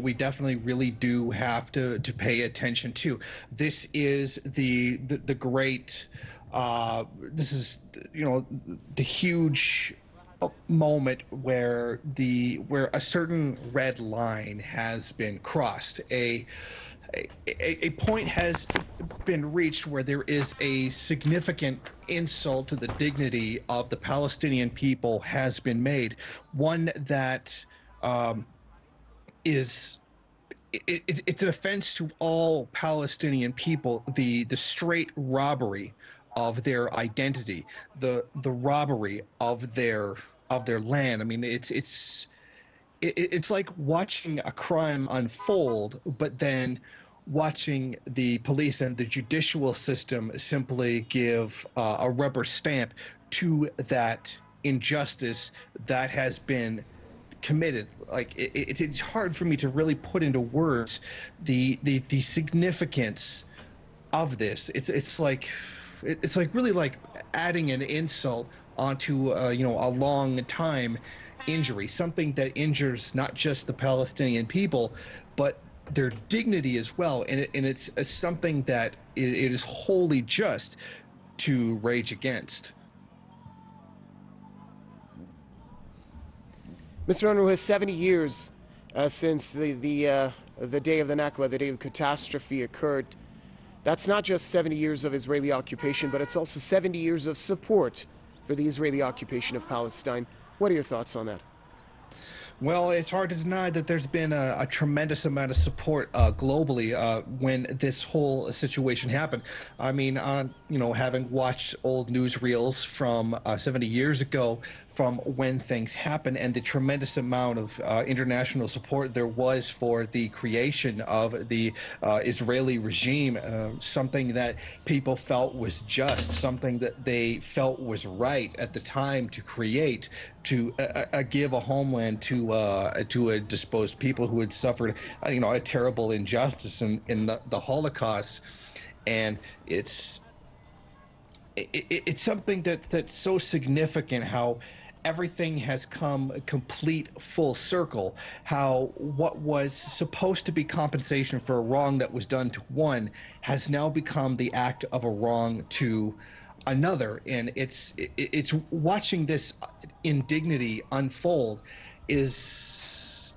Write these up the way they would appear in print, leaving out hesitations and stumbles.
we definitely really do have to pay attention to. This is the great this is, you know, the huge moment where a certain red line has been crossed. A point has been reached where there is a significant insult to the dignity of the Palestinian people has been made, one that um, is it's an offense to all Palestinian people. The straight robbery of their identity, the robbery of their land. I mean, it's like watching a crime unfold, but then watching the police and the judicial system simply give a rubber stamp to that injustice that has been committed. Like it's hard for me to really put into words the significance of this. It's like really like adding an insult onto you know, a long time injury, something that injures not just the Palestinian people, but their dignity as well. And it's something that it is wholly just to rage against. Mr. Unruhe, 70 years since the day of the Nakba, the day of catastrophe occurred. That's not just 70 years of Israeli occupation, but it's also 70 years of support for the Israeli occupation of Palestine. What are your thoughts on that? Well, it's hard to deny that there's been a tremendous amount of support globally when this whole situation happened. I mean, you know, having watched old newsreels from 70 years ago, from when things happened, and the tremendous amount of international support there was for the creation of the Israeli regime, something that people felt was just, something that they felt was right at the time to create, to give a homeland to a disposed people who had suffered, you know, a terrible injustice in the Holocaust. And it's something that's so significant, how everything has come complete full circle, how what was supposed to be compensation for a wrong that was done to one has now become the act of a wrong to another. And it's watching this indignity unfold is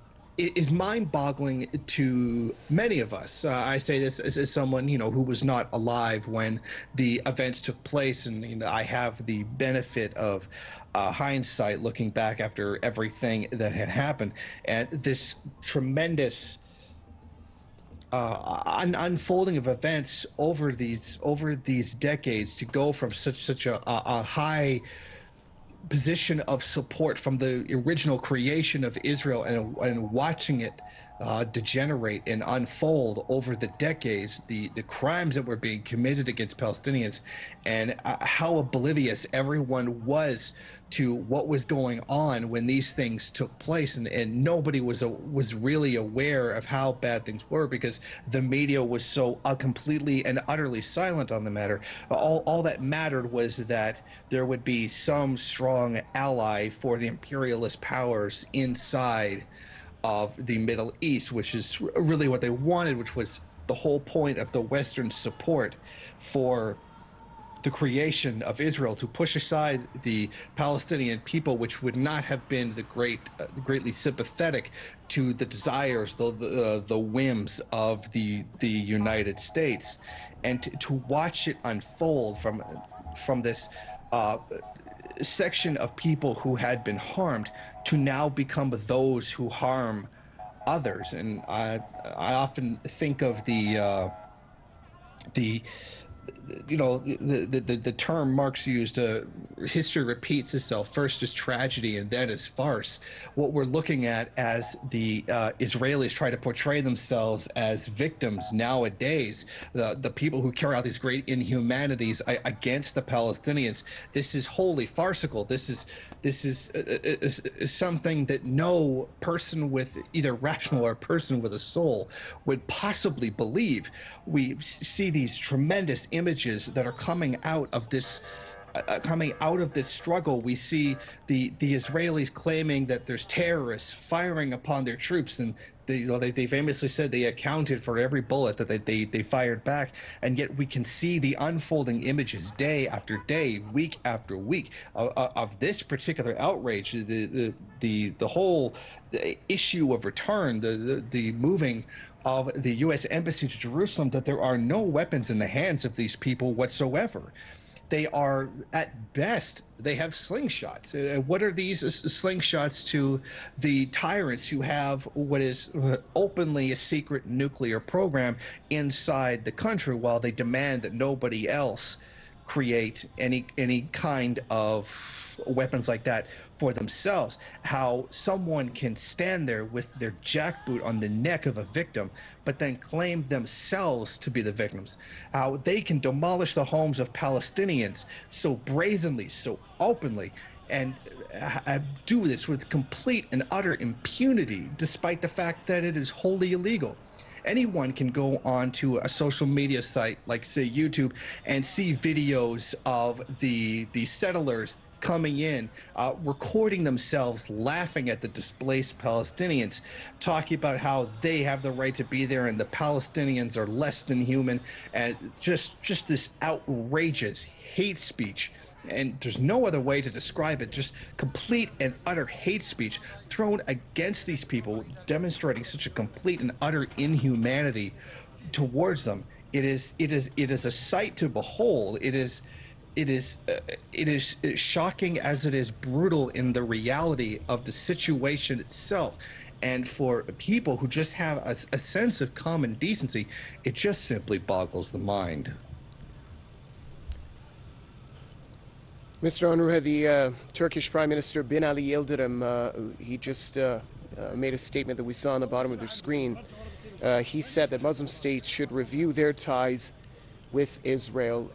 mind-boggling to many of us. I say this as someone, you know, who was not alive when the events took place, and you know, I have the benefit of hindsight, looking back after everything that had happened, and this tremendous unfolding of events over these decades, to go from such a high position of support from the original creation of Israel, and watching it degenerate and unfold over the decades, the crimes that were being committed against Palestinians, and how oblivious everyone was to what was going on when these things took place, and nobody was really aware of how bad things were, because the media was so completely and utterly silent on the matter. All that mattered was that there would be some strong ally for the imperialist powers inside of the Middle East, which is really what they wanted, which was the whole point of the Western support for the creation of Israel, to push aside the Palestinian people, which would not have been greatly sympathetic to the desires, the whims of the United States, and to watch it unfold from this section of people who had been harmed to now become those who harm others. And I often think of the you know, the term Marx used, history repeats itself, first as tragedy and then as farce. What we're looking at as the Israelis try to portray themselves as victims nowadays, the people who carry out these great inhumanities against the Palestinians, this is wholly farcical. This is something that no person with either rational or person with a soul would possibly believe. We see these tremendous images that are coming out of this coming out of this struggle, we see the Israelis claiming that there's terrorists firing upon their troops, and they famously said they accounted for every bullet that they fired back, and yet we can see the unfolding images day after day, week after week of this particular outrage, the whole issue of return, the moving of the U.S. Embassy to Jerusalem, that there are no weapons in the hands of these people whatsoever. They are, at best, they have slingshots. What are these slingshots to the tyrants who have what is openly a secret nuclear program inside the country, while they demand that nobody else create any kind of weapons like that for themselves? How someone can stand there with their jackboot on the neck of a victim, but then claim themselves to be the victims. How they can demolish the homes of Palestinians so brazenly, so openly, and do this with complete and utter impunity, despite the fact that it is wholly illegal. Anyone can go onto a social media site like, say, YouTube, and see videos of the settlers coming in, recording themselves laughing at the displaced Palestinians, talking about how they have the right to be there and the Palestinians are less than human, and just this outrageous hate speech. And there's no other way to describe it, just complete and utter hate speech thrown against these people, demonstrating such a complete and utter inhumanity towards them. It is a sight to behold. It is shocking as it is brutal in the reality of the situation itself. And for people who just have a sense of common decency, it just simply boggles the mind. Mr. Unruhe, the Turkish Prime Minister Bin Ali Yildirim, he just made a statement that we saw on the bottom of the screen. He said that Muslim states should review their ties with Israel.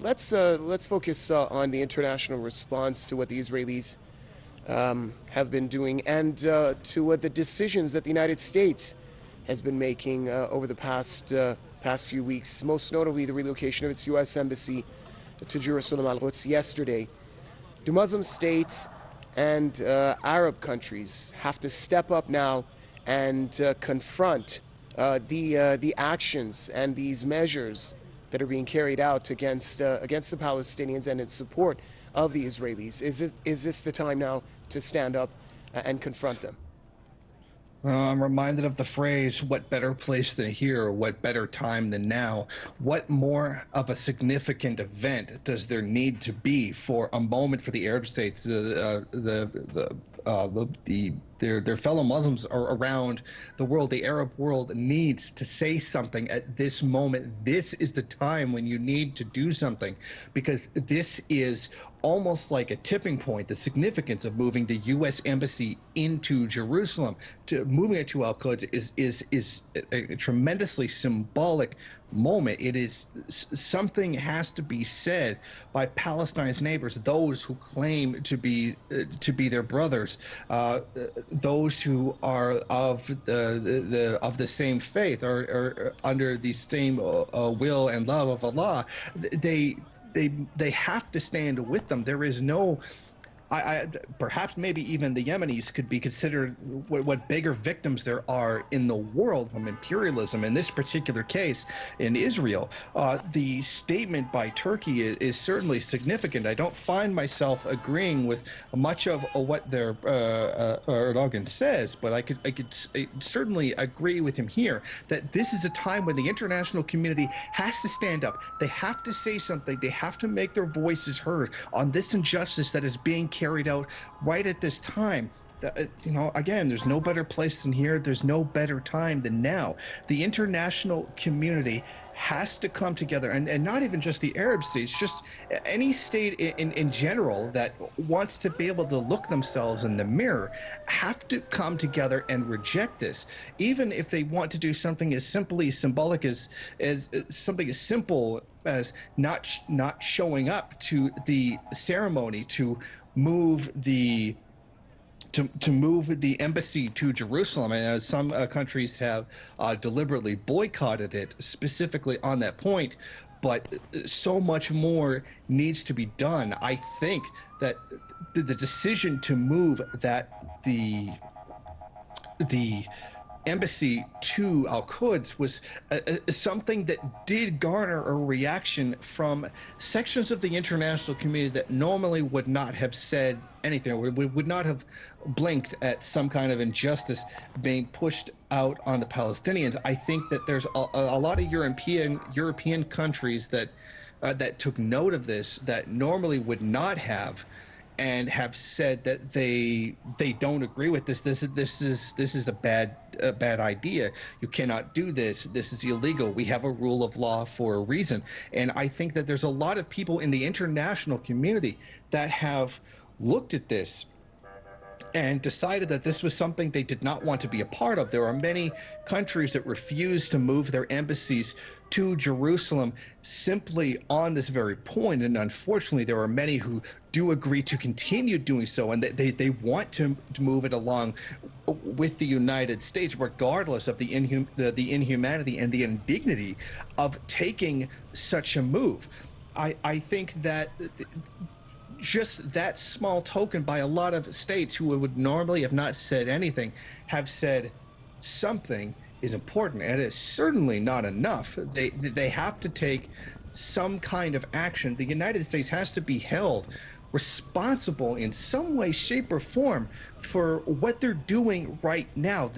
Let's focus on the international response to what the Israelis have been doing, and to the decisions that the United States has been making over the past few weeks, most notably the relocation of its U.S. Embassy to Jerusalem Al-Quds yesterday. Do Muslim states and Arab countries have to step up now and confront the actions and these measures that are being carried out against the Palestinians and in support of the Israelis? Is this the time now to stand up and confront them? I'm reminded of the phrase, what better place than here, what better time than now? What more of a significant event does there need to be for a moment for the Arab states, their fellow Muslims around the world, the Arab world needs to say something at this moment. This is the time when you need to do something, because this is almost like a tipping point. The significance of moving the U.S. Embassy into Jerusalem, to moving it to Al-Quds, is a tremendously symbolic moment. It is something has to be said by Palestine's neighbors, those who claim to be their brothers, those who are of the same faith, or under the same will and love of Allah. They have to stand with them. There is no, perhaps maybe even the Yemenis could be considered what bigger victims there are in the world from imperialism. In this particular case, in Israel, the statement by Turkey is certainly significant. I don't find myself agreeing with much of what their Erdogan says, but I could certainly agree with him here that this is a time when the international community has to stand up. They have to say something. They have to make their voices heard on this injustice that is being carried out right at this time. Again, there's no better place than here. There's no better time than now. The international community has to come together, and not even just the Arab states, just any state in general that wants to be able to look themselves in the mirror, have to come together and reject this. Even if they want to do something as simply symbolic as something as simple as not showing up to the ceremony to move the embassy to Jerusalem, and some countries have deliberately boycotted it specifically on that point. but so much more needs to be done. I think that the decision to move the embassy to Al Quds was something that did garner a reaction from sections of the international community that normally would not have said anything, or would not have blinked at some kind of injustice being pushed out on the Palestinians. I think that there's a lot of European countries that took note of this that normally would not have, and have said that they don't agree with this. This is a bad idea. You cannot do this. This is illegal. We have a rule of law for a reason. And I think that there's a lot of people in the international community that have looked at this and decided that this was something they did not want to be a part of. There are many countries that refuse to move their embassies to Jerusalem simply on this very point. And unfortunately, there are many who do agree to continue doing so, and they want to move it along with the United States, regardless of the inhumanity and the indignity of taking such a move. I think that just that small token by a lot of states who would normally have not said anything have said something is important, and it's certainly not enough. They have to take some kind of action. The United States has to be held responsible in some way, shape, or form for what they're doing right now.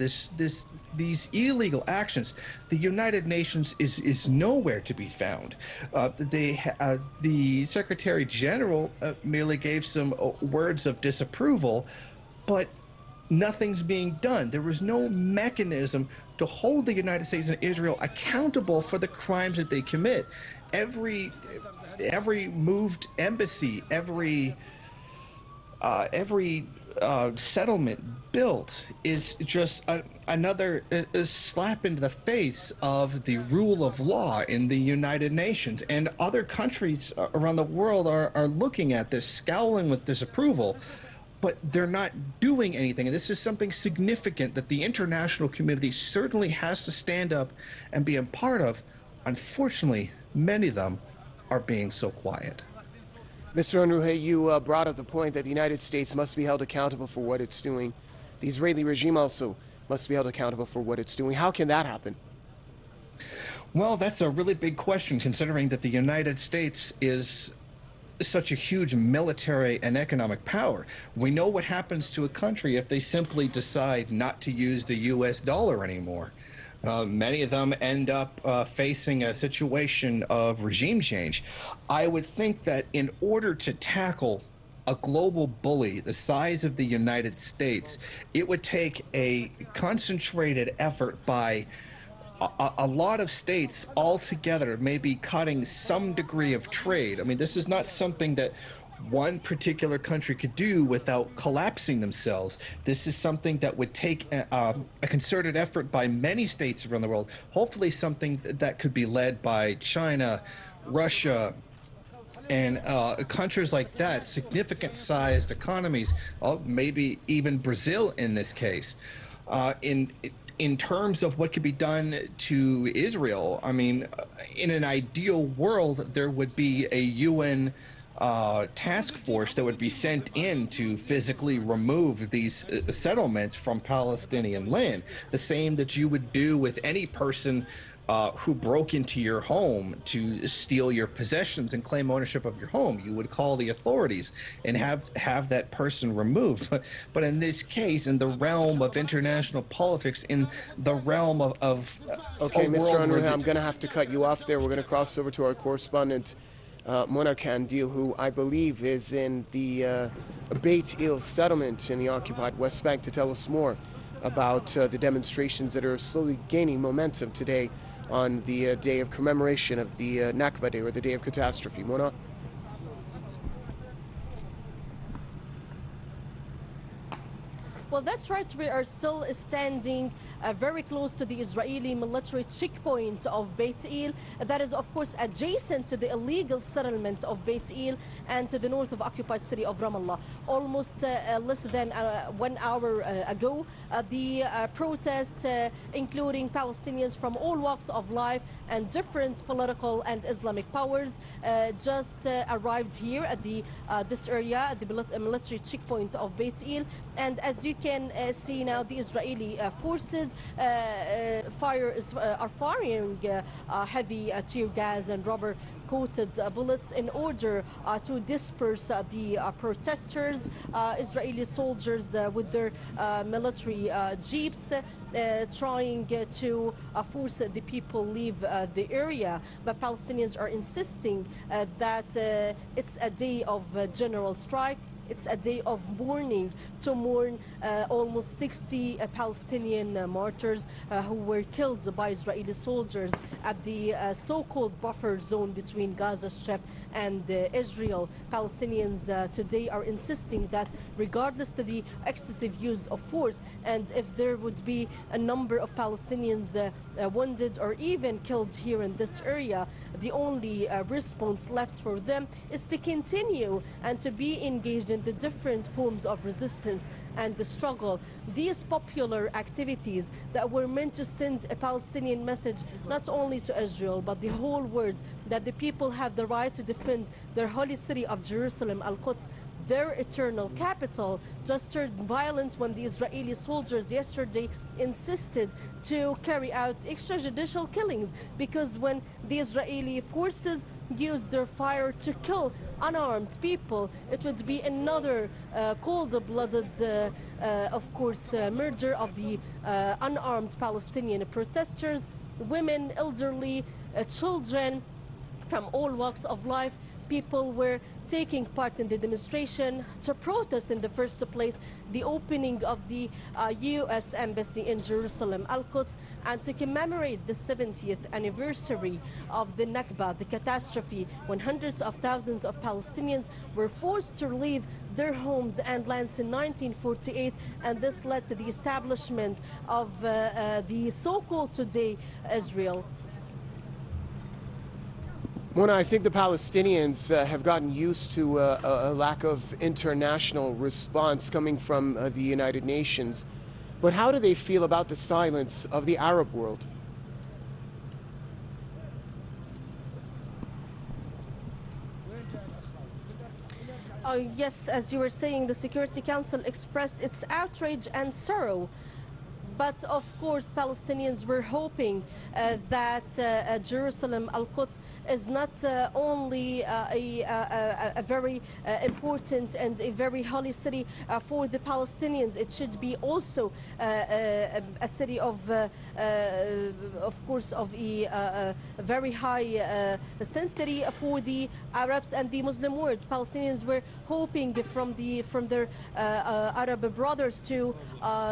These illegal actions. The United Nations is nowhere to be found. The Secretary General merely gave some words of disapproval, but nothing's being done. There was no mechanism to hold the United States and Israel accountable for the crimes that they commit. Every moved embassy, every settlement built is just another slap into the face of the rule of law in the United Nations. And other countries around the world are looking at this, scowling with disapproval, but they're not doing anything. And this is something significant that the international community certainly has to stand up and be a part of. Unfortunately, many of them are being so quiet. Mr. Unruhe, you brought up the point that the United States must be held accountable for what it's doing. The Israeli regime also must be held accountable for what it's doing. How can that happen? Well, that's a really big question, considering that the United States is such a huge military and economic power. We know what happens to a country if they simply decide not to use the US dollar anymore. Many of them end up facing a situation of regime change. I would think that in order to tackle a global bully the size of the United States, it would take a concentrated effort by a lot of states all together, maybe cutting some degree of trade. I mean, this is not something that one particular country could do without collapsing themselves. This is something that would take a concerted effort by many states around the world, hopefully something that could be led by China, Russia, and countries like that, significant sized economies, maybe even Brazil in this case. In terms of what could be done to Israel, I mean, in an ideal world, there would be a UN task force that would be sent in to physically remove these settlements from Palestinian land, the same that you would do with any person who broke into your home to steal your possessions and claim ownership of your home. You would call the authorities and have that person removed. But in this case, in the realm of international politics, in the realm of okay, Mr. Unruhe, I'm going to have to cut you off there. We're going to cross over to our correspondent, Mona Kandil, who I believe is in the Beit Il settlement in the occupied West Bank, to tell us more about the demonstrations that are slowly gaining momentum today on the day of commemoration of the Nakba Day, or the Day of Catastrophe. Mona? Well, that's right. We are still standing very close to the Israeli military checkpoint of Beit El. That is, of course, adjacent to the illegal settlement of Beit El and to the north of occupied city of Ramallah. Almost less than 1 hour ago, the protest, including Palestinians from all walks of life and different political and Islamic powers, just arrived here at this area, at the military checkpoint of Beit El. And as you can see now, the Israeli forces are firing heavy tear gas and rubber-coated bullets in order to disperse the protesters. Israeli soldiers with their military jeeps trying to force the people leave the area. But Palestinians are insisting that it's a day of general strike. It's a day of mourning to mourn almost 60 Palestinian martyrs who were killed by Israeli soldiers at the so-called buffer zone between Gaza Strip and Israel. Palestinians today are insisting that regardless of the excessive use of force, and if there would be a number of Palestinians wounded or even killed here in this area, the only response left for them is to continue and to be engaged in the different forms of resistance and the struggle. These popular activities that were meant to send a Palestinian message not only to Israel but the whole world, that the people have the right to defend their holy city of Jerusalem, Al-Quds, their eternal capital, just turned violent when the Israeli soldiers yesterday insisted to carry out extrajudicial killings, because when the Israeli forces use their fire to kill unarmed people, it would be another cold-blooded, of course, murder of the unarmed Palestinian protesters, women, elderly, children from all walks of life. People were taking part in the demonstration to protest in the first place the opening of the U.S. Embassy in Jerusalem, Al-Quds, and to commemorate the 70th anniversary of the Nakba, the catastrophe, when hundreds of thousands of Palestinians were forced to leave their homes and lands in 1948, and this led to the establishment of the so-called today Israel. Mona, I think the Palestinians have gotten used to a lack of international response coming from the United Nations. But how do they feel about the silence of the Arab world? Yes, as you were saying, the Security Council expressed its outrage and sorrow. But of course, Palestinians were hoping that Jerusalem, Al-Quds, is not only a very important and a very holy city for the Palestinians. It should be also a city of course, of a very high sensitivity for the Arabs and the Muslim world. Palestinians were hoping from their Arab brothers to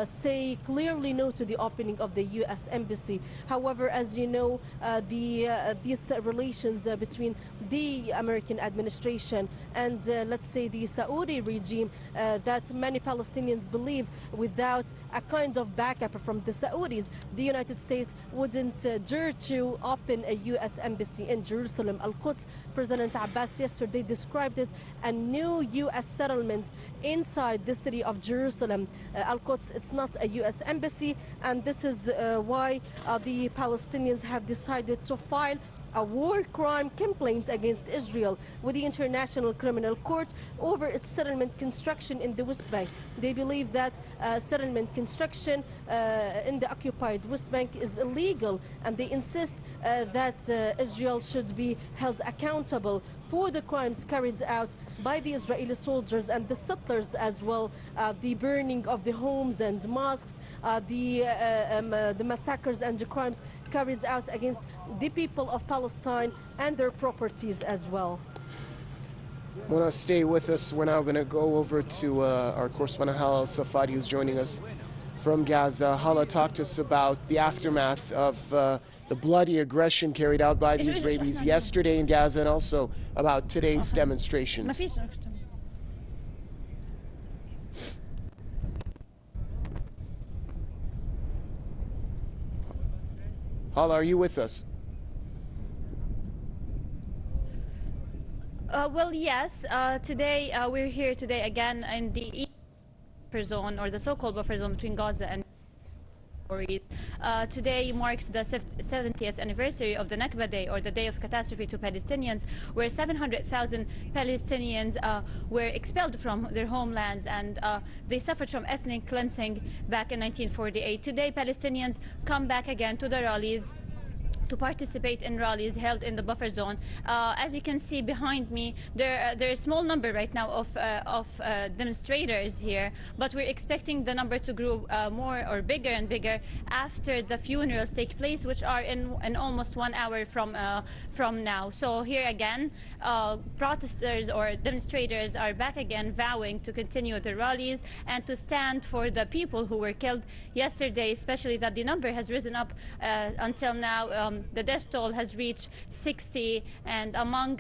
say clearly no to the opening of the U.S. Embassy. However, as you know, these relations between the American administration and, let's say, the Saudi regime, that many Palestinians believe without a kind of backup from the Saudis, the United States wouldn't dare to open a U.S. embassy in Jerusalem, Al-Quds. President Abbas yesterday described it a new U.S. settlement inside the city of Jerusalem, Al-Quds. It's not a U.S. embassy, and this is why the Palestinians have decided to file a war crime complaint against Israel with the International Criminal Court over its settlement construction in the West Bank. They believe that settlement construction in the occupied West Bank is illegal, and they insist that Israel should be held accountable for the crimes carried out by the Israeli soldiers and the settlers as well, the burning of the homes and mosques, the massacres and the crimes carried out against the people of Palestine and their properties as well. Mona, stay with us. We're now going to go over to our correspondent Hala Safadi, who's joining us from Gaza. Hala, talk to us about the aftermath of the bloody aggression carried out by the Israelis yesterday in Gaza, and also about today's demonstrations. Hala, are you with us? Well, yes. Today, we're here today again in the buffer zone, or the so-called buffer zone between Gaza and today marks the 70th anniversary of the Nakba Day, or the Day of Catastrophe to Palestinians, where 700,000 Palestinians were expelled from their homelands, and they suffered from ethnic cleansing back in 1948. Today, Palestinians come back again to the rallies, to participate in rallies held in the buffer zone. As you can see behind me, there are a small number right now of demonstrators here, but we're expecting the number to grow more or bigger and bigger after the funerals take place, which are in almost 1 hour from now. So here again, protesters or demonstrators are back again, vowing to continue the rallies and to stand for the people who were killed yesterday, especially that the number has risen up until now. The death toll has reached 60, and among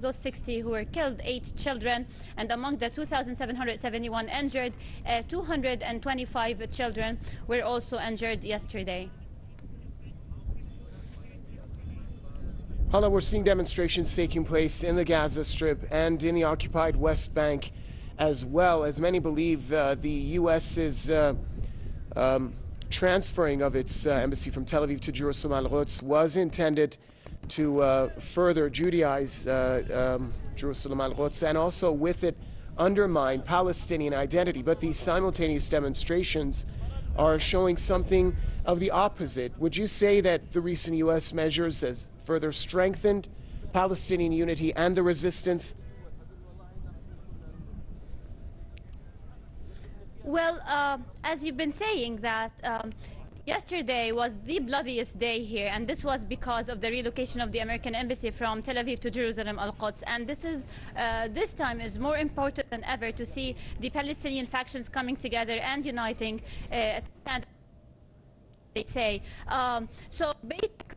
those 60 who were killed, 8 children, and among the 2,771 injured, 225 children were also injured yesterday. Hala, we're seeing demonstrations taking place in the Gaza Strip and in the occupied West Bank as well, as many believe the U.S. is transferring of its embassy from Tel Aviv to Jerusalem Al-Quds was intended to further Judaize Jerusalem Al-Quds, and also with it undermine Palestinian identity. But these simultaneous demonstrations are showing something of the opposite. Would you say that the recent U.S. measures has further strengthened Palestinian unity and the resistance? Well, as you've been saying, that yesterday was the bloodiest day here, and this was because of the relocation of the American embassy from Tel Aviv to Jerusalem Al-Quds. And this time is more important than ever to see the Palestinian factions coming together and uniting. And they say so. Basically,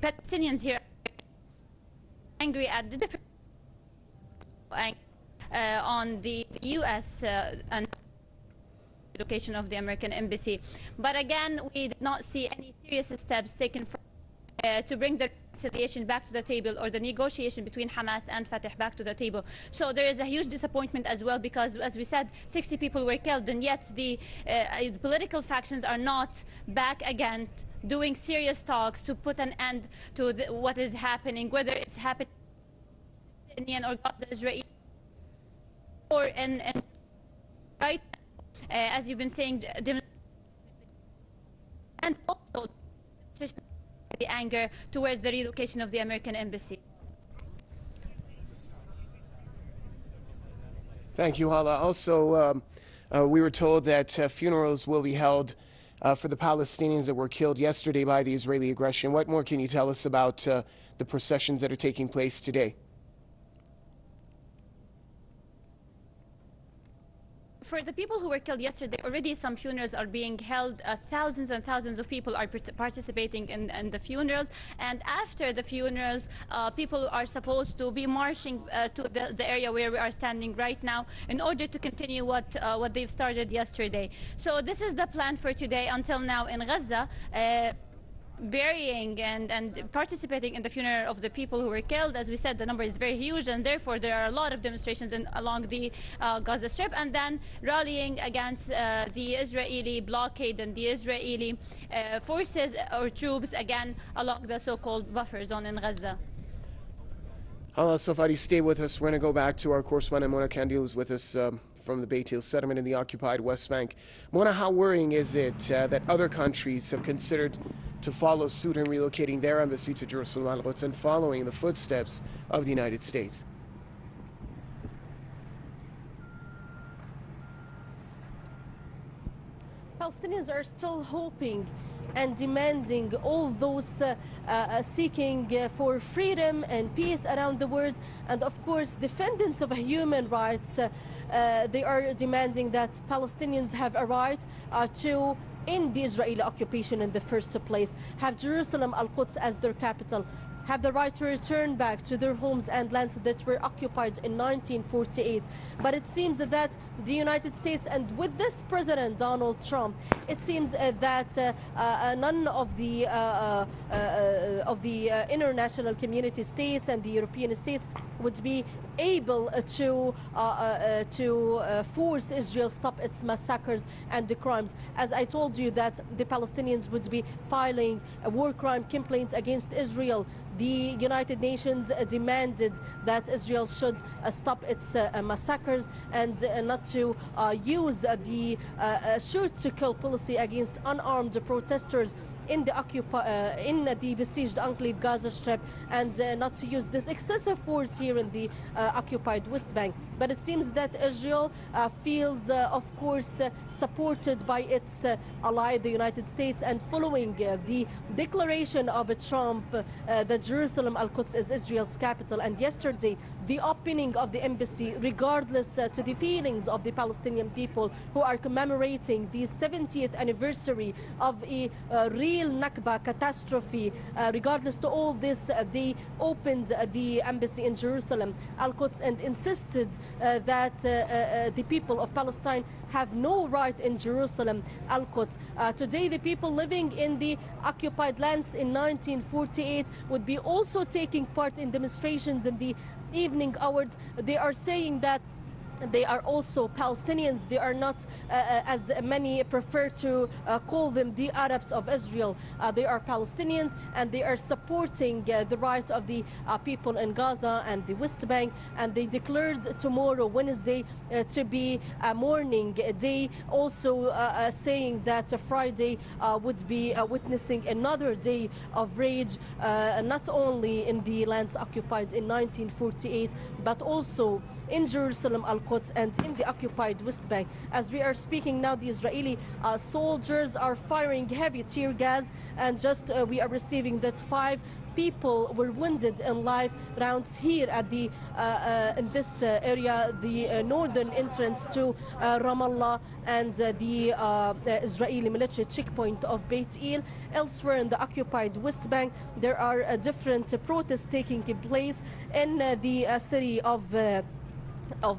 Palestinians here are angry at the different on the U.S. And location of the American embassy. But again, we did not see any serious steps taken to bring the reconciliation back to the table, or the negotiation between Hamas and Fatah back to the table. So there is a huge disappointment as well, because, as we said, 60 people were killed, and yet the political factions are not back again doing serious talks to put an end to what is happening, whether it's happening in or Gaza, Israel, or in right. As you've been saying, and also the anger towards the relocation of the American embassy. Thank you, Hala. Also, we were told that funerals will be held for the Palestinians that were killed yesterday by the Israeli aggression. What more can you tell us about the processions that are taking place today? For the people who were killed yesterday, already some funerals are being held. Thousands and thousands of people are participating in the funerals. And after the funerals, people are supposed to be marching to the area where we are standing right now in order to continue what they've started yesterday. So this is the plan for today until now in Gaza. Burying and participating in the funeral of the people who were killed. As we said, the number is very huge, and therefore there are a lot of demonstrations along the Gaza Strip, and then rallying against the Israeli blockade and the Israeli forces or troops again along the so-called buffer zone in Gaza. Hala Safadi, stay with us. We're going to go back to our correspondent Mona Kandil, who's with us from the Beit Hill settlement in the occupied West Bank. Mona, how worrying is it that other countries have considered to follow suit in relocating their embassy to Jerusalem Al-Quds and following the footsteps of the United States? Palestinians are still hoping and demanding all those seeking for freedom and peace around the world, and of course defendants of human rights. They are demanding that Palestinians have a right to end the Israeli occupation in the first place, have Jerusalem Al-Quds as their capital, have the right to return back to their homes and lands that were occupied in 1948. But it seems that the United States, and with this President Donald Trump, it seems that none of the international community states and the European states would be able to force Israel stop its massacres and the crimes. As I told you, that the Palestinians would be filing a war crime complaint against Israel. The United Nations demanded that Israel should stop its massacres and not to use the shoot-to-kill policy against unarmed protesters in the besieged enclave Gaza Strip, and not to use this excessive force here in the occupied West Bank. But it seems that Israel feels, of course, supported by its ally, the United States, and following the declaration of Trump that Jerusalem, Al-Quds, is Israel's capital, and yesterday the opening of the embassy, regardless to the feelings of the Palestinian people who are commemorating the 70th anniversary of a real Nakba catastrophe. Regardless to all this, they opened the embassy in Jerusalem, Al-Quds, and insisted that the people of Palestine have no right in Jerusalem, Al-Quds. Today, the people living in the occupied lands in 1948 would be also taking part in demonstrations in the evening hours. They are saying that they are also Palestinians. They are not, as many prefer to call them, the Arabs of Israel. They are Palestinians, and they are supporting the right of the people in Gaza and the West Bank. And they declared tomorrow, Wednesday, to be a mourning day, also saying that Friday would be witnessing another day of rage, not only in the lands occupied in 1948, but also in Jerusalem, Al-Quds, and in the occupied West Bank. As we are speaking now, the Israeli soldiers are firing heavy tear gas, and just we are receiving that 5 people were wounded in live rounds here at the in this area, the northern entrance to Ramallah, and the Israeli military checkpoint of Beit El. Elsewhere in the occupied West Bank, there are different protests taking place in the city of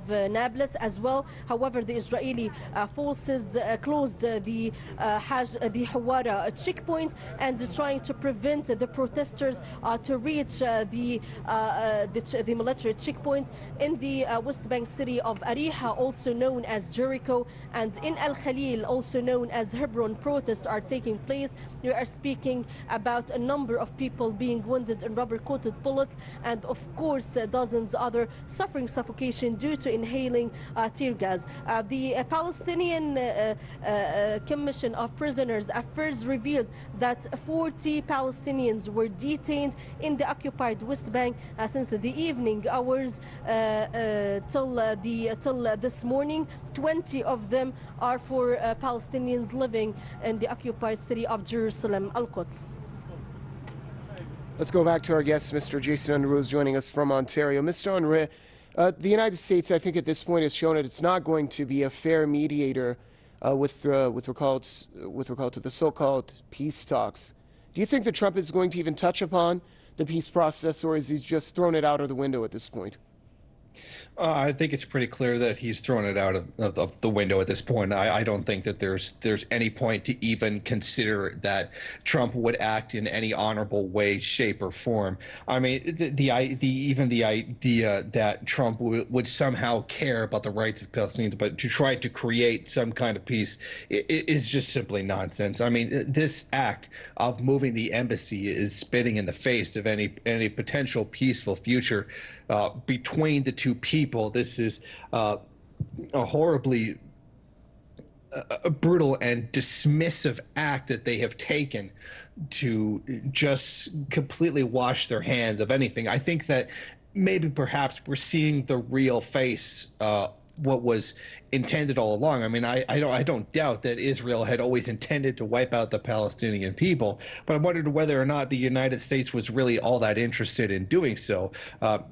Nablus as well. However, the Israeli forces closed the Hawara checkpoint and trying to prevent the protesters to reach the military checkpoint in the West Bank city of Ariha, also known as Jericho, and in Al Khalil, also known as Hebron. Protests are taking place. We are speaking about a number of people being wounded in rubber-coated bullets, and of course dozens other suffering suffocation due to inhaling tear gas. The Palestinian Commission of Prisoners Affairs revealed that 40 Palestinians were detained in the occupied West Bank since the evening hours till this morning. 20 of them are for Palestinians living in the occupied city of Jerusalem, Al-Quds. Let's go back to our guest, Mr. Jason Unruhe, is joining us from Ontario. Mr. Unruhe, the United States, I think at this point, has shown that it's not going to be a fair mediator with regard to the so-called peace talks. Do you think that Trump is going to even touch upon the peace process, or is he just thrown it out of the window at this point? I think it's pretty clear that he's thrown it out of the window at this point. I don't think that there's any point to even consider that Trump would act in any honorable way, shape, or form. I mean, even the idea that Trump would somehow care about the rights of Palestinians, but to try to create some kind of peace is just simply nonsense. I mean, this act of moving the embassy is spitting in the face of any potential peaceful future between the two people. This is a horribly brutal and dismissive act that they have taken to just completely wash their hands of anything. I think that maybe perhaps we're seeing the real face what was intended all along. I mean, I don't doubt that Israel had always intended to wipe out the Palestinian people, but I wondered whether or not the United States was really all that interested in doing so.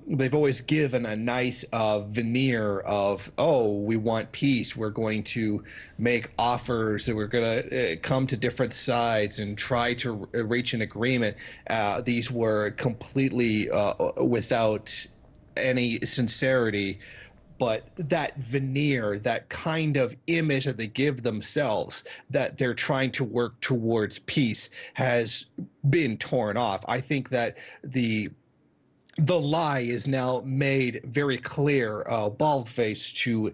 They've always given a nice veneer of, oh, we want peace. We're going to make offers. That we're going to come to different sides and try to reach an agreement. These were completely without any sincerity. But that veneer, that kind of image that they give themselves, that they're trying to work towards peace, has been torn off. I think that the lie is now made very clear, bald-faced, to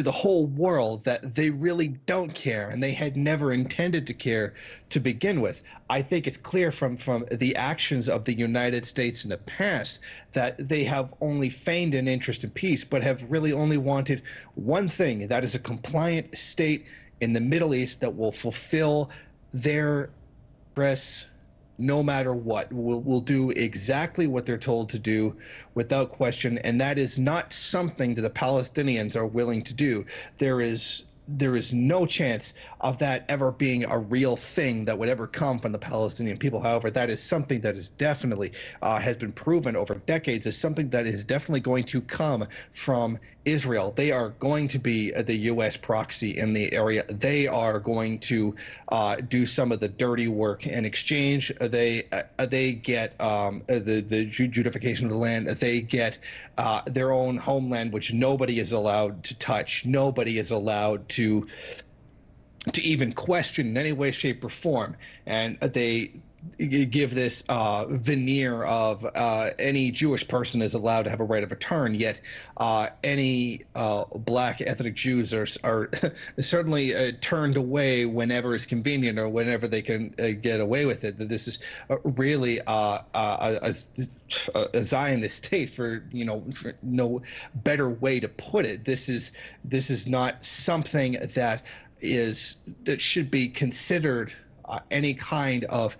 the whole world, that they really don't care, and they had never intended to care to begin with. I think it's clear from the actions of the United States in the past that they have only feigned an interest in peace, but have really only wanted one thing, that is a compliant state in the Middle East that will fulfill their interests no matter what. Will do exactly what they're told to do without question, and that is not something that the Palestinians are willing to do. There is no chance of that ever being a real thing that would ever come from the Palestinian people. However, that is something that is definitely has been proven over decades as something that is definitely going to come from Israel. They are going to be the U.S. proxy in the area. They are going to do some of the dirty work. In exchange, they get the Judification of the land. They get their own homeland, which nobody is allowed to touch. Nobody is allowed to even question in any way, shape, or form. And they give this veneer of any Jewish person is allowed to have a right of return, yet any black ethnic Jews are certainly turned away whenever it's convenient or whenever they can get away with it. That this is really a Zionist state, for no better way to put it. This is not something that should be considered any kind of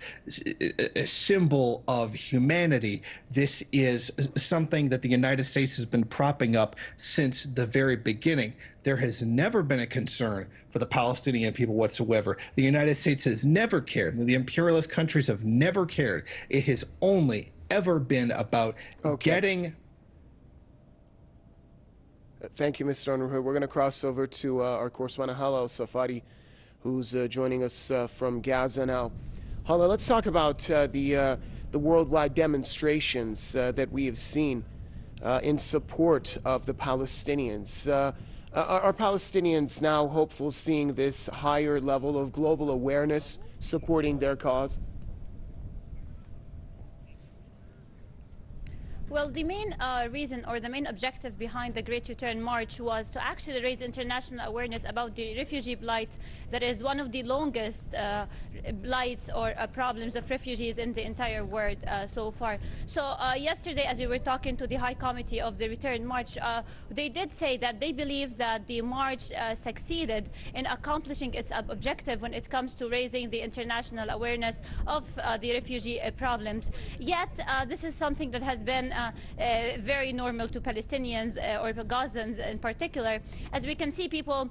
a symbol of humanity. This is something that the United States has been propping up since the very beginning. There has never been a concern for the Palestinian people whatsoever. The United States has never cared. The imperialist countries have never cared. It has only ever been about getting... Thank you, Mr. Unruhe. We're going to cross over to our correspondent, Hala al-Safadi, who's joining us from Gaza now. Hala, let's talk about the worldwide demonstrations that we have seen in support of the Palestinians. Are Palestinians now hopeful, seeing this higher level of global awareness supporting their cause? Well, the main reason or the main objective behind the Great Return March was to actually raise international awareness about the refugee blight that is one of the longest blights or problems of refugees in the entire world so far. So yesterday, as we were talking to the High Committee of the Return March, they did say that they believe that the march succeeded in accomplishing its objective when it comes to raising the international awareness of the refugee problems. Yet, this is something that has been very normal to Palestinians or Gazans in particular, as we can see people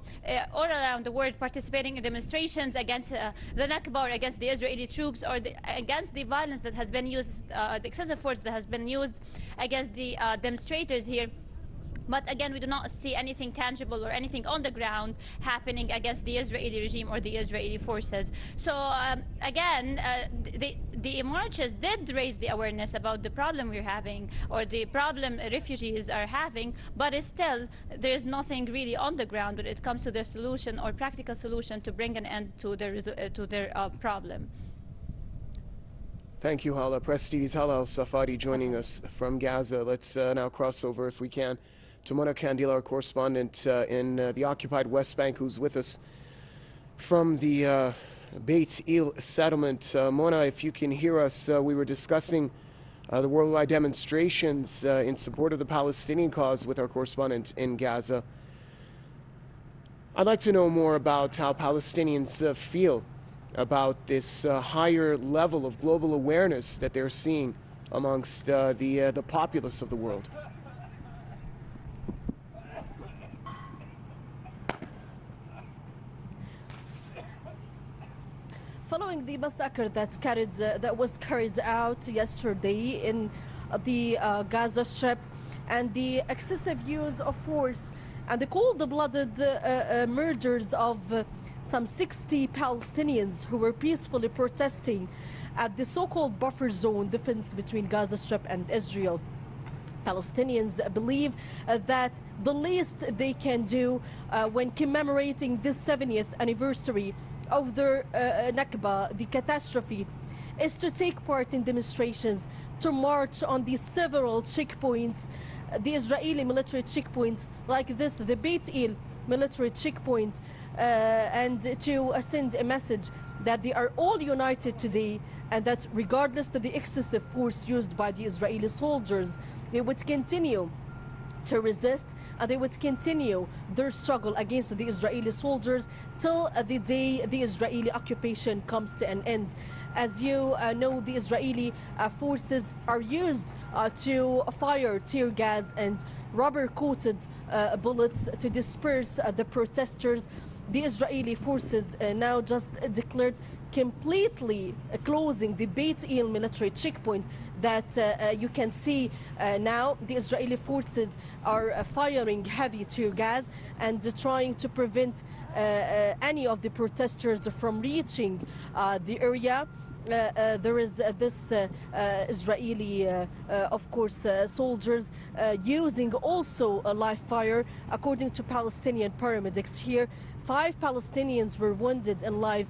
all around the world participating in demonstrations against the Nakba or against the Israeli troops or against the violence that has been used, the excessive force that has been used against the demonstrators here. But again, we do not see anything tangible or anything on the ground happening against the Israeli regime or the Israeli forces. So again, the marches did raise the awareness about the problem we're having or the problem refugees are having, but still there is nothing really on the ground when it comes to their solution or practical solution to bring an end to their problem. Thank you, Hala. Press TV's Hala al-Safadi joining us from Gaza. Let's now cross over, if we can, to Mona Kandil, our correspondent in the occupied West Bank, who's with us from the Beit El settlement. Mona, if you can hear us, we were discussing the worldwide demonstrations in support of the Palestinian cause with our correspondent in Gaza. I'd like to know more about how Palestinians feel about this higher level of global awareness that they're seeing amongst the populace of the world. the massacre that was carried out yesterday in the Gaza Strip, and the excessive use of force and the cold-blooded murders of some 60 Palestinians who were peacefully protesting at the so-called buffer zone defense between Gaza Strip and Israel. Palestinians believe that the least they can do when commemorating this 70th anniversary of their Nakba, the catastrophe, is to take part in demonstrations, to march on the several checkpoints, the Israeli military checkpoints like this, the Beit El military checkpoint, and to send a message that they are all united today, and that regardless of the excessive force used by the Israeli soldiers, they would continue to resist, and they would continue their struggle against the Israeli soldiers till the day the Israeli occupation comes to an end. As you know, the Israeli forces are used to fire tear gas and rubber-coated bullets to disperse the protesters. The Israeli forces now just declared completely closing the Beit El military checkpoint that you can see now. The Israeli forces are firing heavy tear gas and trying to prevent any of the protesters from reaching the area. There is this Israeli, of course, soldiers using also a live fire. According to Palestinian paramedics here, 5 Palestinians were wounded in live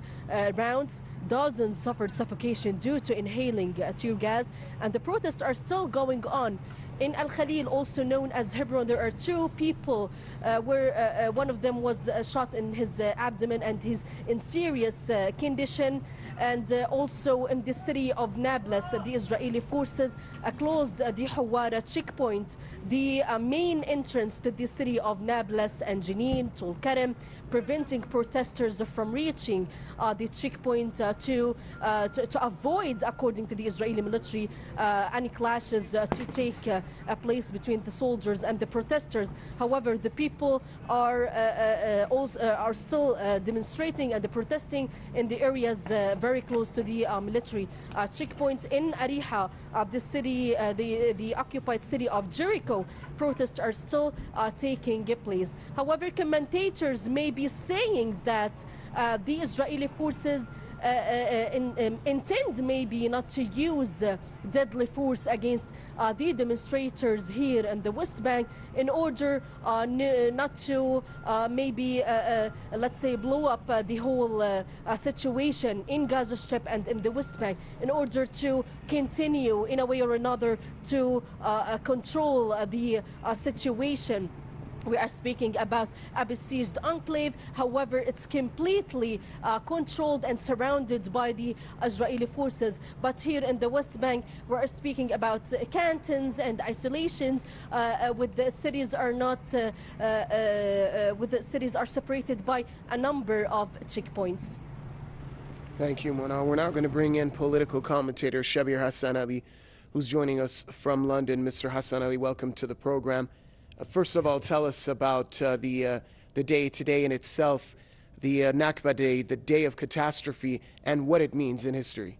rounds. Dozens suffered suffocation due to inhaling tear gas, and the protests are still going on. In Al Khalil, also known as Hebron, there are 2 people where one of them was shot in his abdomen and he's in serious condition. And also in the city of Nablus, the Israeli forces closed the Hawara checkpoint, the main entrance to the city of Nablus and Jenin, Tul Karam, preventing protesters from reaching the checkpoint to avoid, according to the Israeli military, any clashes to take place between the soldiers and the protesters. However, the people are still demonstrating and protesting in the areas very close to the military checkpoint. In Ariha, the city, the occupied city of Jericho, protests are still taking place. However, commentators may be saying that the Israeli forces intend maybe not to use deadly force against the demonstrators here in the West Bank in order not to maybe, let's say, blow up the whole situation in Gaza Strip and in the West Bank, in order to continue in a way or another to control the situation. We are speaking about a besieged enclave. However, it's completely controlled and surrounded by the Israeli forces. But here in the West Bank, we are speaking about cantons and isolations, with the cities are not, with the cities are separated by a number of checkpoints. Thank you, Mona. We're now going to bring in political commentator Shabir Hassan Ali, who's joining us from London. Mr. Hassan Ali, welcome to the program. First of all, tell us about the day today in itself, the Nakba Day, the day of catastrophe, and what it means in history.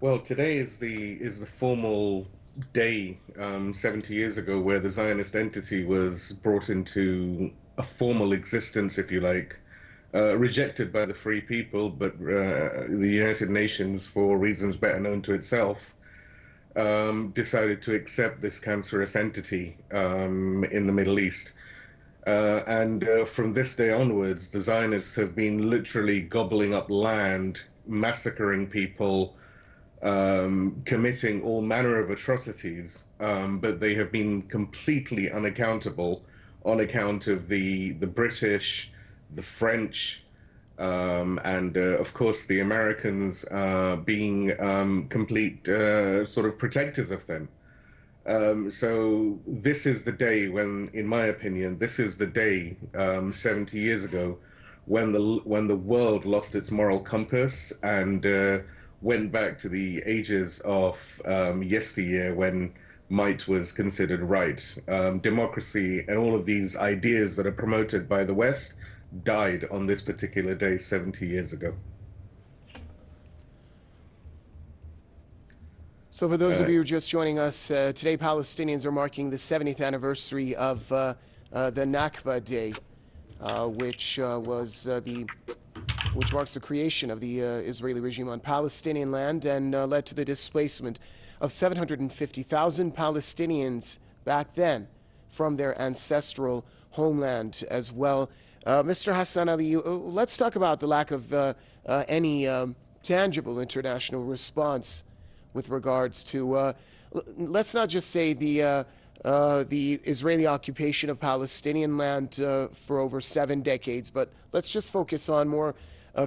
Well, today is the formal day 70 years ago where the Zionist entity was brought into a formal existence, if you like, rejected by the free people, but the United Nations, for reasons better known to itself, decided to accept this cancerous entity in the Middle East. And from this day onwards, the Zionists have been literally gobbling up land, massacring people, committing all manner of atrocities, but they have been completely unaccountable on account of the British, the French, and of course the Americans being complete sort of protectors of them. So this is the day when, in my opinion, this is the day 70 years ago when the world lost its moral compass and went back to the ages of yesteryear when might was considered right. Democracy and all of these ideas that are promoted by the West died on this particular day 70 years ago. So for those of you just joining us, today Palestinians are marking the 70th anniversary of the Nakba Day, which marks the creation of the Israeli regime on Palestinian land and led to the displacement of 750,000 Palestinians back then from their ancestral homeland as well. Mr. Hassan Ali, let's talk about the lack of any tangible international response with regards to, let's not just say the Israeli occupation of Palestinian land for over 7 decades, but let's just focus on more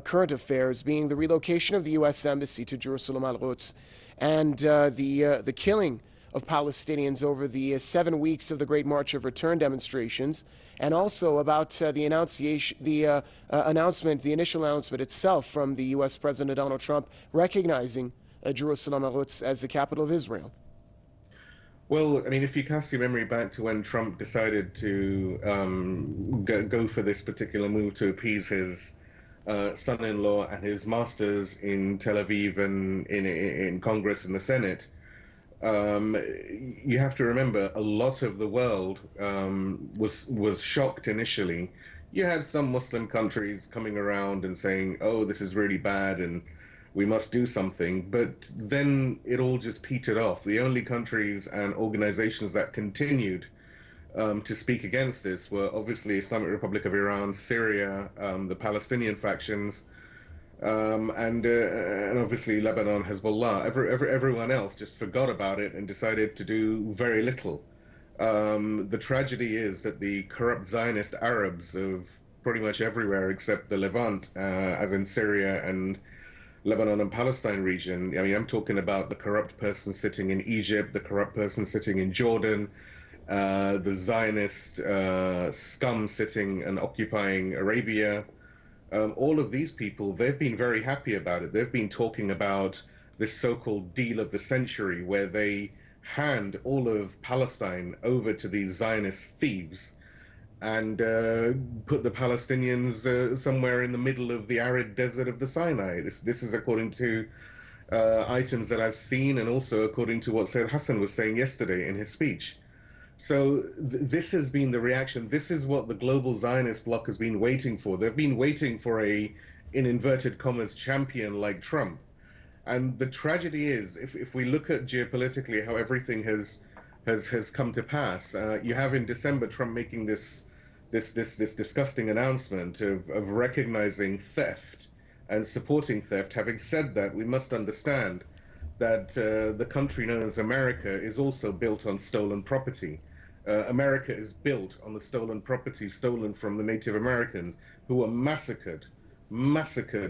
current affairs, being the relocation of the U.S. Embassy to Jerusalem Al-Quds and the killing of Palestinians over the 7 weeks of the Great March of Return demonstrations, and also about the initial announcement itself from the U.S. President Donald Trump recognizing Jerusalem Al-Quds as the capital of Israel. Well, I mean, if you cast your memory back to when Trump decided to go for this particular move to appease his son-in-law and his masters in Tel Aviv and in Congress and the Senate, you have to remember a lot of the world was shocked initially. You had some Muslim countries coming around and saying, "Oh, this is really bad," and we must do something, but then it all just petered off. The only countries and organizations that continued to speak against this were obviously Islamic Republic of Iran, Syria, the Palestinian factions, and obviously Lebanon, Hezbollah. Everyone else just forgot about it and decided to do very little. The tragedy is that the corrupt Zionist Arabs of pretty much everywhere except the Levant, as in Syria and Lebanon and Palestine region. I mean, I'm talking about the corrupt person sitting in Egypt, the corrupt person sitting in Jordan, the Zionist scum sitting and occupying Arabia. All of these people, they've been very happy about it. They've been talking about this so-called deal of the century where they hand all of Palestine over to these Zionist thieves and put the Palestinians somewhere in the middle of the arid desert of the Sinai. This is according to items that I've seen, and also according to what Said Hassan was saying yesterday in his speech. So this has been the reaction. This is what the global Zionist bloc has been waiting for. They've been waiting for in inverted commas, champion like Trump. And the tragedy is, if we look at geopolitically how everything has come to pass, you have in December Trump making this disgusting announcement of recognizing theft and supporting theft. Having said that, we must understand that the country known as America is also built on stolen property. America is built on the stolen property stolen from the Native Americans who were massacred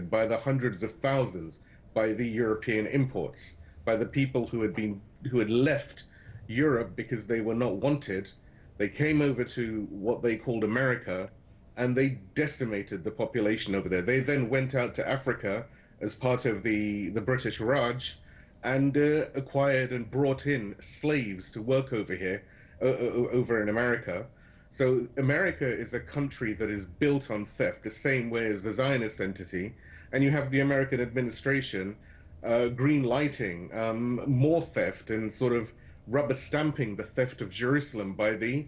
by the hundreds of thousands by the European imports, by the people who had left Europe because they were not wanted. They came over to what they called America, and they decimated the population over there. They then went out to Africa as part of the British Raj and acquired and brought in slaves to work over here, over in America. So America is a country that is built on theft, the same way as the Zionist entity. And you have the American administration green lighting more theft and sort of rubber stamping the theft of Jerusalem by the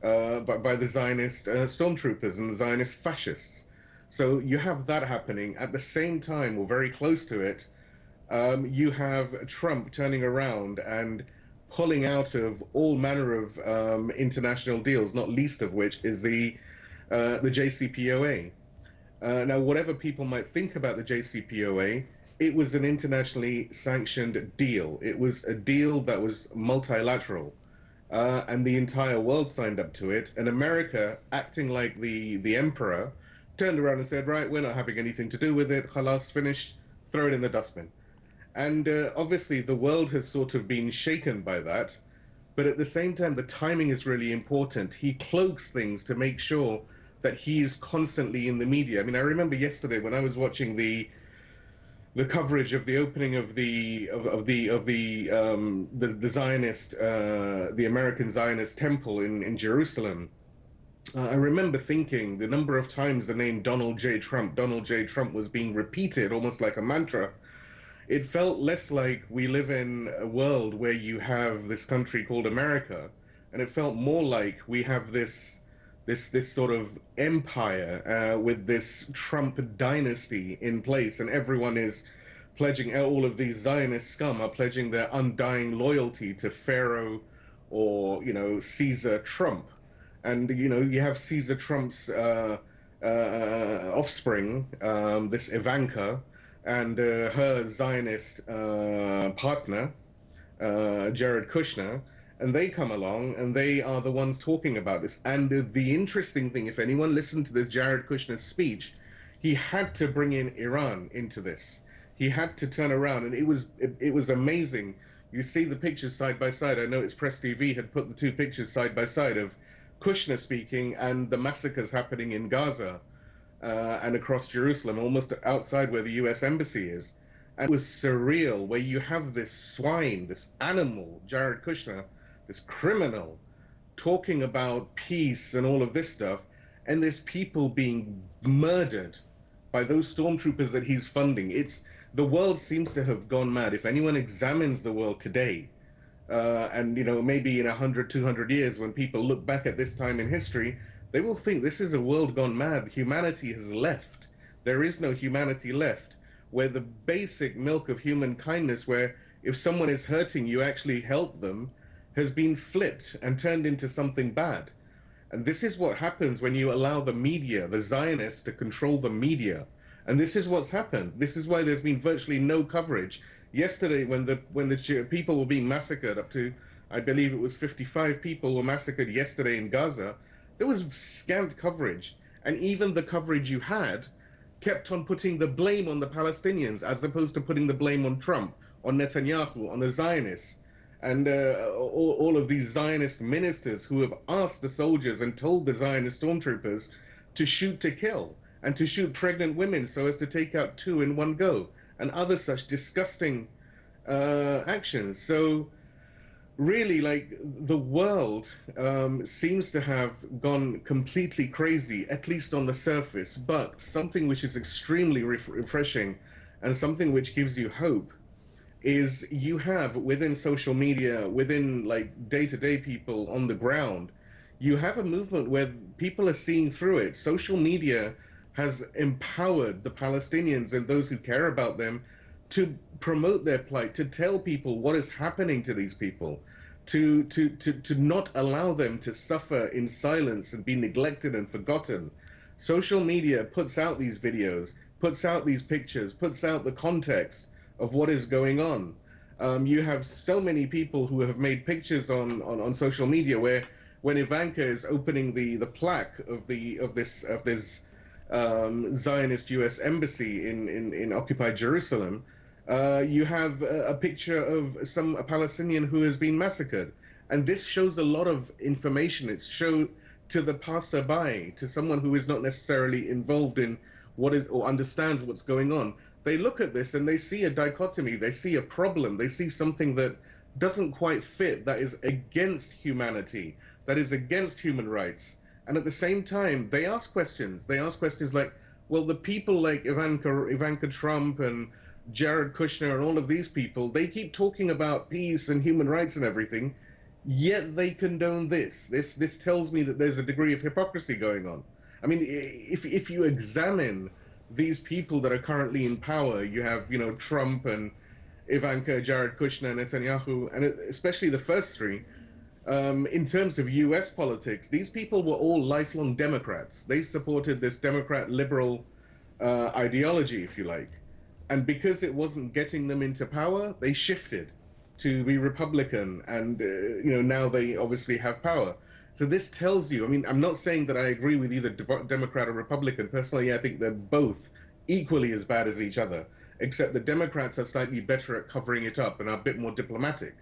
Zionist stormtroopers and the Zionist fascists. So you have that happening. At the same time, or very close to it, you have Trump turning around and pulling out of all manner of international deals, not least of which is the JCPOA. Now, whatever people might think about the JCPOA, it was an internationally sanctioned deal. It was a deal that was multilateral, and the entire world signed up to it. And America, acting like the emperor, turned around and said, right, we're not having anything to do with it. Khalas, finished, throw it in the dustbin. And obviously the world has sort of been shaken by that. But at the same time, the timing is really important. He cloaks things to make sure that he is constantly in the media. I mean, I remember yesterday when I was watching the coverage of the opening of the Zionist, the American Zionist temple in Jerusalem. I remember thinking the number of times the name Donald J. Trump was being repeated almost like a mantra it felt less like we live in a world where you have this country called America, and it felt more like we have this sort of empire with this Trump dynasty in place, and everyone is pledging, all of these Zionist scum are pledging their undying loyalty to Pharaoh or, you know, Caesar Trump. And, you know, you have Caesar Trump's offspring, this Ivanka, and her Zionist partner, Jared Kushner, and they come along and they are the ones talking about this. And the interesting thing, if anyone listened to this Jared Kushner speech, he had to bring in Iran into this. He had to turn around, and it was amazing. You see the pictures side by side. I know it's Press TV had put the two pictures side by side of Kushner speaking and the massacres happening in Gaza and across Jerusalem, almost outside where the U.S. embassy is. And it was surreal, where you have this swine, this animal, Jared Kushner, this criminal, talking about peace and all of this stuff, and there's people being murdered by those stormtroopers that he's funding. The world seems to have gone mad. If anyone examines the world today, and, you know, maybe in 100, 200 years, when people look back at this time in history, they will think this is a world gone mad. Humanity has left. There is no humanity left, where the basic milk of human kindness, where if someone is hurting, you actually help them, has been flipped and turned into something bad. And this is what happens when you allow the media, the Zionists, to control the media. And this is what's happened. This is why there's been virtually no coverage. Yesterday, when the people were being massacred, up to, I believe it was 55 people were massacred yesterday in Gaza, there was scant coverage. And even the coverage you had kept on putting the blame on the Palestinians, as opposed to putting the blame on Trump, on Netanyahu, on the Zionists. And all of these Zionist ministers who have asked the soldiers and told the Zionist stormtroopers to shoot to kill, and to shoot pregnant women so as to take out two in one go, and other such disgusting actions. So really, like, the world seems to have gone completely crazy, at least on the surface. But something which is extremely refreshing and something which gives you hope is you have within social media, within like day-to-day people on the ground, you have a movement where people are seeing through it. Social media has empowered the Palestinians and those who care about them to promote their plight, to tell people what is happening to these people, to not allow them to suffer in silence and be neglected and forgotten. Social media puts out these videos, puts out these pictures, puts out the context of what is going on. You have so many people who have made pictures on social media where when Ivanka is opening the plaque of this Zionist U.S. embassy in occupied Jerusalem, you have a picture of a Palestinian who has been massacred. And this shows a lot of information. It's shown to the passerby, to someone who is not necessarily involved in what is or understands what's going on. They look at this and they see a dichotomy, they see a problem, they see something that doesn't quite fit, that is against humanity, that is against human rights. And at the same time, they ask questions. They ask questions like, well, the people like Ivanka Trump and Jared Kushner and all of these people, they keep talking about peace and human rights and everything, yet they condone this. This tells me that there's a degree of hypocrisy going on. I mean, if you examine these people that are currently in power, you have, you know, Trump and Ivanka, Jared Kushner, Netanyahu, and especially the first three, in terms of U.S. politics, these people were all lifelong Democrats. They supported this Democrat liberal ideology, if you like. And because it wasn't getting them into power, they shifted to be Republican, and you know, now they obviously have power. So this tells you, I mean, I'm not saying that I agree with either Democrat or Republican. Personally, I think they're both equally as bad as each other, except the Democrats are slightly better at covering it up and are a bit more diplomatic.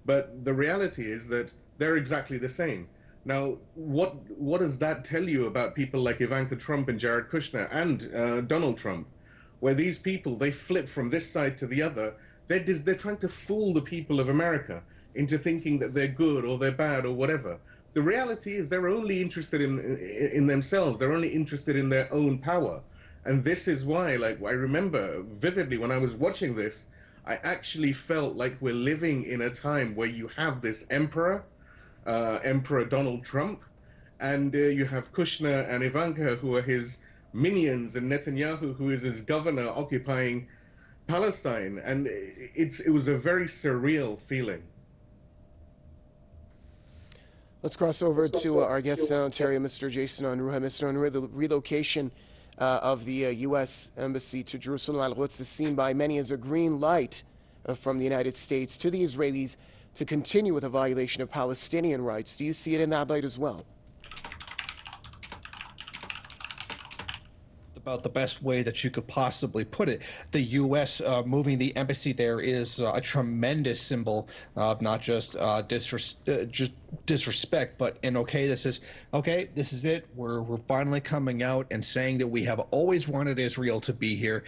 But the reality is that they're exactly the same. Now, what does that tell you about people like Ivanka Trump and Jared Kushner and Donald Trump, where these people, they flip from this side to the other? They're trying to fool the people of America into thinking that they're good or they're bad or whatever. The reality is they're only interested in themselves. They're only interested in their own power. And this is why, like, I remember vividly when I was watching this, I actually felt like we're living in a time where you have this emperor, Emperor Donald Trump, and you have Kushner and Ivanka, who are his minions, and Netanyahu, who is his governor, occupying Palestine. And it was a very surreal feeling. Let's cross over to our guest in Ontario, Mr. Jason Unruhe. Mr. Unruhe, the relocation of the U.S. Embassy to Jerusalem Al-Quds is seen by many as a green light from the United States to the Israelis to continue with a violation of Palestinian rights. Do you see it in that light as well? About the best way that you could possibly put it. The U.S. Moving the embassy there is a tremendous symbol of not just disrespect, but this is it. We're finally coming out and saying that we have always wanted Israel to be here.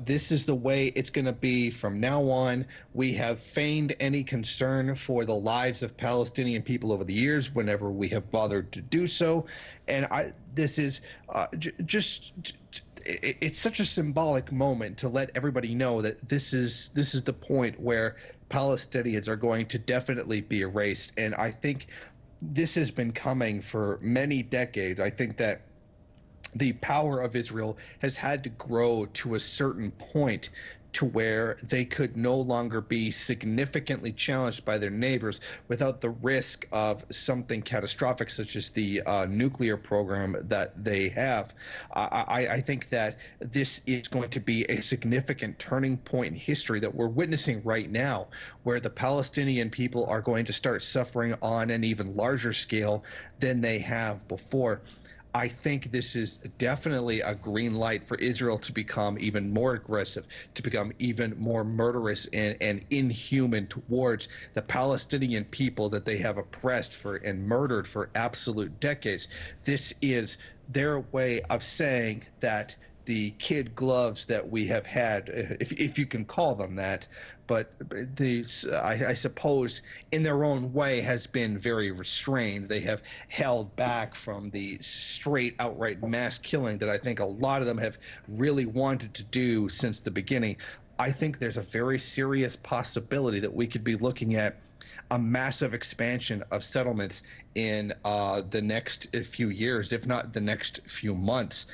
This is the way it's going to be from now on. We have feigned any concern for the lives of Palestinian people over the years whenever we have bothered to do so, and this is it's such a symbolic moment to let everybody know that this is the point where Palestinians are going to definitely be erased. And I think this has been coming for many decades. I think that the power of Israel has had to grow to a certain point to where they could no longer be significantly challenged by their neighbors without the risk of something catastrophic such as the nuclear program that they have. I think that this is going to be a significant turning point in history that we're witnessing right now, where the Palestinian people are going to start suffering on an even larger scale than they have before. I think this is definitely a green light for Israel to become even more aggressive, to become even more murderous and inhuman towards the Palestinian people that they have oppressed for and murdered for absolute decades. This is their way of saying that the kid gloves that we have had, if you can call them that, but I suppose in their own way has been very restrained. They have held back from the straight outright mass killing that I think a lot of them have really wanted to do since the beginning. I think there's a very serious possibility that we could be looking at a massive expansion of settlements in the next few years, if not the next few months.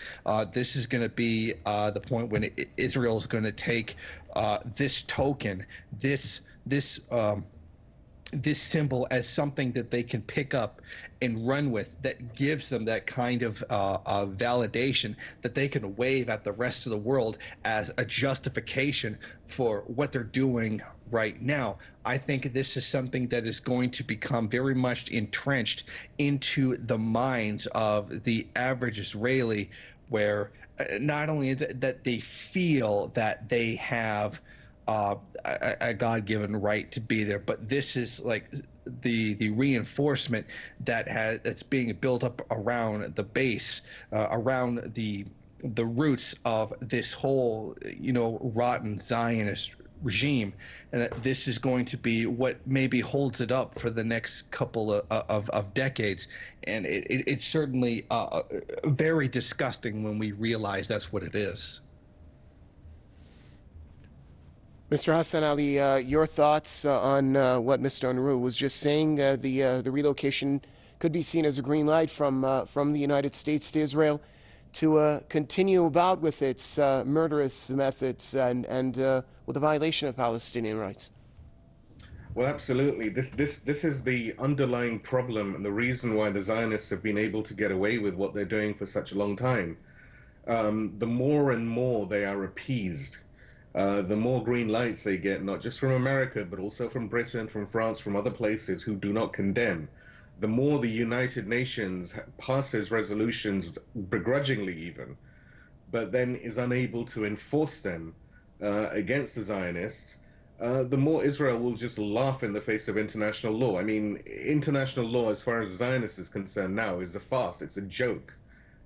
This is going to be the point when Israel is going to take this token, this symbol as something that they can pick up and run with, that gives them that kind of validation that they can wave at the rest of the world as a justification for what they're doing right now. I think this is something that is going to become very much entrenched into the minds of the average Israeli, where not only is it that they feel that they have a God-given right to be there, but this is like the reinforcement that's being built up around the base, around the roots of this whole rotten Zionist regime, and that this is going to be what maybe holds it up for the next couple of decades. And it's certainly very disgusting when we realize that's what it is. Mr. Hassan Ali, your thoughts on what Mr. Unruhe was just saying? The relocation could be seen as a green light from the United States to Israel to continue about with its murderous methods and with a violation of Palestinian rights. Well, absolutely. This is the underlying problem and the reason why the Zionists have been able to get away with what they're doing for such a long time. The more and more they are appeased, the more green lights they get, not just from America, but also from Britain, from France, from other places who do not condemn. The more the United Nations passes resolutions, begrudgingly even, but then is unable to enforce them against the Zionists, the more Israel will just laugh in the face of international law. I mean, international law, as far as Zionists is concerned now, is a farce. It's a joke.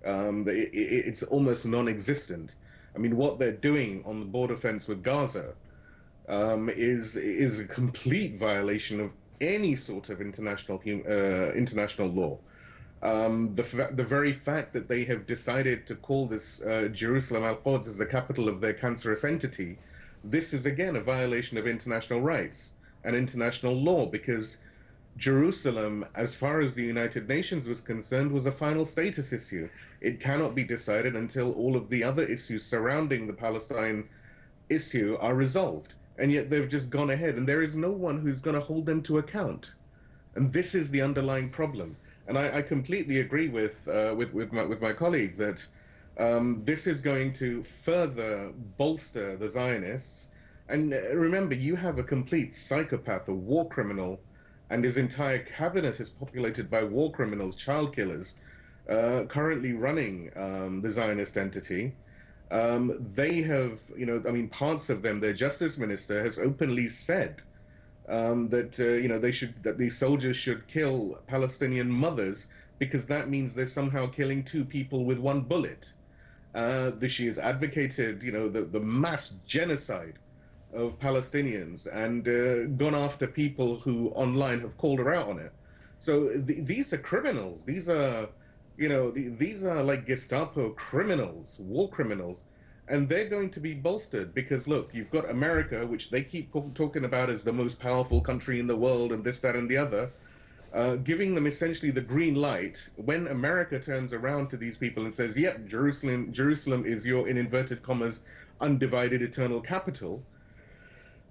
It's almost non-existent. I mean, what they're doing on the border fence with Gaza is a complete violation of any sort of international law. The very fact that they have decided to call this Jerusalem Al-Quds as the capital of their cancerous entity this is again a violation of international rights and international law, because Jerusalem, as far as the United Nations was concerned, was a final status issue. It cannot be decided until all of the other issues surrounding the Palestine issue are resolved. And yet they've just gone ahead, and there is no one who's going to hold them to account. And this is the underlying problem. And I completely agree with my colleague that this is going to further bolster the Zionists. And remember, you have a complete psychopath, a war criminal, and his entire cabinet is populated by war criminals, child killers, currently running the Zionist entity. They have, I mean, parts of them, their justice minister has openly said that that these soldiers should kill Palestinian mothers because that means they're somehow killing two people with one bullet. She has advocated, the mass genocide of Palestinians and gone after people who online have called her out on it. So these are criminals. These are, these are like Gestapo criminals, war criminals. And they're going to be bolstered because, look, you've got America, which they keep talking about as the most powerful country in the world and this, that, and the other, giving them essentially the green light when America turns around to these people and says, yep, Jerusalem is your, in inverted commas, undivided eternal capital.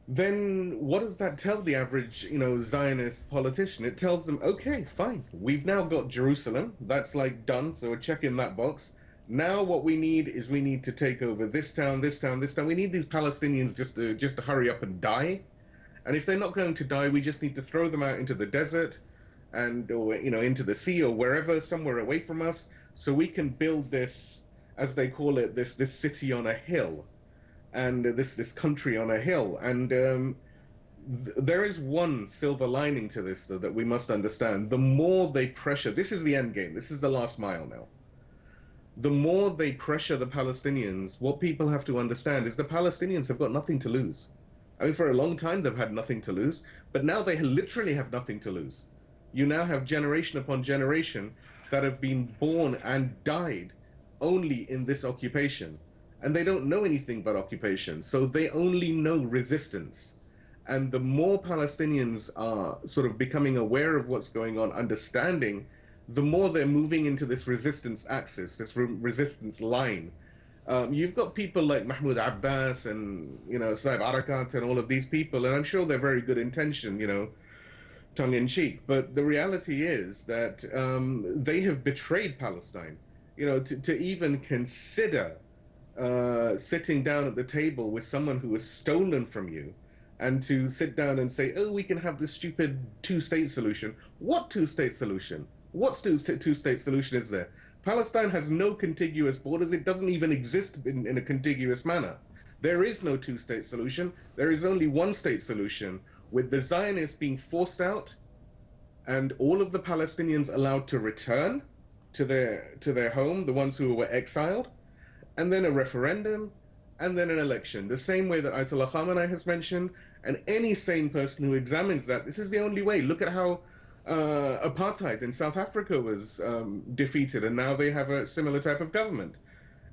Then what does that tell the average, Zionist politician? It tells them, okay, fine, we've now got Jerusalem. That's like done, so we're checking that box. Now what we need is we need to take over this town, this town, this town. We need these Palestinians just to hurry up and die. And if they're not going to die, we just need to throw them out into the desert or into the sea or wherever, somewhere away from us, so we can build this, as they call it, this city on a hill, and this country on a hill. And there is one silver lining to this, though, that we must understand. The more they pressure, this is the end game. This is the last mile now. The more they pressure the Palestinians, what people have to understand is the Palestinians have got nothing to lose. I mean, for a long time, they've had nothing to lose, but now they literally have nothing to lose. You now have generation upon generation that have been born and died only in this occupation. And they don't know anything but occupation, so they only know resistance. And the more Palestinians are sort of becoming aware of what's going on, understanding, the more they're moving into this resistance axis, this resistance line. You've got people like Mahmoud Abbas and, Saib Arakat and all of these people, and I'm sure they're very good intention, tongue in cheek. But the reality is that they have betrayed Palestine, to even consider sitting down at the table with someone who was stolen from you and to sit down and say, oh, we can have this stupid two-state solution. What two-state solution? What two-state solution is there? Palestine has no contiguous borders. It doesn't even exist in a contiguous manner. There is no two-state solution. There is only one-state solution, with the Zionists being forced out and all of the Palestinians allowed to return to their home, the ones who were exiled, and then a referendum, and then an election. The same way that Ayatollah Khamenei has mentioned, and any sane person who examines that, this is the only way. Look at how apartheid in South Africa was defeated, and now they have a similar type of government.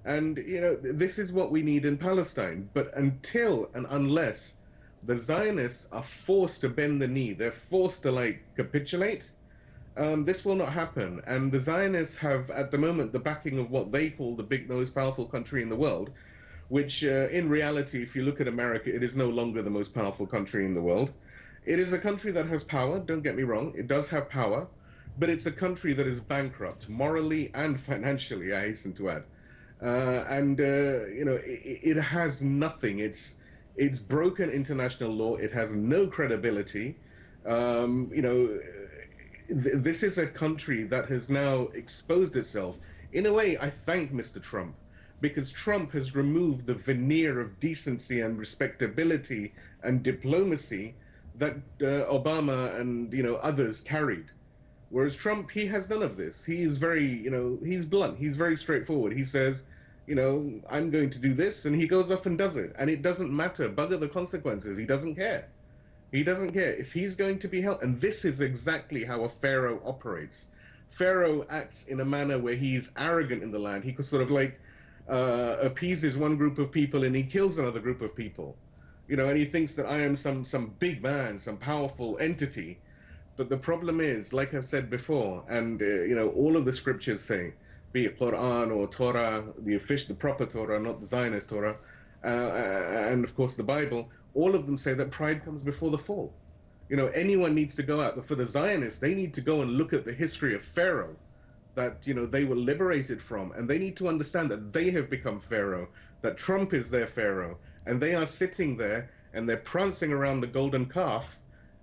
And, this is what we need in Palestine. But until and unless the Zionists are forced to bend the knee, they're forced to, capitulate, this will not happen. And the Zionists have, at the moment, the backing of what they call the big, most powerful country in the world, which, in reality, if you look at America, it is no longer the most powerful country in the world. It is a country that has power, don't get me wrong, it does have power, but it's a country that is bankrupt, morally and financially, I hasten to add. It has nothing. It's broken international law, it has no credibility. This is a country that has now exposed itself. In a way, I thank Mr. Trump, because Trump has removed the veneer of decency and respectability and diplomacy that Obama and others carried. Whereas Trump, he has none of this. He is very, he's blunt. He's very straightforward. He says, I'm going to do this, and he goes off and does it. And it doesn't matter. Bugger the consequences. He doesn't care. He doesn't care. If he's going to be held, and this is exactly how a pharaoh operates. Pharaoh acts in a manner where he's arrogant in the land. He could sort of appeases one group of people and he kills another group of people. and he thinks that I am some big man, some powerful entity. But the problem is, like I've said before, and all of the scriptures say, be it Quran or Torah, the proper Torah, not the Zionist Torah, and of course the Bible, all of them say that pride comes before the fall. Anyone needs to go out. For the Zionists, they need to go and look at the history of Pharaoh that they were liberated from, and they need to understand that they have become Pharaoh, that Trump is their Pharaoh, and they are sitting there and they're prancing around the golden calf,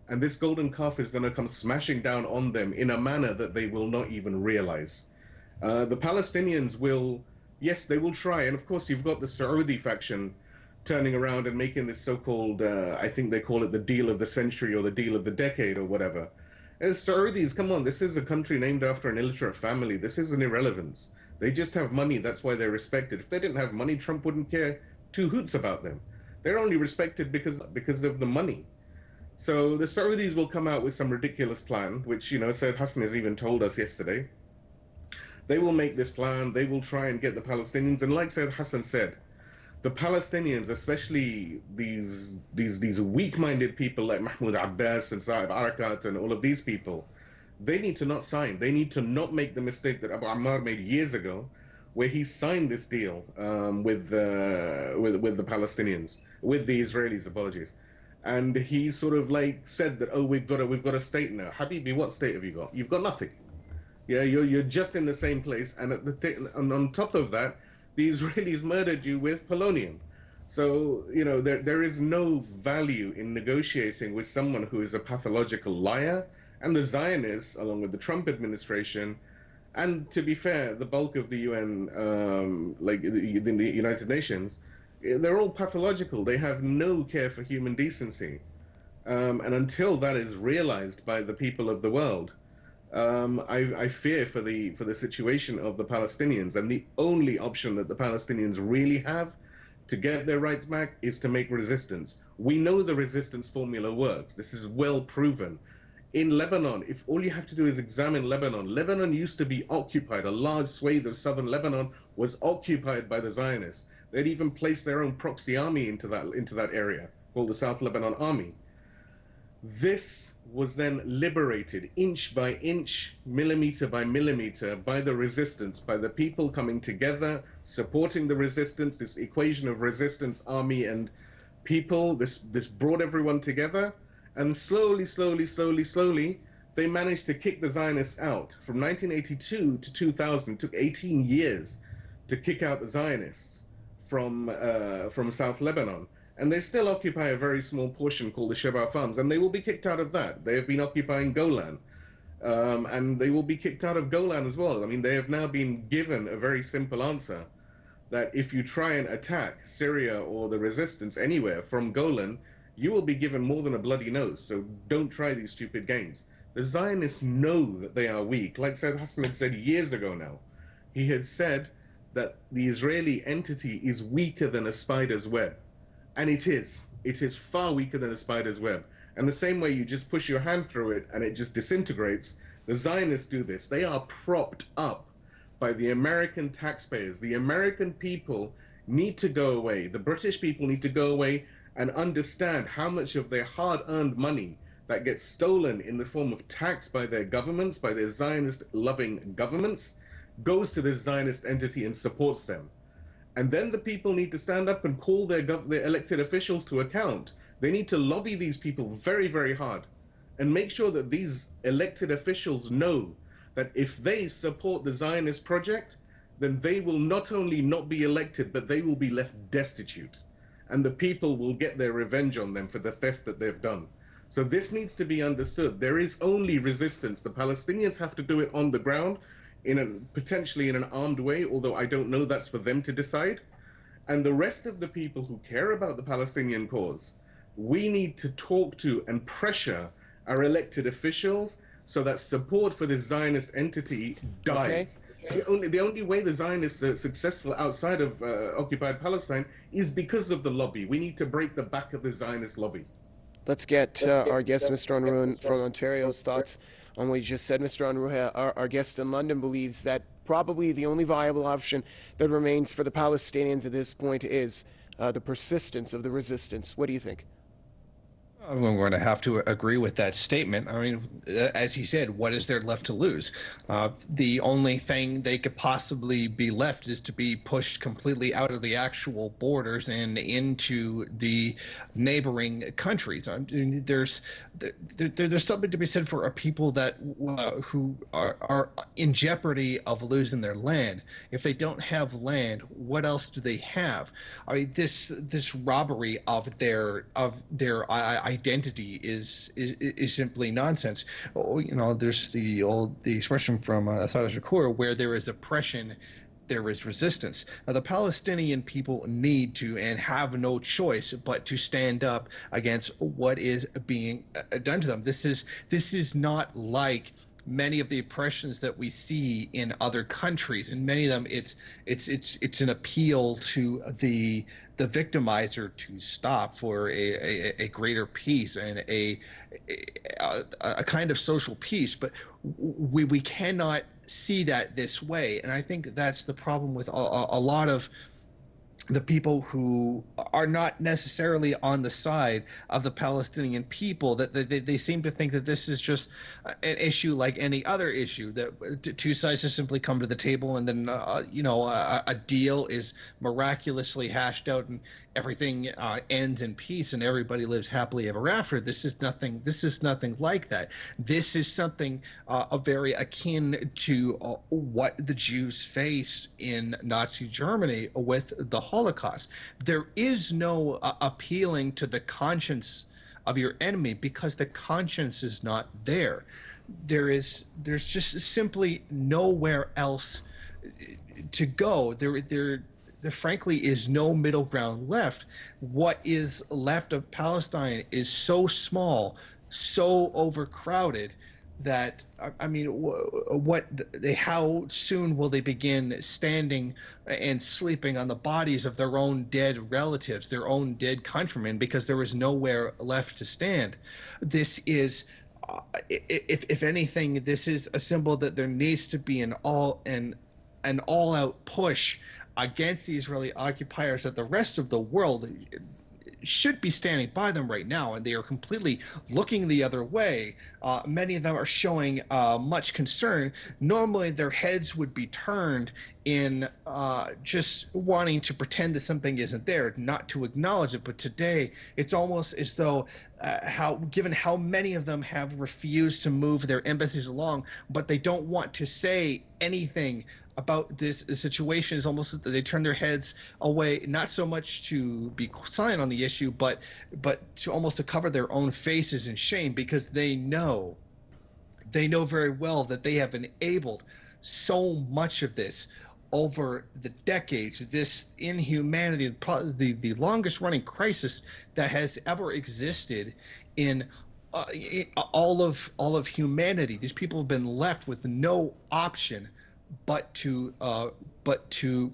and this golden calf is going to come smashing down on them in a manner that they will not even realize. The Palestinians will, yes, they will try, and of course you've got the Saudi faction turning around and making this so-called, I think they call it the deal of the century or the deal of the decade or whatever. As Saudis, come on, this is a country named after an illiterate family. This is an irrelevance. They just have money, that's why they're respected. If they didn't have money, Trump wouldn't care two hoots about them. They're only respected because of the money. So the Saudis will come out with some ridiculous plan, which, Said Hassan has even told us yesterday. They will make this plan, they will try and get the Palestinians, and like Said Hassan said, the Palestinians, especially these weak-minded people like Mahmoud Abbas and Saeb Arakat and all of these people, they need to not sign. They need to not make the mistake that Abu Ammar made years ago, where he signed this deal with the Palestinians, with the Israelis, apologies. And he sort of like said that, oh, we've got a state now. Habibi, what state have you got? You've got nothing. Yeah, you're just in the same place, and on top of that, the Israelis murdered you with polonium. So, there is no value in negotiating with someone who is a pathological liar. And the Zionists, along with the Trump administration, and to be fair, the bulk of the UN, like the United Nations, they're all pathological. They have no care for human decency. And until that is realized by the people of the world, I fear for the situation of the Palestinians, and the only option that the Palestinians really have to get their rights back is to make resistance. We know the resistance formula works. This is well proven. In Lebanon, if all you have to do is examine Lebanon, Lebanon used to be occupied. A large swathe of southern Lebanon was occupied by the Zionists. They'd even placed their own proxy army into that area, called the South Lebanon Army. This was then liberated inch by inch, millimeter by millimeter, by the resistance, by the people coming together, supporting the resistance, this equation of resistance, army, and people. This brought everyone together, and slowly, they managed to kick the Zionists out. From 1982 to 2000, took 18 years to kick out the Zionists from South Lebanon. And they still occupy a very small portion called the Sheba Farms, and they will be kicked out of that. They have been occupying Golan, and they will be kicked out of Golan as well. I mean, they have now been given a very simple answer, that if you try and attack Syria or the resistance anywhere from Golan, you will be given more than a bloody nose, so don't try these stupid games. The Zionists know that they are weak. Like Said Hassan had said years ago now, he had said that the Israeli entity is weaker than a spider's web. And it is. It is far weaker than a spider's web. And the same way you just push your hand through it and it just disintegrates, the Zionists do this. They are propped up by the American taxpayers. The American people need to go away. The British people need to go away and understand how much of their hard-earned money that gets stolen in the form of tax by their governments, by their Zionist-loving governments, goes to this Zionist entity and supports them. And then the people need to stand up and call their elected officials to account. They need to lobby these people very, very hard and make sure that these elected officials know that if they support the Zionist project, then they will not only not be elected, but they will be left destitute. And the people will get their revenge on them for the theft that they've done. So this needs to be understood. There is only resistance. The Palestinians have to do it on the ground, potentially in an armed way, although I don't know, that's for them to decide. And the rest of the people who care about the Palestinian cause, we need to talk to and pressure our elected officials so that support for this Zionist entity dies. Okay. The only way the Zionists are successful outside of occupied Palestine is because of the lobby. We need to break the back of the Zionist lobby. Let's get our guest, Mr. Unruhe from Ontario's thoughts on what you just said. Mr. Unruhe, our guest in London believes that probably the only viable option that remains for the Palestinians at this point is the persistence of the resistance. What do you think? We're going to have to agree with that statement. I mean, as he said, what is there left to lose? The only thing they could possibly be left is to be pushed completely out of the actual borders and into the neighboring countries. I mean, there's something to be said for a people that who are in jeopardy of losing their land. If they don't have land, what else do they have? I mean, this robbery of their identity is simply nonsense. Oh, you know, there's the expression from Asad Shakur, where there is oppression, there is resistance. Now, the Palestinian people need to and have no choice but to stand up against what is being done to them. This is not like many of the oppressions that we see in other countries. In many of them, it's an appeal to the victimizer to stop for a greater peace and a kind of social peace. But we cannot see that this way, and I think that's the problem with a lot of the people who are not necessarily on the side of the Palestinian people, that they seem to think that this is just an issue like any other issue, that two sides just simply come to the table and then a deal is miraculously hashed out and everything ends in peace and everybody lives happily ever after. This is nothing like that. This is something very akin to what the Jews faced in Nazi Germany with the Holocaust. There is no appealing to the conscience of your enemy because the conscience is not there. There's just simply nowhere else to go. There frankly is no middle ground left. What is left of Palestine is so small, so overcrowded, that I mean, how soon will they begin standing and sleeping on the bodies of their own dead relatives, their own dead countrymen, because there is nowhere left to stand? This is, if anything, this is a symbol that there needs to be an all-out push against the Israeli occupiers, that the rest of the world should be standing by them right now, and they are completely looking the other way. Many of them are showing much concern. Normally their heads would be turned in just wanting to pretend that something isn't there, not to acknowledge it. But today it's almost as though given how many of them have refused to move their embassies along, but they don't want to say anything about this situation, is almost that they turn their heads away, not so much to be silent on the issue, but to almost to cover their own faces in shame, because they know very well that they have enabled so much of this over the decades. This inhumanity, the longest running crisis that has ever existed in all of humanity. These people have been left with no option but to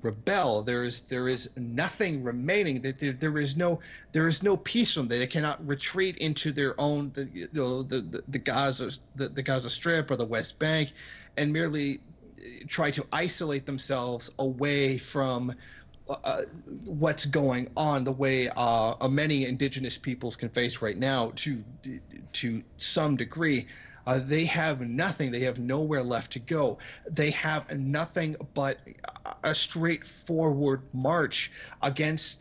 rebel. There is nothing remaining. That there is no peace from them. They cannot retreat into their own the Gaza Strip or the West Bank, and merely try to isolate themselves away from what's going on, the way many indigenous peoples can face right now to some degree. They have nothing. They have nowhere left to go. They have nothing but a straightforward march against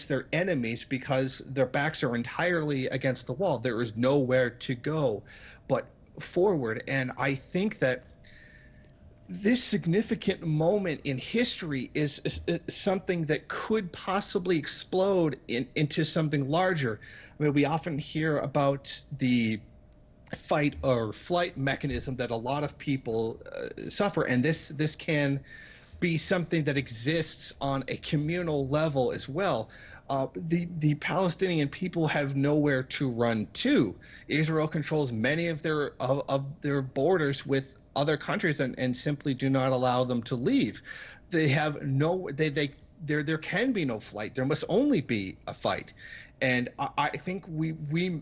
their enemies, because their backs are entirely against the wall. There is nowhere to go but forward. And I think that this significant moment in history is something that could possibly explode into something larger. I mean, we often hear about the fight or flight mechanism that a lot of people suffer, and this can be something that exists on a communal level as well. The Palestinian people have nowhere to run to. Israel controls many of their borders with other countries and simply do not allow them to leave. They have there can be no flight. There must only be a fight. And I think we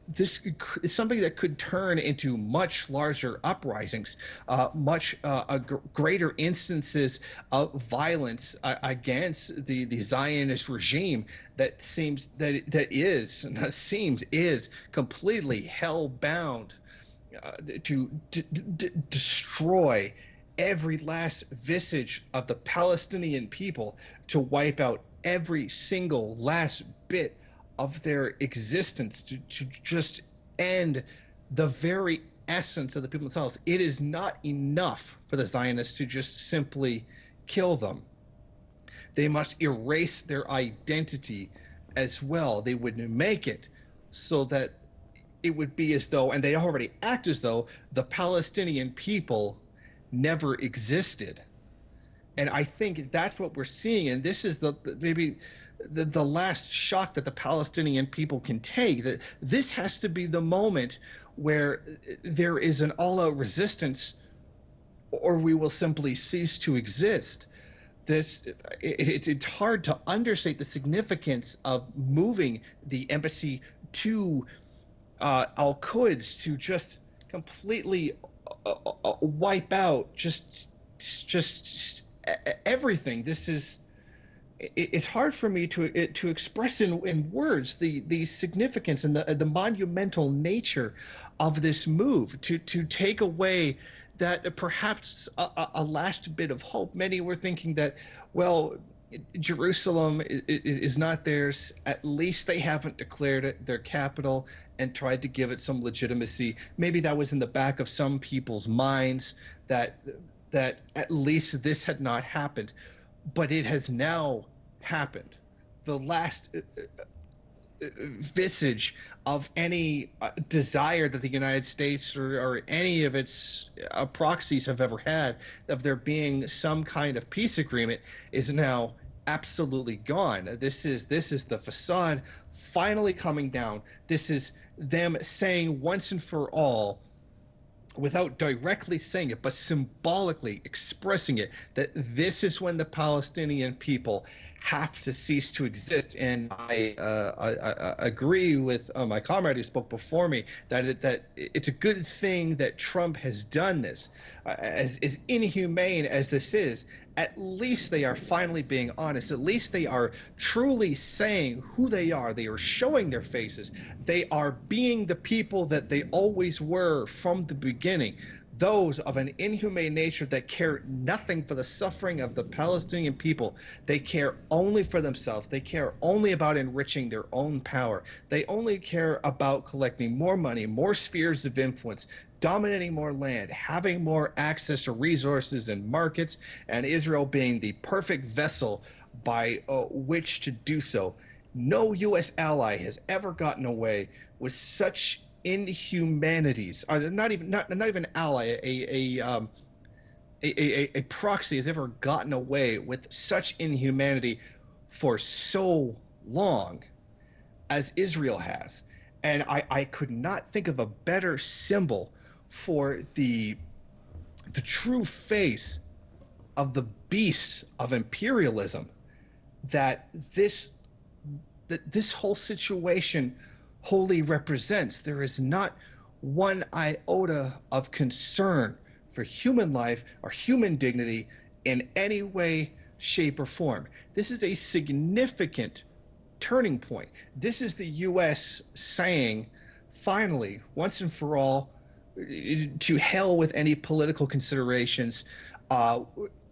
this is something that could turn into much larger uprisings, much greater instances of violence against the Zionist regime that is completely hell bound to destroy every last vestige of the Palestinian people, to wipe out every single last bit of their existence, to just end the very essence of the people themselves. It is not enough for the Zionists to just simply kill them. They must erase their identity as well. They would make it so that it would be as though, and they already act as though, the Palestinian people never existed. And I think that's what we're seeing, and this is maybe the last shock that the Palestinian people can take, that this has to be the moment where there is an all-out resistance, or we will simply cease to exist. It's hard to understate the significance of moving the embassy to Al-Quds to just completely wipe out just everything. It's hard for me to express in words the significance and the monumental nature of this move to take away that perhaps a last bit of hope. Many were thinking that, well, Jerusalem is not theirs. At least they haven't declared it their capital and tried to give it some legitimacy. Maybe that was in the back of some people's minds, that at least this had not happened. But it has now happened. The last vestige of any desire that the United States or any of its proxies have ever had of there being some kind of peace agreement is now absolutely gone. This is the facade finally coming down. This is them saying once and for all, without directly saying it, but symbolically expressing it, that this is when the Palestinian people have to cease to exist. And I agree with my comrade who spoke before me that it's a good thing that Trump has done this. As inhumane as this is, at least they are finally being honest. At least they are truly saying who they are. They are showing their faces. They are being the people that they always were from the beginning. Those of an inhumane nature that care nothing for the suffering of the Palestinian people. They care only for themselves. They care only about enriching their own power. They only care about collecting more money, more spheres of influence, dominating more land, having more access to resources and markets, and Israel being the perfect vessel by which to do so. No U.S. ally has ever gotten away with such inhumanities. Not even ally. A proxy has ever gotten away with such inhumanity for so long as Israel has. And I could not think of a better symbol for the true face of the beast of imperialism that this whole situation wholly represents. There is not one iota of concern for human life or human dignity in any way, shape, or form. This is a significant turning point. This is the U.S. saying, finally, once and for all, to hell with any political considerations.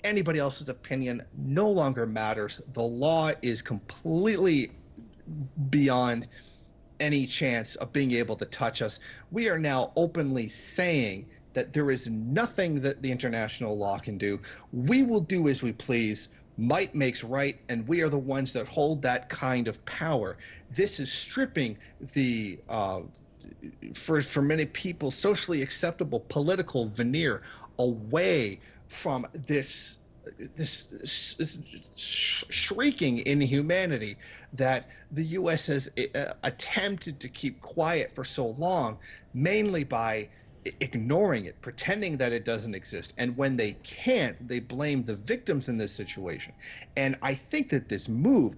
Anybody else's opinion no longer matters. The law is completely beyond any chance of being able to touch us. We are now openly saying that there is nothing that the international law can do. We will do as we please. Might makes right, and we are the ones that hold that kind of power. This is stripping the for many people socially acceptable political veneer away from this shrieking inhumanity that the U.S. has attempted to keep quiet for so long, mainly by ignoring it, pretending that it doesn't exist. And when they can't, they blame the victims in this situation. And I think that this move,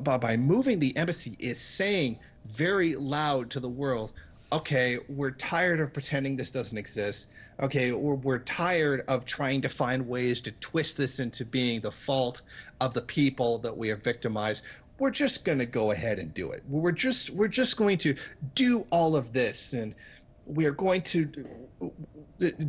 by moving the embassy, is saying very loud to the world, okay, we're tired of pretending this doesn't exist. Okay, we're tired of trying to find ways to twist this into being the fault of the people that we have victimized. We're just going to go ahead and do it. We're just going to do all of this, and we are going to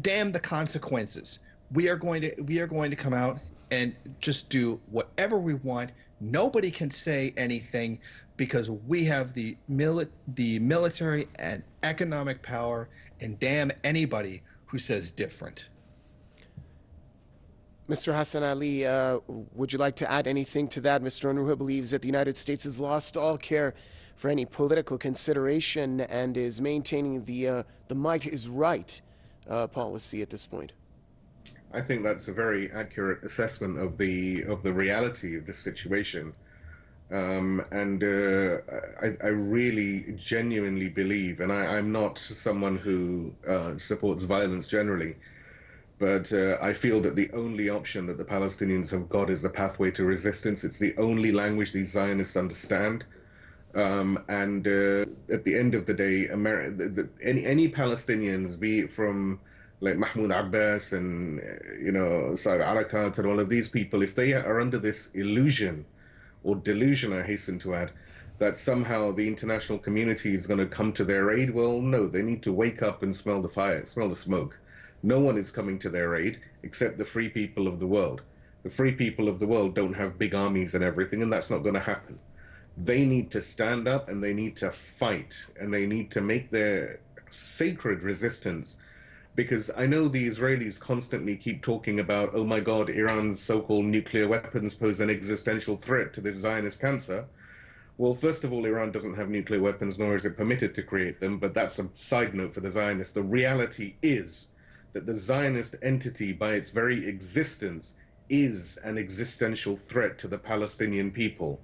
damn the consequences. We are going to come out and just do whatever we want. Nobody can say anything because we have the military and economic power, and damn anybody who says different. Mr. Hassan Ali, would you like to add anything to that? Mr. Unruhe believes that the United States has lost all care for any political consideration and is maintaining the might is right policy at this point. I think that's a very accurate assessment of the reality of this situation. I really genuinely believe, and I'm not someone who supports violence generally, but I feel that the only option that the Palestinians have got is the pathway to resistance. It's the only language these Zionists understand. At the end of the day, any Palestinians, be it from like Mahmoud Abbas and Saad Arakat and all of these people, if they are under this illusion or delusion, I hasten to add, that somehow the international community is going to come to their aid, well, no, they need to wake up and smell the fire, smell the smoke. No one is coming to their aid except the free people of the world. The free people of the world don't have big armies and everything, and that's not going to happen. They need to stand up and they need to fight and they need to make their sacred resistance. Because I know the Israelis constantly keep talking about, oh my God, Iran's so-called nuclear weapons pose an existential threat to this Zionist cancer. Well, first of all, Iran doesn't have nuclear weapons, nor is it permitted to create them, but that's a side note for the Zionists. The reality is that the Zionist entity, by its very existence, is an existential threat to the Palestinian people.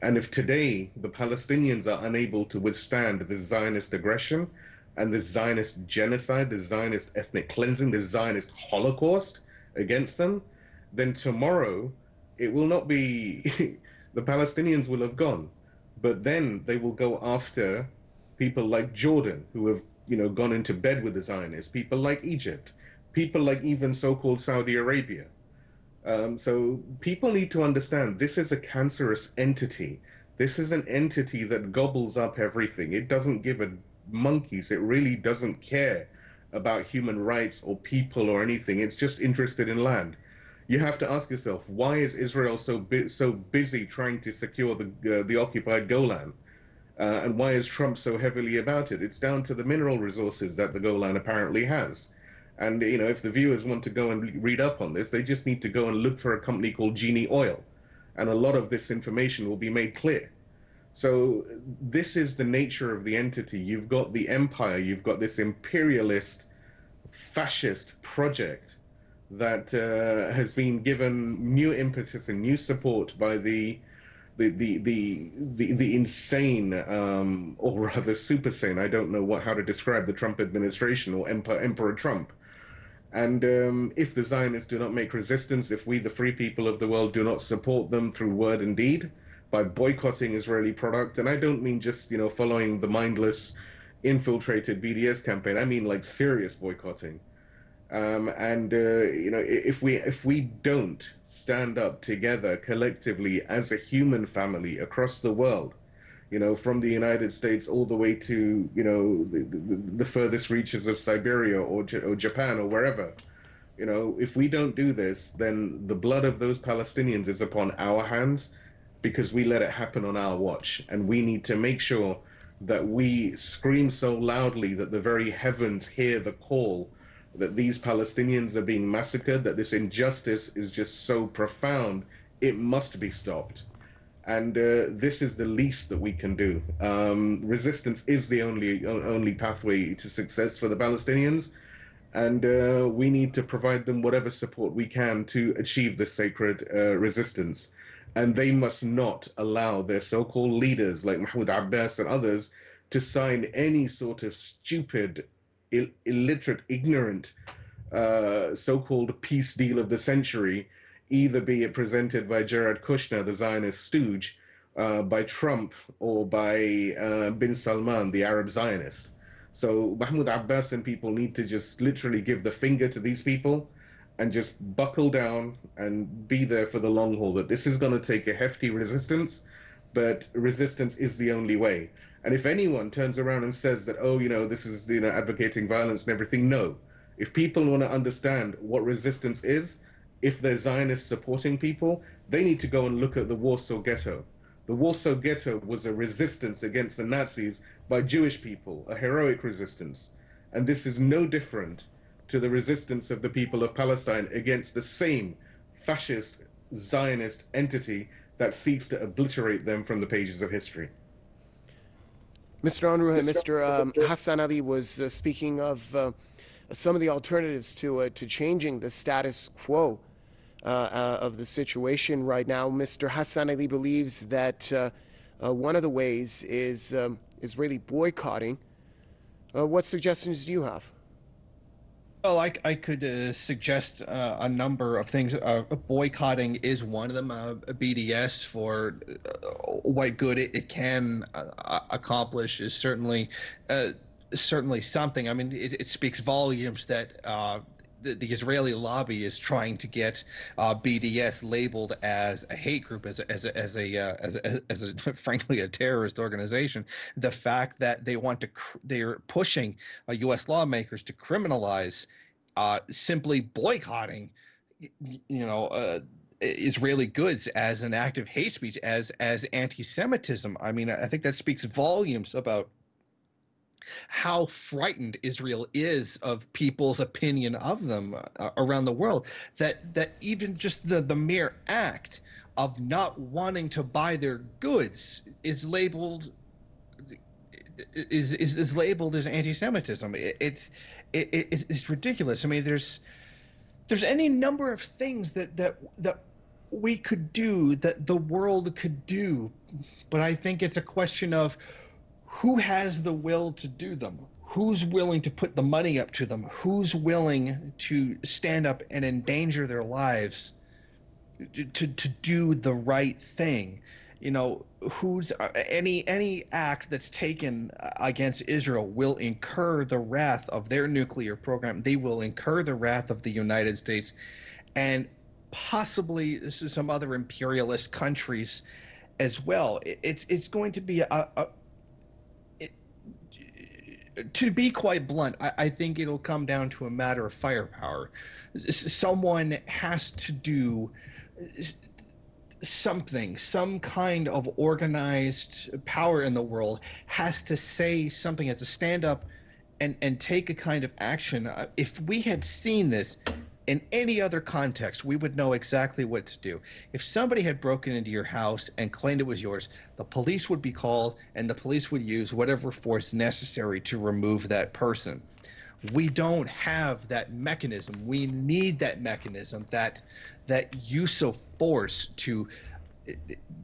And if today the Palestinians are unable to withstand the Zionist aggression and the Zionist genocide, the Zionist ethnic cleansing, the Zionist Holocaust against them, then tomorrow it will not be, the Palestinians will have gone. But then they will go after people like Jordan, who have, gone into bed with the Zionists, people like Egypt, people like even so-called Saudi Arabia. So people need to understand this is a cancerous entity. This is an entity that gobbles up everything. It doesn't give a monkeys. It really doesn't care about human rights or people or anything. It's just interested in land. You have to ask yourself, why is Israel so busy trying to secure the occupied Golan? And why is Trump so heavily about it? It's down to the mineral resources that the Golan apparently has. And, if the viewers want to go and read up on this, they just need to go and look for a company called Genie Oil. And a lot of this information will be made clear. So this is the nature of the entity. You've got the empire, you've got this imperialist, fascist project that has been given new impetus and new support by the insane, or rather super sane, I don't know how to describe the Trump administration or Emperor Trump. And if the Zionists do not make resistance, if we, the free people of the world, do not support them through word and deed, by boycotting Israeli product, and I don't mean just, following the mindless, infiltrated BDS campaign, I mean like serious boycotting. If we don't stand up together collectively as a human family across the world, from the United States all the way to, the furthest reaches of Siberia or Japan or wherever, if we don't do this, then the blood of those Palestinians is upon our hands because we let it happen on our watch. And we need to make sure that we scream so loudly that the very heavens hear the call that these Palestinians are being massacred, that this injustice is just so profound, it must be stopped. And this is the least that we can do. Resistance is the only pathway to success for the Palestinians, and we need to provide them whatever support we can to achieve this sacred resistance. And they must not allow their so-called leaders like Mahmoud Abbas and others to sign any sort of stupid, illiterate, ignorant so-called peace deal of the century, either be it presented by Jared Kushner, the Zionist stooge, by Trump or by bin Salman, the Arab Zionist. So Mahmoud Abbas and people need to just literally give the finger to these people and just buckle down and be there for the long haul. That this is going to take a hefty resistance, but resistance is the only way. And if anyone turns around and says that, oh, this is, advocating violence and everything, no. If people want to understand what resistance is, if they're Zionists supporting people, they need to go and look at the Warsaw Ghetto. The Warsaw Ghetto was a resistance against the Nazis by Jewish people, a heroic resistance. And this is no different to the resistance of the people of Palestine against the same fascist Zionist entity that seeks to obliterate them from the pages of history. Mr. Unruhe, Mr. Hassan Ali was speaking of some of the alternatives to changing the status quo of the situation right now. Mr. Hassan Ali believes that one of the ways is Israeli boycotting. What suggestions do you have? Well, I could suggest a number of things. Boycotting is one of them. BDS, for what good it can accomplish, is certainly something. I mean, it speaks volumes that the Israeli lobby is trying to get BDS labeled as a hate group, as a frankly a terrorist organization. The fact that they're pushing U.S. lawmakers to criminalize simply boycotting, Israeli goods as an act of hate speech, as anti-Semitism. I mean, I think that speaks volumes about how frightened Israel is of people's opinion of them around the world, that even just the mere act of not wanting to buy their goods is labeled labeled as anti-Semitism. It's ridiculous. I mean, there's any number of things that we could do, that the world could do, but I think it's a question of who has the will to do them, who's willing to put the money up to them, who's willing to stand up and endanger their lives to do the right thing. Who's any act that's taken against Israel will incur the wrath of their nuclear program. They will incur the wrath of the United States and possibly some other imperialist countries as well. It's going to be to be quite blunt, I think it'll come down to a matter of firepower. Someone has to do something, some kind of organized power in the world has to say something, has to stand up and take a kind of action. If we had seen this in any other context, we would know exactly what to do. If somebody had broken into your house and claimed it was yours, the police would be called and the police would use whatever force necessary to remove that person. We don't have that mechanism. We need that mechanism, that use of force to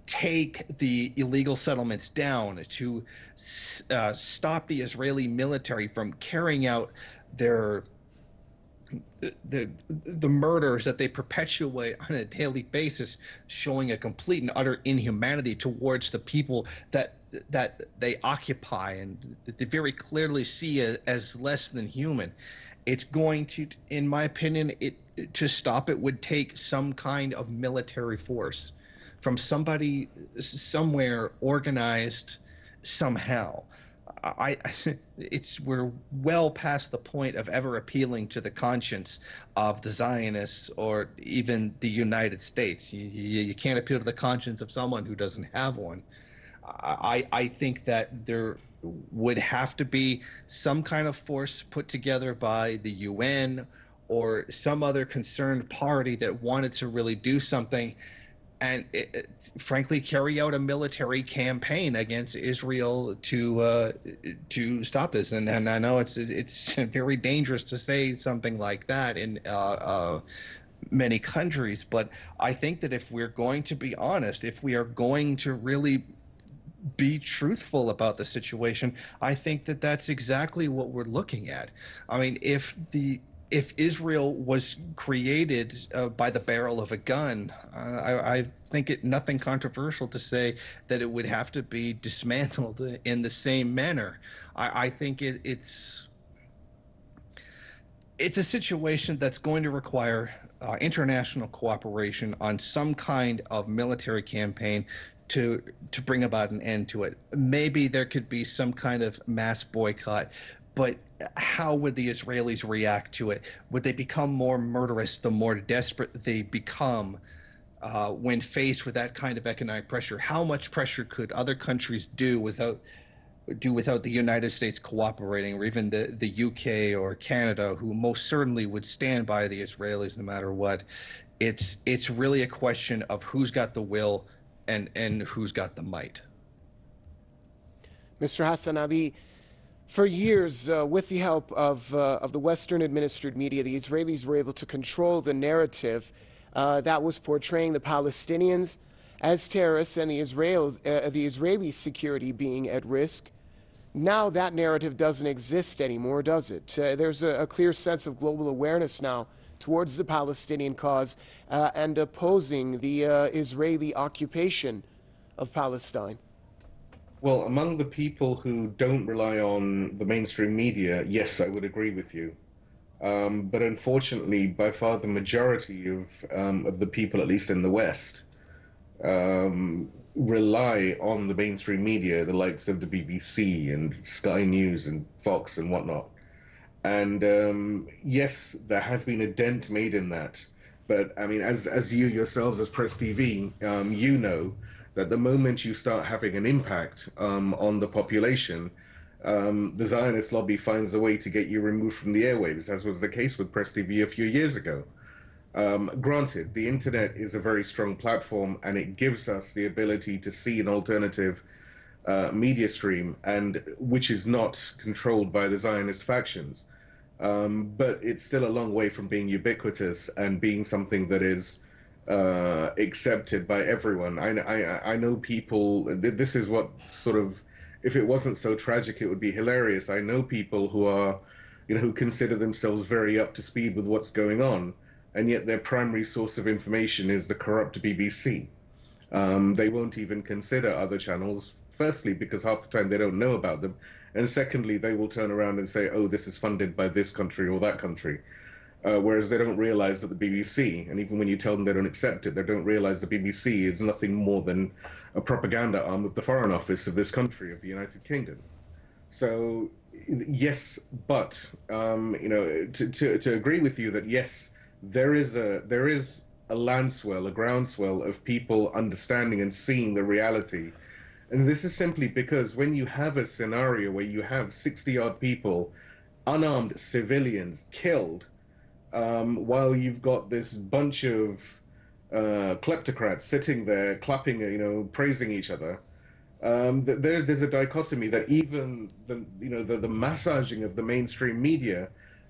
take the illegal settlements down, to stop the Israeli military from carrying out the murders that they perpetuate on a daily basis, showing a complete and utter inhumanity towards the people that they occupy and that they very clearly see as less than human. It's going to, in my opinion, to stop it would take some kind of military force from somebody somewhere, organized somehow. We're well past the point of ever appealing to the conscience of the Zionists or even the United States. You can't appeal to the conscience of someone who doesn't have one. I think that there would have to be some kind of force put together by the UN or some other concerned party that wanted to really do something and frankly carry out a military campaign against Israel to stop this. And I know it's very dangerous to say something like that in many countries, but I think that if we're going to be honest, if we are going to really be truthful about the situation, I think that that's exactly what we're looking at. I mean, if the if Israel was created by the barrel of a gun, I think it nothing controversial to say that it would have to be dismantled in the same manner. I think it's a situation that's going to require international cooperation on some kind of military campaign to bring about an end to it. Maybe there could be some kind of mass boycott, but how would the Israelis react to it? Would they become more murderous the more desperate they become when faced with that kind of economic pressure? How much pressure could other countries do without the United States cooperating, or even the UK or Canada, who most certainly would stand by the Israelis no matter what? It's really a question of who's got the will and who's got the might. Mr. Hassan Ali, for years, with the help of the Western-administered media, the Israelis were able to control the narrative that was portraying the Palestinians as terrorists and the Israeli security being at risk. Now that narrative doesn't exist anymore, does it? There's a clear sense of global awareness now towards the Palestinian cause and opposing the Israeli occupation of Palestine. Well, among the people who don't rely on the mainstream media, yes, I would agree with you. But unfortunately, by far the majority of the people, at least in the West, rely on the mainstream media, the likes of the BBC and Sky News and Fox and whatnot. And yes, there has been a dent made in that. But I mean, as you yourselves, as Press TV, you know that the moment you start having an impact on the population, the Zionist lobby finds a way to get you removed from the airwaves, as was the case with Press TV a few years ago. Granted, the internet is a very strong platform and it gives us the ability to see an alternative media stream, and which is not controlled by the Zionist factions. But it's still a long way from being ubiquitous and being something that is accepted by everyone. I know people, this is what sort of, if it wasn't so tragic, it would be hilarious. I know people who are, who consider themselves very up to speed with what's going on, and yet their primary source of information is the corrupt BBC. They won't even consider other channels, firstly, because half the time they don't know about them, and secondly, they will turn around and say, oh, this is funded by this country or that country. Whereas they don't realize that the BBC, and even when you tell them they don't accept it, they don't realize the BBC is nothing more than a propaganda arm of the Foreign Office of this country, of the United Kingdom. So, yes, but, to agree with you that, yes, there is a landswell, a groundswell of people understanding and seeing the reality. And this is simply because when you have a scenario where you have 60-odd people, unarmed civilians, killed, while you've got this bunch of kleptocrats sitting there clapping, praising each other, there's a dichotomy that even the massaging of the mainstream media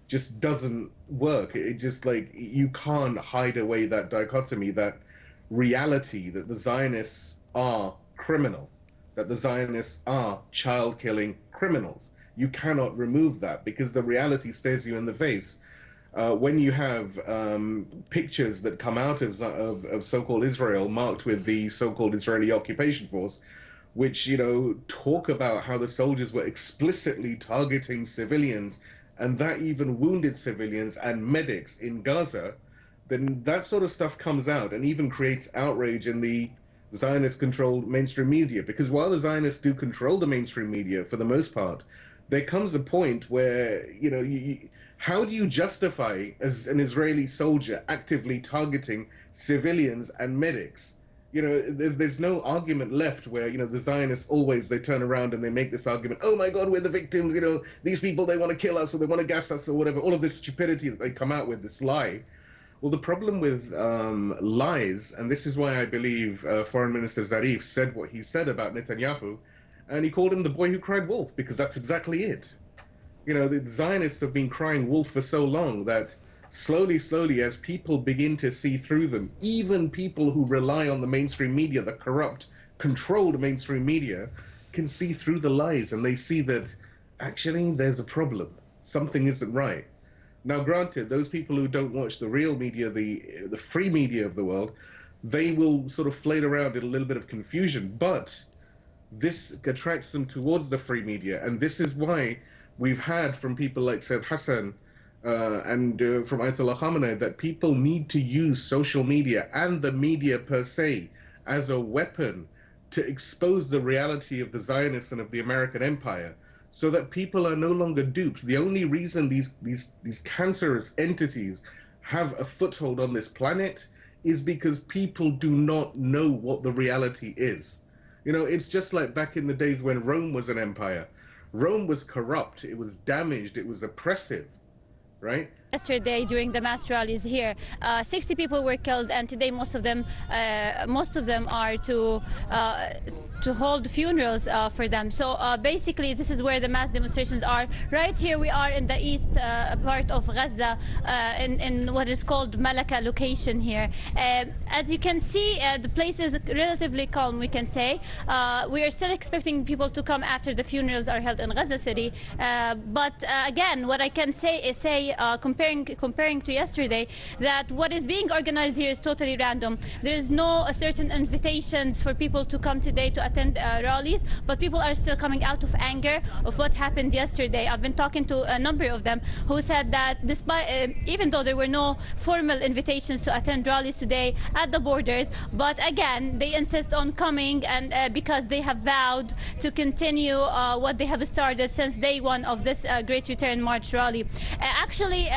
just doesn't work. It just, like, you can't hide away that dichotomy, that reality that the Zionists are criminal, that the Zionists are child-killing criminals. You cannot remove that because the reality stares you in the face. When you have pictures that come out of so-called Israel marked with the so-called Israeli occupation force, which, talk about how the soldiers were explicitly targeting civilians, and that even wounded civilians and medics in Gaza, then that sort of stuff comes out and even creates outrage in the Zionist-controlled mainstream media. Because while the Zionists do control the mainstream media for the most part, there comes a point where, how do you justify, as an Israeli soldier, actively targeting civilians and medics? There's no argument left where, the Zionists they turn around and they make this argument, oh my God, we're the victims, these people, they want to kill us or they want to gas us or whatever, all of this stupidity that they come out with, this lie. Well, the problem with lies, and this is why I believe Foreign Minister Zarif said what he said about Netanyahu, and he called him the boy who cried wolf, because that's exactly it. The Zionists have been crying wolf for so long that slowly, as people begin to see through them, even people who rely on the mainstream media, the corrupt, controlled mainstream media, can see through the lies, and they see that actually there's a problem. Something isn't right. Now, granted, those people who don't watch the real media, the free media of the world, they will sort of flail around in a little bit of confusion, but this attracts them towards the free media, and this is why we've had from people like Said Hassan and from Ayatollah Khamenei that people need to use social media and the media per se as a weapon to expose the reality of the Zionists and of the American empire, so that people are no longer duped. The only reason these cancerous entities have a foothold on this planet is because people do not know what the reality is. You know, it's just like back in the days when Rome was an empire. Rome was corrupt, it was damaged, it was oppressive, right? Yesterday, during the mass rallies here, 60 people were killed, and today most of them are to hold funerals for them. So basically, this is where the mass demonstrations are. Right here, we are in the east part of Gaza, in what is called Malaka location here. As you can see, the place is relatively calm, we can say. We are still expecting people to come after the funerals are held in Gaza City. But again, what I can say is comparing to yesterday, that what is being organized here is totally random. There is no certain invitations for people to come today to attend rallies, but people are still coming out of anger of what happened yesterday. I've been talking to a number of them who said that despite, even though there were no formal invitations to attend rallies today at the borders, but again, they insist on coming, and because they have vowed to continue what they have started since day one of this Great Return March rally. Actually,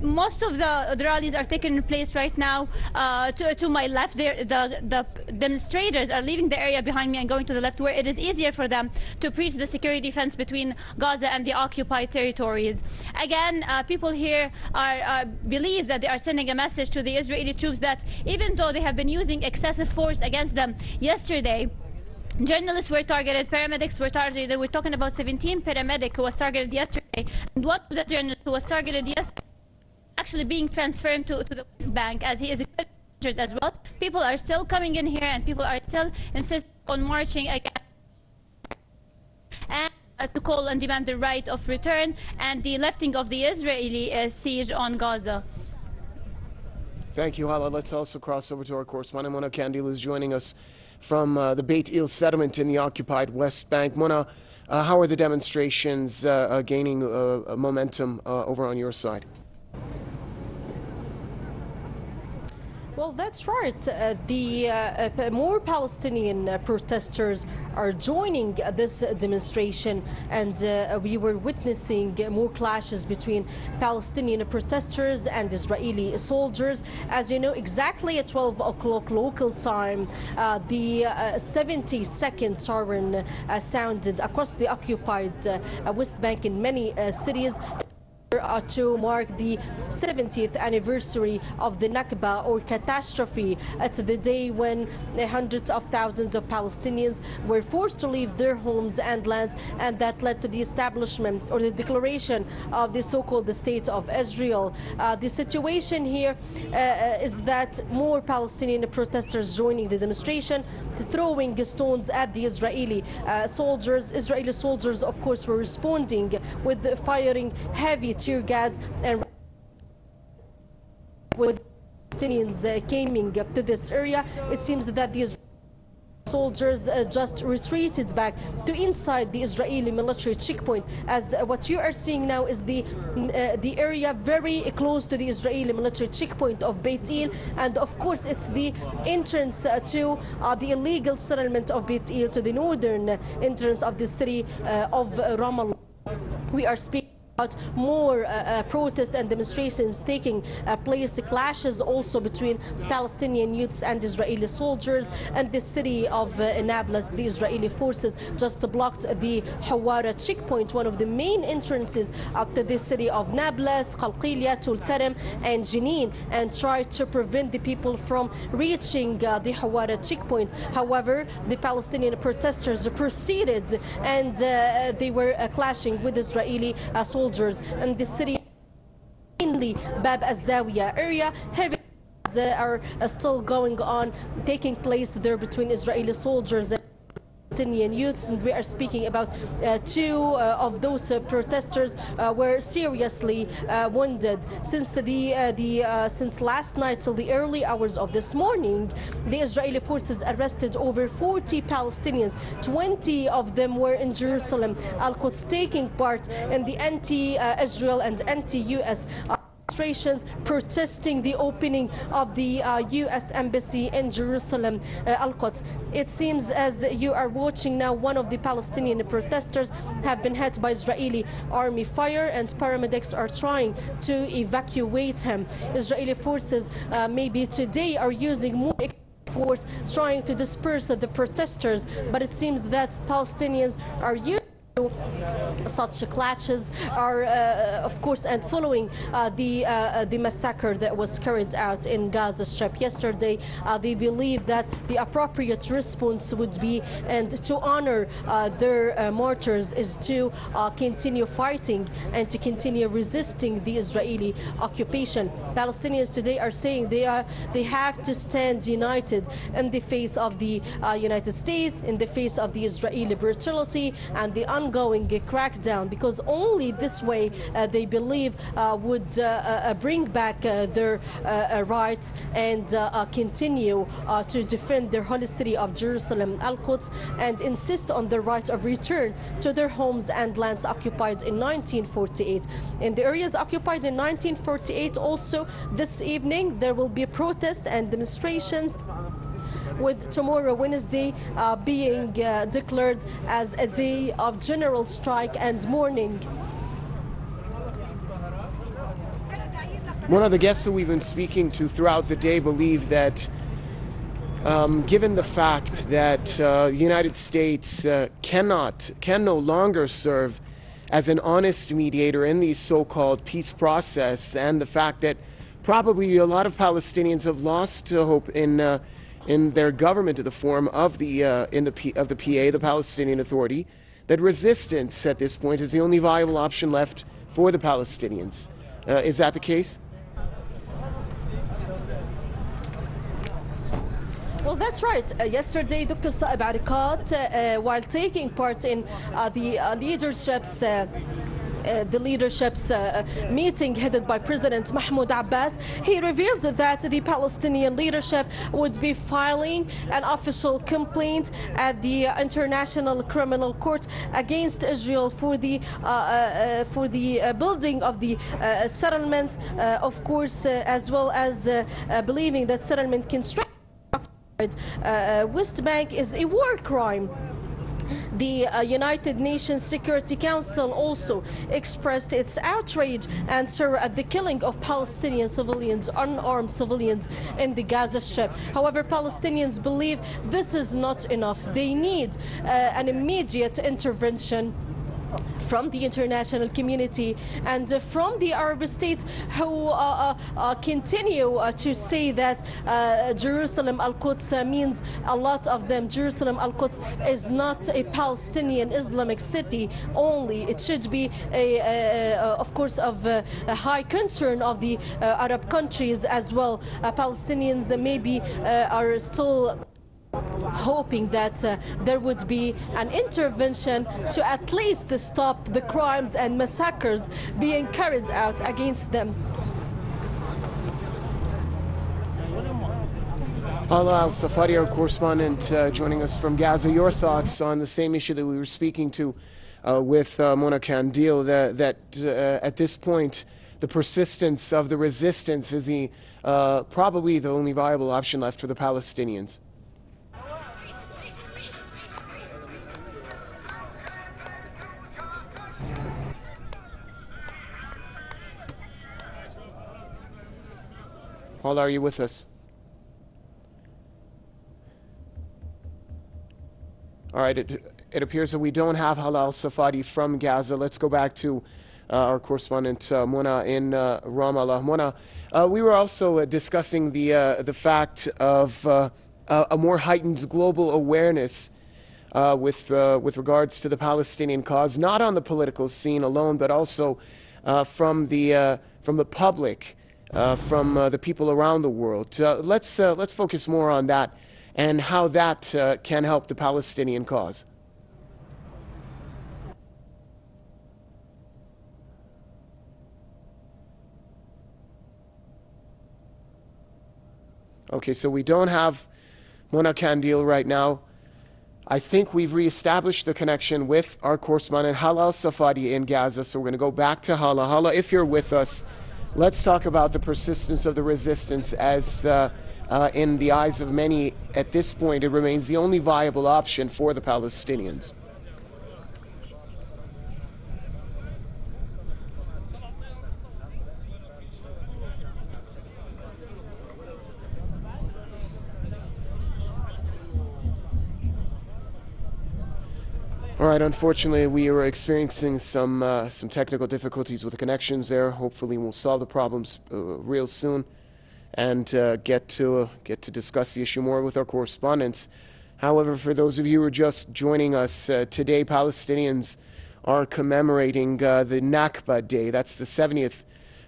most of the rallies are taking place right now to my left. The demonstrators are leaving the area behind me and going to the left, where it is easier for them to preach the security fence between Gaza and the occupied territories. Again, people here believe that they are sending a message to the Israeli troops that even though they have been using excessive force against them yesterday, journalists were targeted, paramedics were targeted. We're talking about 17 paramedics who was targeted yesterday. And one of the journalists who was targeted yesterday actually being transferred to the West Bank, as he is injured as well. People are still coming in here, and people are still insisting on marching again and to call and demand the right of return and the lifting of the Israeli siege on Gaza. Thank you, Hala. Let's also cross over to our correspondent, Mona Kandil, who's joining us from the Beit El settlement in the occupied West Bank. Mona, how are the demonstrations gaining momentum over on your side? Well, that's right. More Palestinian protesters are joining this demonstration, and we were witnessing more clashes between Palestinian protesters and Israeli soldiers. As you know, exactly at 12 o'clock local time, the 70-second siren sounded across the occupied West Bank in many cities to mark the 70th anniversary of the Nakba, or catastrophe. It's the day when hundreds of thousands of Palestinians were forced to leave their homes and lands, and that led to the establishment or the declaration of the so-called State of Israel. The situation here is that more Palestinian protesters joining the demonstration, throwing stones at the Israeli soldiers. Israeli soldiers, of course, were responding with firing heavy tear gas, and with Palestinians coming up to this area, it seems that the soldiers just retreated back to inside the Israeli military checkpoint. As what you are seeing now is the area very close to the Israeli military checkpoint of Beit El, and of course it's the entrance to the illegal settlement of Beit El, to the northern entrance of the city of Ramallah. We are speaking about more protests and demonstrations taking place, clashes also between Palestinian youths and Israeli soldiers. And the city of Nablus, the Israeli forces just blocked the Hawara checkpoint, one of the main entrances up to the city of Nablus, Qalqilia, Tul Karam and Jenin, and tried to prevent the people from reaching the Hawara checkpoint. However, the Palestinian protesters proceeded, and they were clashing with Israeli soldiers. And the city, mainly Bab al-Zawiya area, heavy are still going on, taking place there between Israeli soldiers and Palestinian youths, and we are speaking about two of those protesters were seriously wounded. Since last night till the early hours of this morning, the Israeli forces arrested over 40 Palestinians. 20 of them were in Jerusalem, Al-Quds, taking part in the anti-Israel and anti-US demonstrations protesting the opening of the U.S. Embassy in Jerusalem, Al-Quds. It seems as you are watching now, one of the Palestinian protesters have been hit by Israeli army fire, and paramedics are trying to evacuate him. Israeli forces maybe today are using more force trying to disperse the protesters, but it seems that Palestinians are using such clashes are of course, and following the massacre that was carried out in Gaza Strip yesterday, they believe that the appropriate response would be, and to honor their martyrs, is to continue fighting and to continue resisting the Israeli occupation. Palestinians today are saying they have to stand united in the face of the United States, in the face of the Israeli brutality and the ongoing crackdown, because only this way they believe would bring back their rights and continue to defend their holy city of Jerusalem, Al-Quds, and insist on the right of return to their homes and lands occupied in 1948. In the areas occupied in 1948 also, this evening there will be protests and demonstrations, with tomorrow, Wednesday, being declared as a day of general strike and mourning. One of the guests that we've been speaking to throughout the day believe that given the fact that the United States can no longer serve as an honest mediator in the so-called peace process, and the fact that probably a lot of Palestinians have lost hope in their government, in the form of the PA, the Palestinian Authority, that resistance at this point is the only viable option left for the Palestinians. Is that the case? Well, that's right. Yesterday, Dr. Saeb Arikat, while taking part in the leadership's meeting headed by President Mahmoud Abbas, he revealed that the Palestinian leadership would be filing an official complaint at the International Criminal Court against Israel for the building of the settlements, of course, as well as believing that settlement construction West Bank is a war crime. The United Nations Security Council also expressed its outrage and sorrow at the killing of Palestinian civilians, unarmed civilians in the Gaza Strip. However, Palestinians believe this is not enough. They need an immediate intervention from the international community and from the Arab states, who continue to say that Jerusalem Al-Quds means a lot of them. Jerusalem Al-Quds is not a Palestinian Islamic city only. It should be, of course, of a high concern of the Arab countries as well. Palestinians maybe are still hoping that there would be an intervention to at least stop the crimes and massacres being carried out against them. Hala Al-Safadi, our correspondent, joining us from Gaza. Your thoughts on the same issue that we were speaking to with Mona Kandil, that at this point the persistence of the resistance is probably the only viable option left for the Palestinians. Paul, are you with us? All right, it appears that we don't have Halal Safadi from Gaza. Let's go back to our correspondent Mona in Ramallah. Mona, we were also discussing the fact of a more heightened global awareness with regards to the Palestinian cause, not on the political scene alone, but also from the public. From the people around the world. Let's focus more on that and how that can help the Palestinian cause. Okay, so we don't have Mona Kandil right now. I think we've reestablished the connection with our correspondent Hala Al-Safadi in Gaza, so we're going to go back to Hala. Hala, if you're with us, let's talk about the persistence of the resistance as in the eyes of many, at this point, it remains the only viable option for the Palestinians. All right, unfortunately, we were experiencing some technical difficulties with the connections there. Hopefully, we'll solve the problems real soon and get to discuss the issue more with our correspondents. However, for those of you who are just joining us, today Palestinians are commemorating the Nakba Day. That's the 70th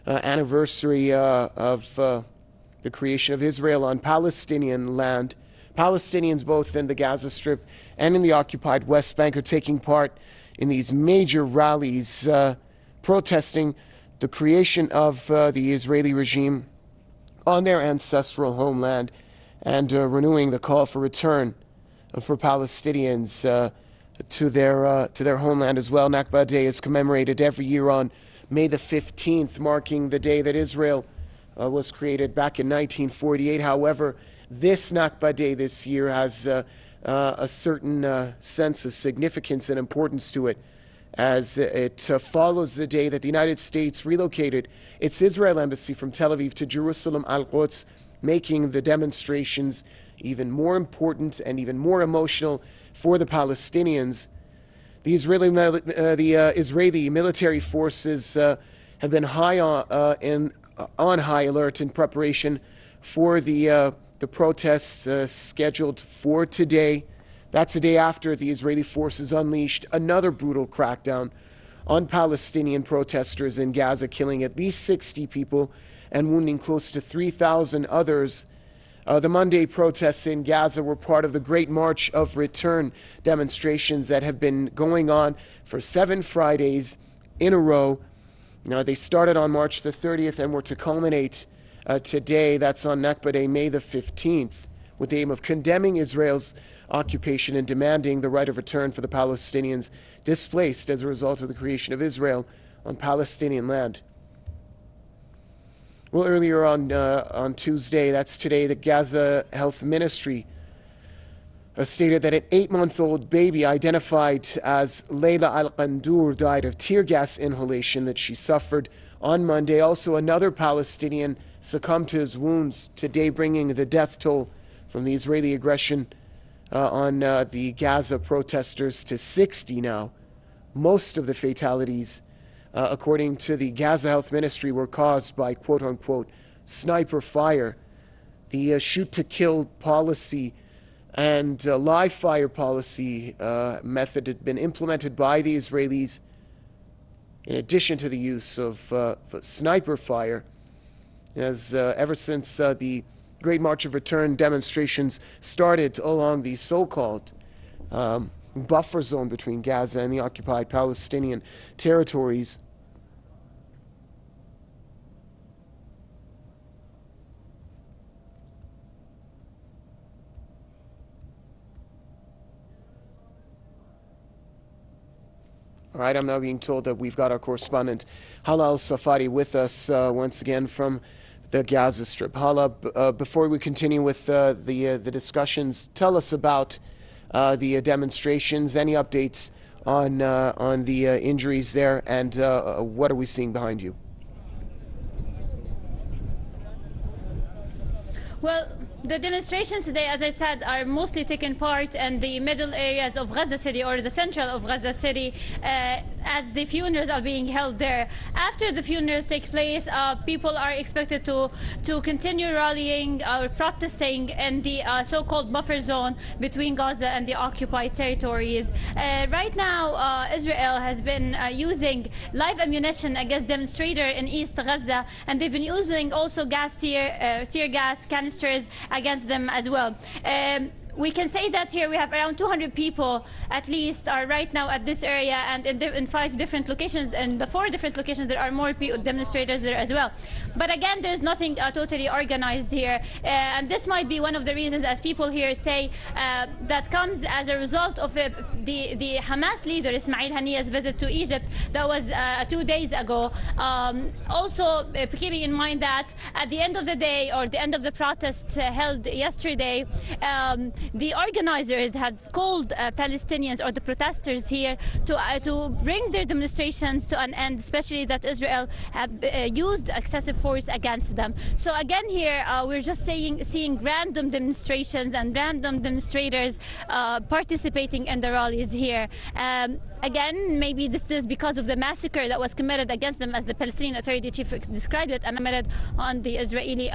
anniversary of the creation of Israel on Palestinian land. Palestinians both in the Gaza Strip and in the occupied West Bank are taking part in these major rallies protesting the creation of the Israeli regime on their ancestral homeland and renewing the call for return for Palestinians to their homeland as well. Nakba Day is commemorated every year on May the 15th, marking the day that Israel was created back in 1948. However, this Nakba Day this year has a certain sense of significance and importance to it, as it follows the day that the United States relocated its Israel embassy from Tel Aviv to Jerusalem Al-Quds, making the demonstrations even more important and even more emotional for the Palestinians. The Israeli military forces have been on high alert in preparation for the protests scheduled for today. That's the day after the Israeli forces unleashed another brutal crackdown on Palestinian protesters in Gaza, killing at least 60 people and wounding close to 3,000 others. The Monday protests in Gaza were part of the Great March of Return demonstrations that have been going on for 7 Fridays in a row. Now, they started on March the 30th and were to culminate today. That's on Nakba Day, May the 15th, with the aim of condemning Israel's occupation and demanding the right of return for the Palestinians displaced as a result of the creation of Israel on Palestinian land. Well, earlier on Tuesday, that's today, the Gaza Health Ministry stated that an 8-month-old baby identified as Layla Al-Qandur died of tear gas inhalation that she suffered on Monday. Also, another Palestinian succumbed to his wounds today, bringing the death toll from the Israeli aggression on the Gaza protesters to 60 now. Most of the fatalities, according to the Gaza Health Ministry, were caused by quote-unquote sniper fire. The shoot-to-kill policy and live fire policy method had been implemented by the Israelis in addition to the use of sniper fire, as ever since the Great March of Return demonstrations started along the so-called buffer zone between Gaza and the occupied Palestinian territories. All right, I'm now being told that we've got our correspondent Hala Al-Safadi with us once again from the Gaza Strip. Hala, before we continue with the discussions, tell us about the demonstrations, any updates on the injuries there, and what are we seeing behind you? Well, the demonstrations today, as I said, are mostly taking part in the middle areas of Gaza City, or the central of Gaza City, as the funerals are being held there. After the funerals take place, people are expected to continue rallying or protesting in the so-called buffer zone between Gaza and the occupied territories. Right now, Israel has been using live ammunition against demonstrators in East Gaza, and they've been using also tear gas canisters against them as well. We can say that here we have around 200 people at least are right now at this area, and in 5 different locations, and the 4 different locations there are more demonstrators there as well. But again, there's nothing totally organized here, and this might be one of the reasons, as people here say, that comes as a result of the Hamas leader Ismail Haniyeh's visit to Egypt that was 2 days ago. Also keeping in mind that at the end of the day, or the end of the protests held yesterday, the organizers had called Palestinians or the protesters here to bring their demonstrations to an end, especially that Israel had used excessive force against them. So again here, we're just seeing random demonstrations and random demonstrators participating in the rallies here. Again, maybe this is because of the massacre that was committed against them, as the Palestinian Authority chief described it, and committed on the Israeli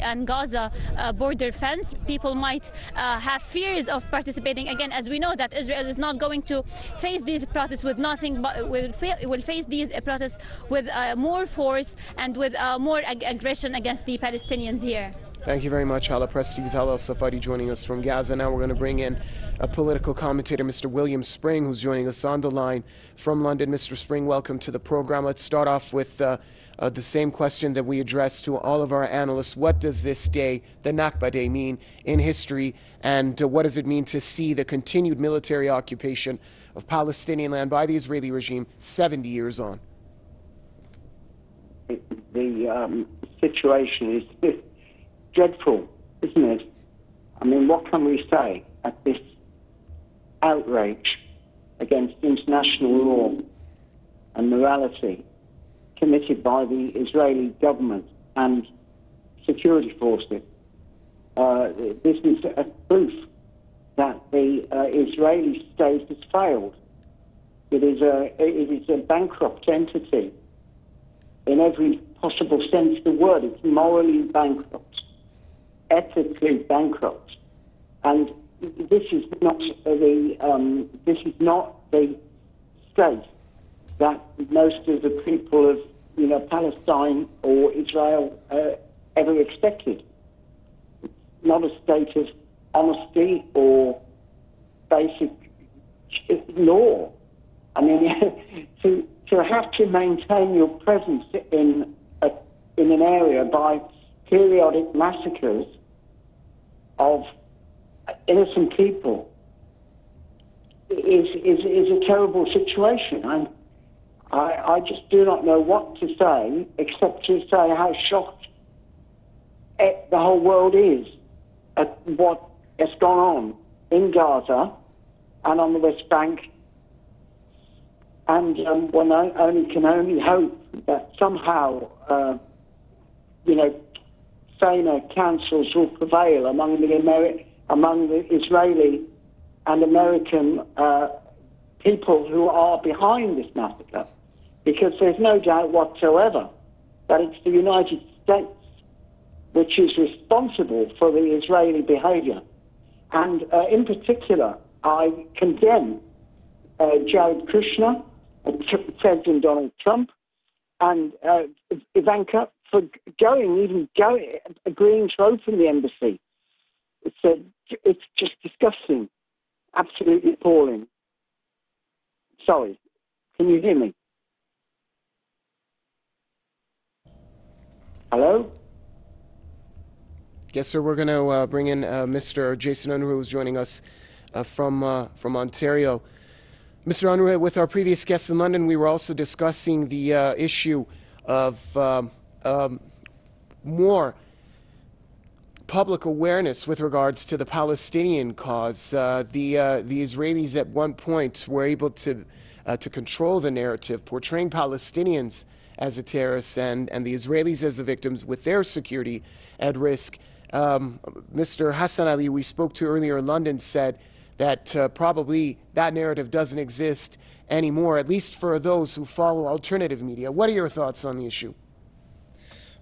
and Gaza border fence. People might have fears of participating again, as we know that Israel is not going to face these protests with nothing, but will face these protests with more force and with more aggression against the Palestinians here. Thank you very much, Hala Prestige. Hala Safadi joining us from Gaza. Now we're going to bring in a political commentator, Mr. William Spring, who's joining us on the line from London. Mr. Spring, welcome to the program. Let's start off with the same question that we addressed to all of our analysts. What does this day, the Nakba Day, mean in history, and what does it mean to see the continued military occupation of Palestinian land by the Israeli regime 70 years on? The situation is dreadful, isn't it? I mean, what can we say at this outrage against international law and morality committed by the Israeli government and security forces? This is a proof that the Israeli state has failed. It is a bankrupt entity in every possible sense of the word. It's morally bankrupt, ethically bankrupt, and this is not the state that most of the people of Palestine or Israel ever expected. It's not a state of honesty or basic law. I mean, to have to maintain your presence in an area by periodic massacres of innocent people is a terrible situation. And I just do not know what to say except to say how shocked the whole world is at what has gone on in Gaza and on the West Bank. And one can only hope that somehow, saner counsels will prevail among the Israeli and American people who are behind this massacre, because there's no doubt whatsoever that it's the United States which is responsible for the Israeli behavior. And in particular, I condemn Jared Kushner, President Donald Trump, and Ivanka for agreeing to open the embassy. It's just disgusting, absolutely appalling. Sorry, can you hear me? Hello? Yes, sir. We're going to bring in Mr. Jason Unruhe, who's joining us from Ontario. Mr. Unruhe, with our previous guests in London, we were also discussing the issue of more public awareness with regards to the Palestinian cause. The Israelis at one point were able to control the narrative, portraying Palestinians as a terrorist and the Israelis as the victims, with their security at risk. Mr. Hassan Ali, we spoke to earlier in London, said that probably that narrative doesn't exist anymore, at least for those who follow alternative media. What are your thoughts on the issue?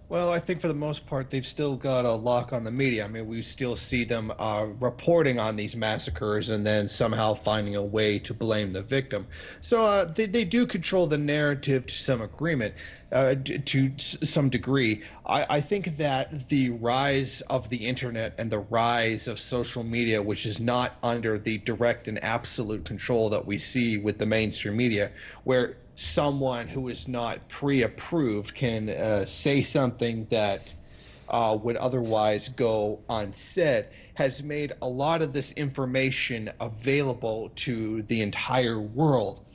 Well, I think for the most part, they've still got a lock on the media. I mean, we still see them reporting on these massacres and then somehow finding a way to blame the victim. So they do control the narrative to some agreement, some degree. I think that the rise of the internet and the rise of social media, which is not under the direct and absolute control that we see with the mainstream media, where someone who is not pre-approved can say something that would otherwise go unsaid, has made a lot of this information available to the entire world.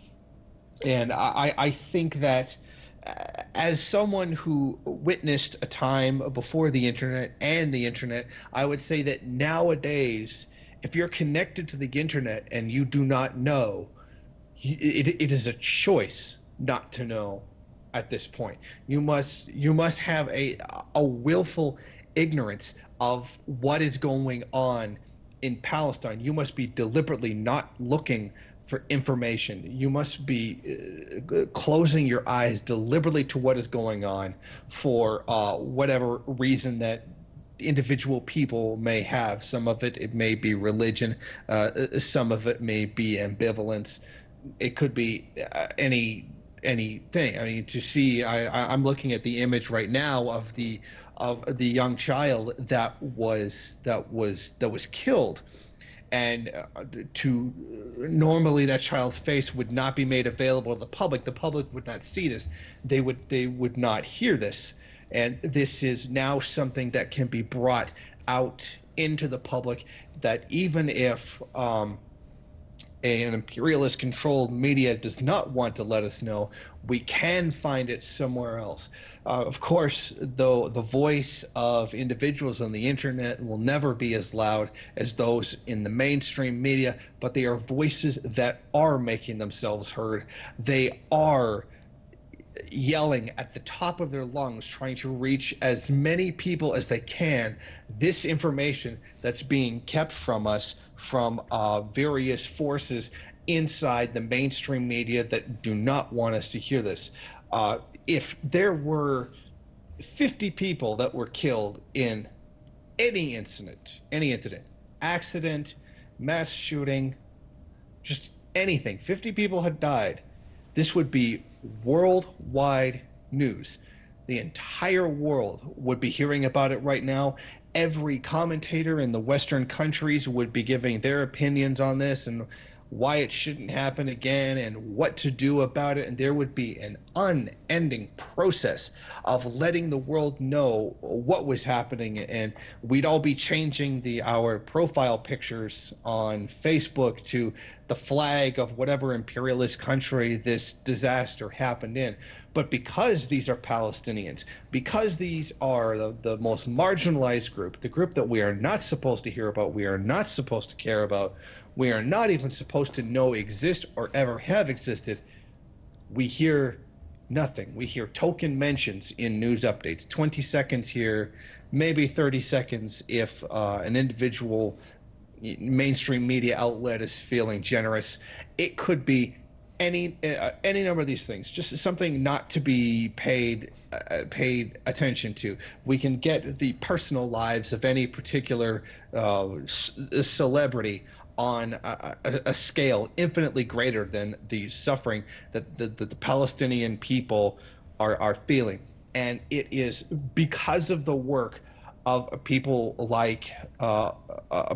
And I think that as someone who witnessed a time before the internet and the internet, I would say that nowadays, if you're connected to the internet and you do not know, it is a choice not to know at this point. You must have a willful ignorance of what is going on in Palestine. You must be deliberately not looking for information. You must be closing your eyes deliberately to what is going on for whatever reason that individual people may have. Some of it may be religion. Some of it may be ambivalence. It could be anything. I mean, to see, I'm looking at the image right now of the young child that was killed, and to normally that child's face would not be made available to the public. The public would not see this. They would not hear this, and this is now something that can be brought out into the public. That even if an imperialist controlled media does not want to let us know, we can find it somewhere else. Of course, though, the voice of individuals on the internet will never be as loud as those in the mainstream media, but they are voices that are making themselves heard. They are yelling at the top of their lungs, trying to reach as many people as they can this information that's being kept from us from various forces inside the mainstream media that do not want us to hear this. If there were 50 people that were killed in any incident, accident, mass shooting, just anything, 50 people had died, this would be worldwide news. The entire world would be hearing about it right now. Every commentator in the Western countries would be giving their opinions on this and why it shouldn't happen again and what to do about it. And there would be an unending process of letting the world know what was happening. And we'd all be changing our profile pictures on Facebook to the flag of whatever imperialist country this disaster happened in. But because these are Palestinians, because these are the most marginalized group, the group that we are not supposed to hear about, we are not supposed to care about, we are not even supposed to know exist or ever have existed, we hear nothing. We hear token mentions in news updates, 20 seconds here, maybe 30 seconds if an individual mainstream media outlet is feeling generous. It could be any number of these things, just something not to be paid attention to. We can get the personal lives of any particular celebrity on a scale infinitely greater than the suffering that the Palestinian people are feeling. And it is because of the work of people like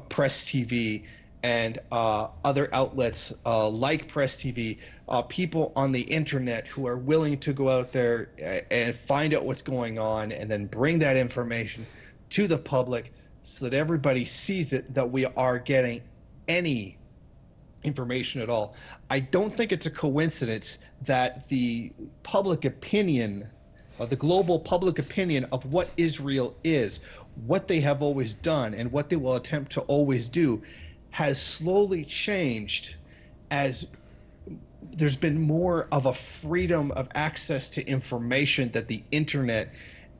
Press TV and other outlets like Press TV, people on the internet who are willing to go out there and find out what's going on and then bring that information to the public so that everybody sees it, that we are getting any information at all. I don't think it's a coincidence that the public opinion, the global public opinion of what Israel is, what they have always done, and what they will attempt to always do, has slowly changed as there's been more of a freedom of access to information that the internet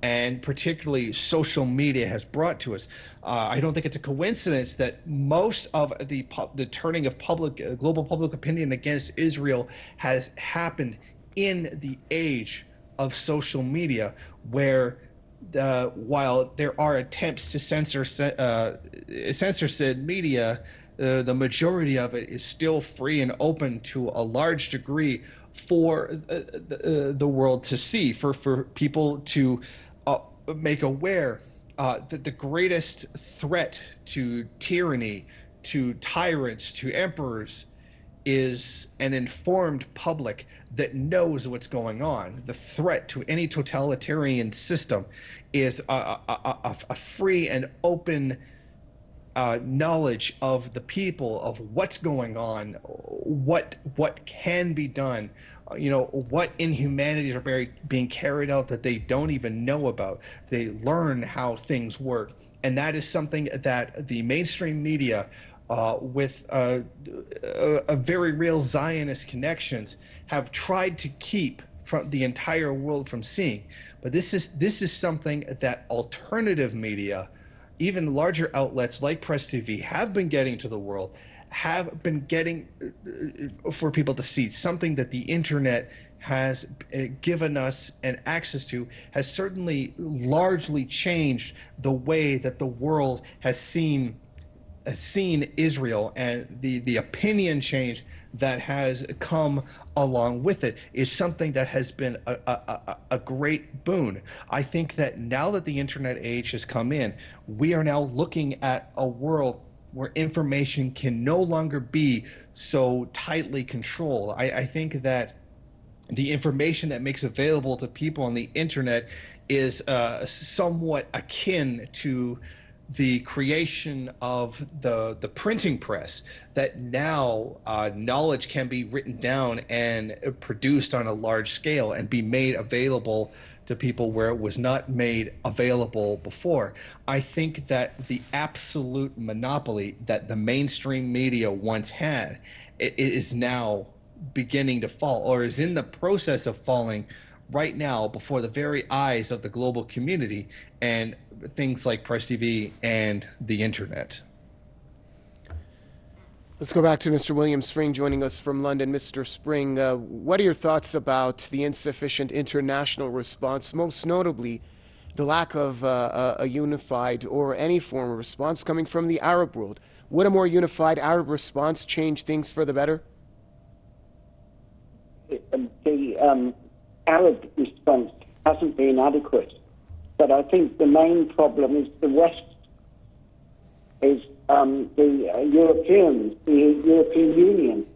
and particularly social media has brought to us. I don't think it's a coincidence that most of the turning of global public opinion against Israel has happened in the age of social media, where while there are attempts to censor said media, the majority of it is still free and open to a large degree for the world to see, for people to make aware that the greatest threat to tyranny, to tyrants, to emperors, is an informed public that knows what's going on. The threat to any totalitarian system is a free and open knowledge of the people, of what's going on, what can be done, what inhumanities are being carried out that they don't even know about. They learn how things work, and that is something that the mainstream media, with a very real Zionist connections, have tried to keep from the entire world from seeing. But this is something that alternative media, even larger outlets like Press TV, have been getting to the world, have been getting for people to see. Something that the internet has given us and access to has certainly largely changed the way that the world has seen Israel, and the opinion change that has come along with it is something that has been a great boon. I think that now that the internet age has come in, we are now looking at a world where information can no longer be so tightly controlled. I think that the information that makes available to people on the internet is somewhat akin to the creation of the printing press, that now knowledge can be written down and produced on a large scale and be made available to people where it was not made available before. I think that the absolute monopoly that the mainstream media once had, it is now beginning to fall, or is in the process of falling right now before the very eyes of the global community and things like Press TV and the internet. Let's go back to Mr. William Spring joining us from London. Mr. Spring, what are your thoughts about the insufficient international response, most notably the lack of a unified or any form of response coming from the Arab world? Would a more unified Arab response change things for the better? The Arab response hasn't been adequate, but I think the main problem is the West, is the Europeans, the European Union.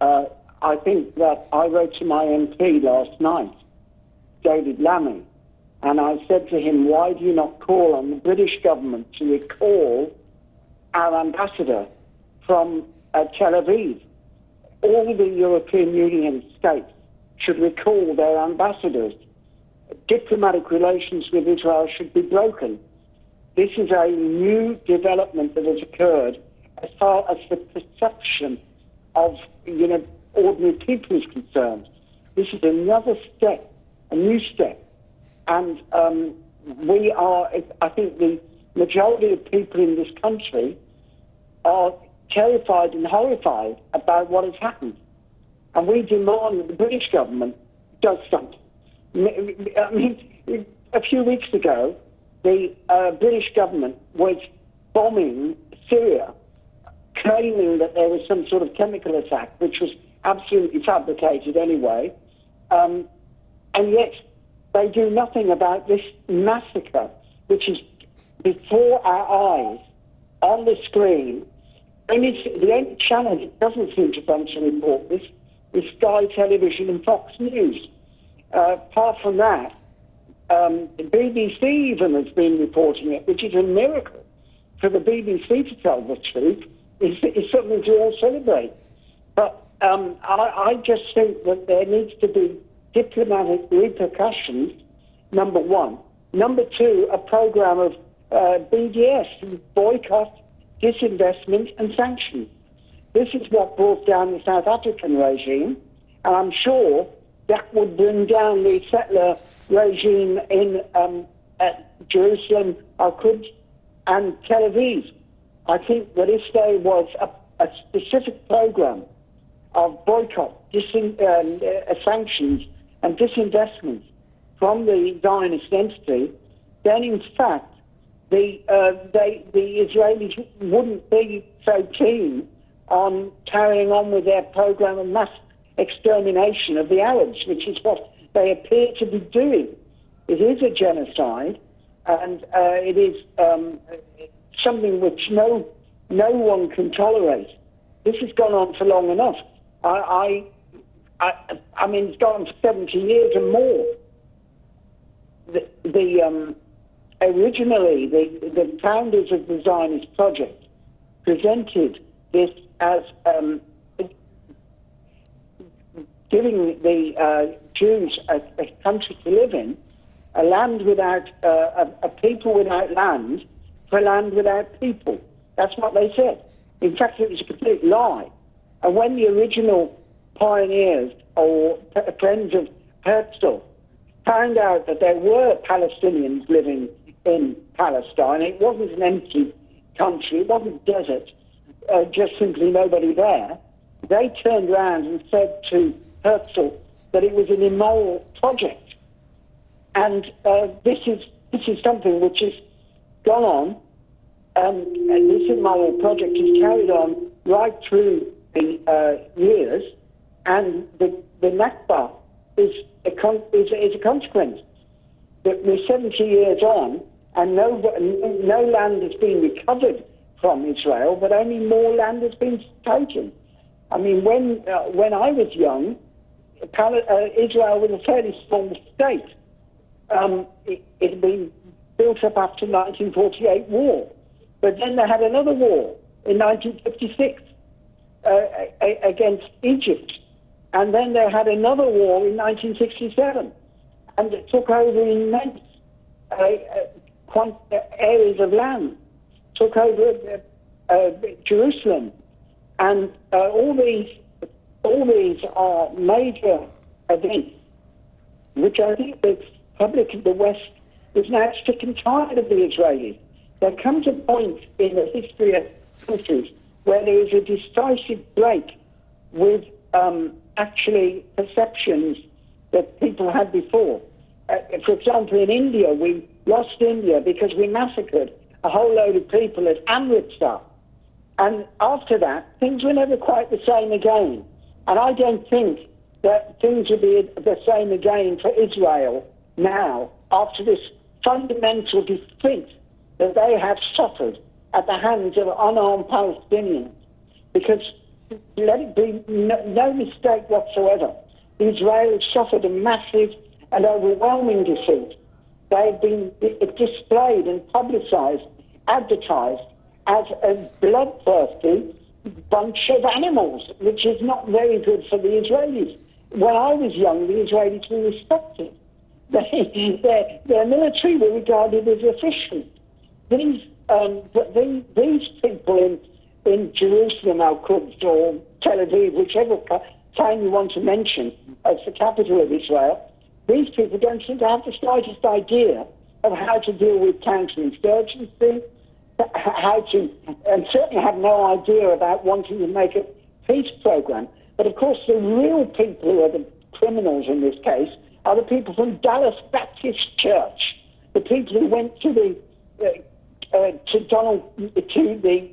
I think that I wrote to my MP last night, David Lammy, and I said to him, why do you not call on the British government to recall our ambassador from Tel Aviv? All the European Union states should recall their ambassadors. Diplomatic relations with Israel should be broken. This is a new development that has occurred as far as the perception of ordinary people is concerned. This is another step, a new step. And I think the majority of people in this country are terrified and horrified about what has happened. And we demand that the British government does something. I mean, a few weeks ago, the British government was bombing Syria, claiming that there was some sort of chemical attack, which was absolutely fabricated anyway. And yet they do nothing about this massacre, which is before our eyes on the screen. And the only channel that doesn't seem to bunch and report this is Sky Television and Fox News. Apart from that, the BBC even has been reporting it, which is a miracle. For the BBC to tell the truth is something to all celebrate. But I just think that there needs to be diplomatic repercussions, number one. Number two, a program of BDS, boycott, disinvestment and sanctions. This is what brought down the South African regime, and I'm sure that would bring down the settler regime in Jerusalem, Al-Quds, and Tel Aviv. I think that if there was a specific program of boycott, sanctions, and disinvestment from the Zionist entity, then in fact the Israelis wouldn't be so keen on carrying on with their program of mass extermination of the Arabs, which is what they appear to be doing. It is a genocide, and it is something which no one can tolerate. This has gone on for long enough. I mean, it's gone on for 70 years and more. Originally, the founders of the Zionist project presented this as giving the Jews a country to live in, a land without a people without land, for a land without people. That's what they said. In fact, it was a complete lie. And when the original pioneers or friends of Herzl found out that there were Palestinians living in Palestine, it wasn't an empty country, it wasn't desert, just simply nobody there, they turned around and said to Herzl that it was an immoral project. And this is something which has gone on, and this immoral project is carried on right through the years, and the Nakba is a consequence. That we're 70 years on, and no land has been recovered from Israel, but only more land has been taken. I mean, when I was young, Israel was a fairly small state. It had been built up after the 1948 war. But then they had another war in 1956 against Egypt. And then they had another war in 1967. And it took over immense areas of land, took over Jerusalem. And all these are major events, which I think the public of the West is now sick and tired of the Israelis. There comes a point in the history of countries where there is a decisive break with actually perceptions that people had before. For example, in India, we lost India because we massacred a whole load of people at Amritsar. And after that, things were never quite the same again. And I don't think that things will be the same again for Israel now, after this fundamental defeat that they have suffered at the hands of unarmed Palestinians. Because, let it be no mistake whatsoever, the Israelis suffered a massive and overwhelming defeat. They've been displayed and publicized, advertised as a bloodthirsty bunch of animals, which is not very good for the Israelis. When I was young, the Israelis were respected. Their military were regarded as efficient. These people in Jerusalem, Al-Quds, or Tel Aviv, whichever town you want to mention as the capital of Israel, these people don't seem to have the slightest idea of how to deal with counterinsurgency, and certainly have no idea about wanting to make a peace program. But of course, the real people who are the criminals in this case are the people from Dallas Baptist Church, the people who went to the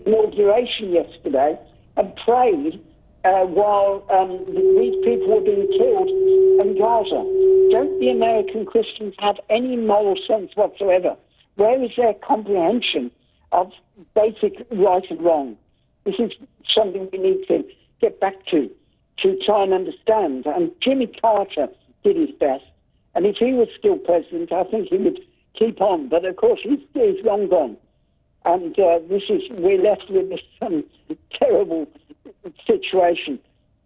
inauguration yesterday and prayed while these people were being killed in Gaza. Don't the American Christians have any moral sense whatsoever? Where is their comprehension of basic right and wrong? This is something we need to get back to try and understand. And Jimmy Carter did his best. And if he was still president, I think he would keep on. But of course, he's long gone. And we're left with this terrible situation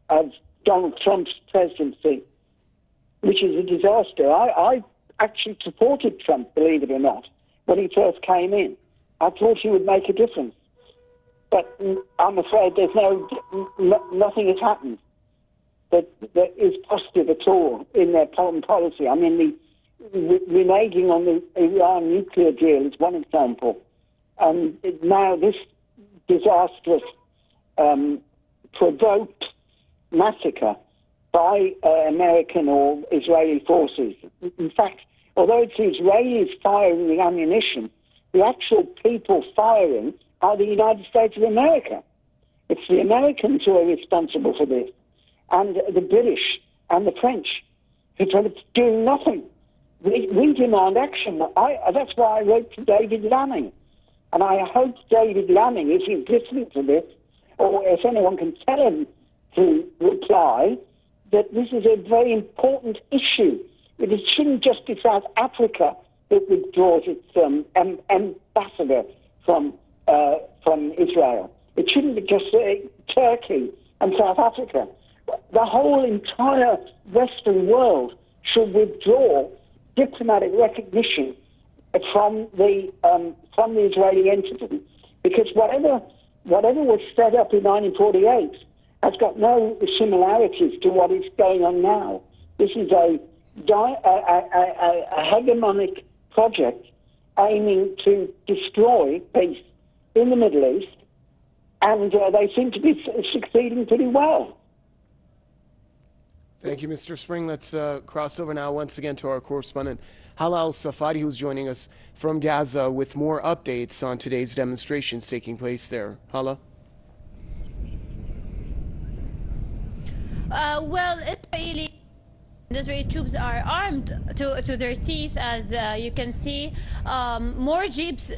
of Donald Trump's presidency, which is a disaster. I actually supported Trump, believe it or not, when he first came in. I thought he would make a difference. But I'm afraid there's nothing has happened that is positive at all in their foreign policy. I mean, reneging on the Iran nuclear deal is one example. Now this disastrous provoked massacre by American or Israeli forces. In fact, Although it's the Israelis firing the ammunition, the actual people firing are the United States of America. It's the Americans who are responsible for this, and the British and the French who are doing nothing. We demand action. That's why I wrote to David Laming. And I hope David Laming, if he's listening to this, or if anyone can tell him to reply, that this is a very important issue. That it shouldn't just be South Africa that withdraws its ambassador from Israel. It shouldn't be just Turkey and South Africa. The whole entire Western world should withdraw diplomatic recognition from the Israeli entity, because whatever was set up in 1948 has got no similarities to what is going on now. This is a hegemonic project aiming to destroy peace in the Middle East, and they seem to be succeeding pretty well. Thank you, Mr. Spring. Let's cross over now once again to our correspondent, Hala Al-Safadi, who's joining us from Gaza with more updates on today's demonstrations taking place there. Hala? Well, Israeli troops are armed to their teeth, as you can see. More jeeps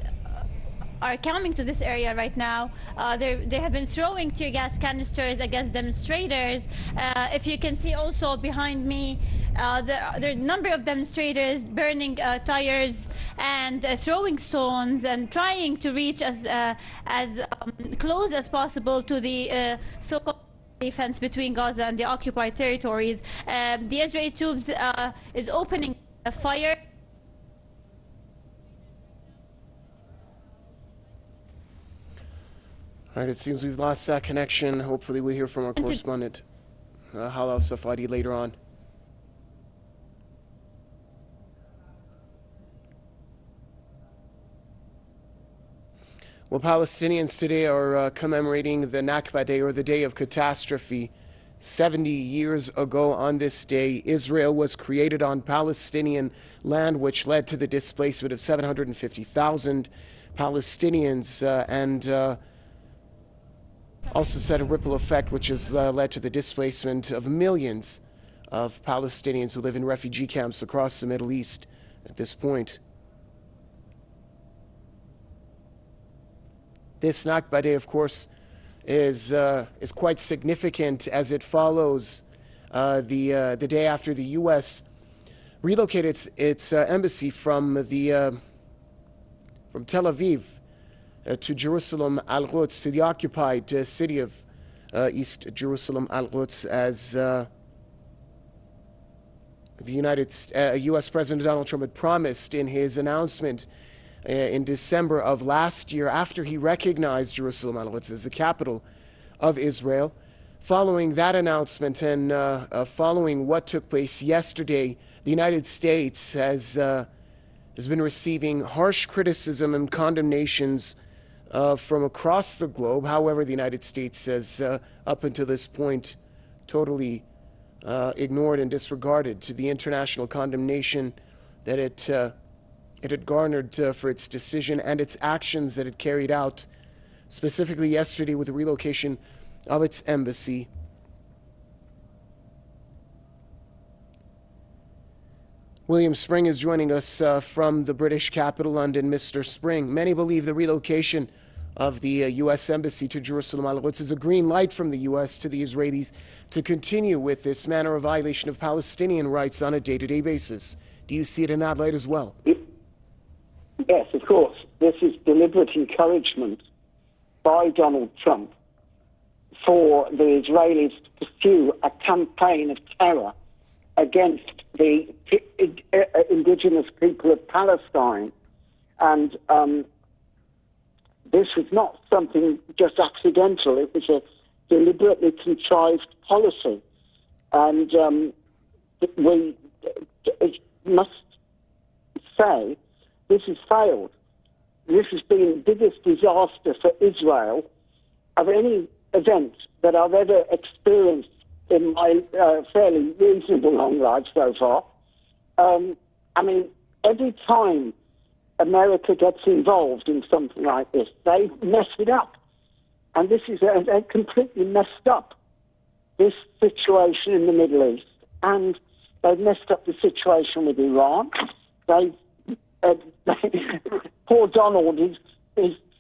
are coming to this area right now. They have been throwing tear gas canisters against demonstrators. If you can see also behind me, there are a number of demonstrators burning tires and throwing stones and trying to reach as close as possible to the so-called defense between Gaza and the occupied territories. The Israeli troops is opening a fire. All right, it seems we've lost that connection. Hopefully we'll hear from our correspondent, Hala Al-Safadi, later on. Well, Palestinians today are commemorating the Nakba Day, or the Day of Catastrophe. 70 years ago on this day, Israel was created on Palestinian land, which led to the displacement of 750,000 Palestinians and also set a ripple effect which has led to the displacement of millions of Palestinians who live in refugee camps across the Middle East at this point. This Nakba Day, of course, is quite significant, as it follows the day after the U.S. relocated its embassy from Tel Aviv to Jerusalem Al-Quds, to the occupied city of East Jerusalem Al-Quds, as the U.S. President Donald Trump had promised in his announcement in December of last year, after he recognized Jerusalem Al-Quds as the capital of Israel. Following that announcement and following what took place yesterday, the United States has been receiving harsh criticism and condemnations from across the globe. However, the United States has, up until this point, totally ignored and disregarded to the international condemnation that it had garnered for its decision and its actions that it carried out, specifically yesterday with the relocation of its embassy. William Spring is joining us from the British capital, London. Mr. Spring, many believe the relocation of the U.S. Embassy to Jerusalem Al-Quds is a green light from the U.S. to the Israelis to continue with this manner of violation of Palestinian rights on a day-to-day basis. Do you see it in that light as well? Yes, of course. This is deliberate encouragement by Donald Trump for the Israelis to pursue a campaign of terror against the indigenous people of Palestine. And this was not something just accidental. It was a deliberately contrived policy. And we must say this has failed. This has been the biggest disaster for Israel of any event that I've ever experienced in my fairly reasonable long life so far. I mean, every time America gets involved in something like this, they mess it up. And this is, they completely messed up this situation in the Middle East. And they've messed up the situation with Iran. Poor Donald is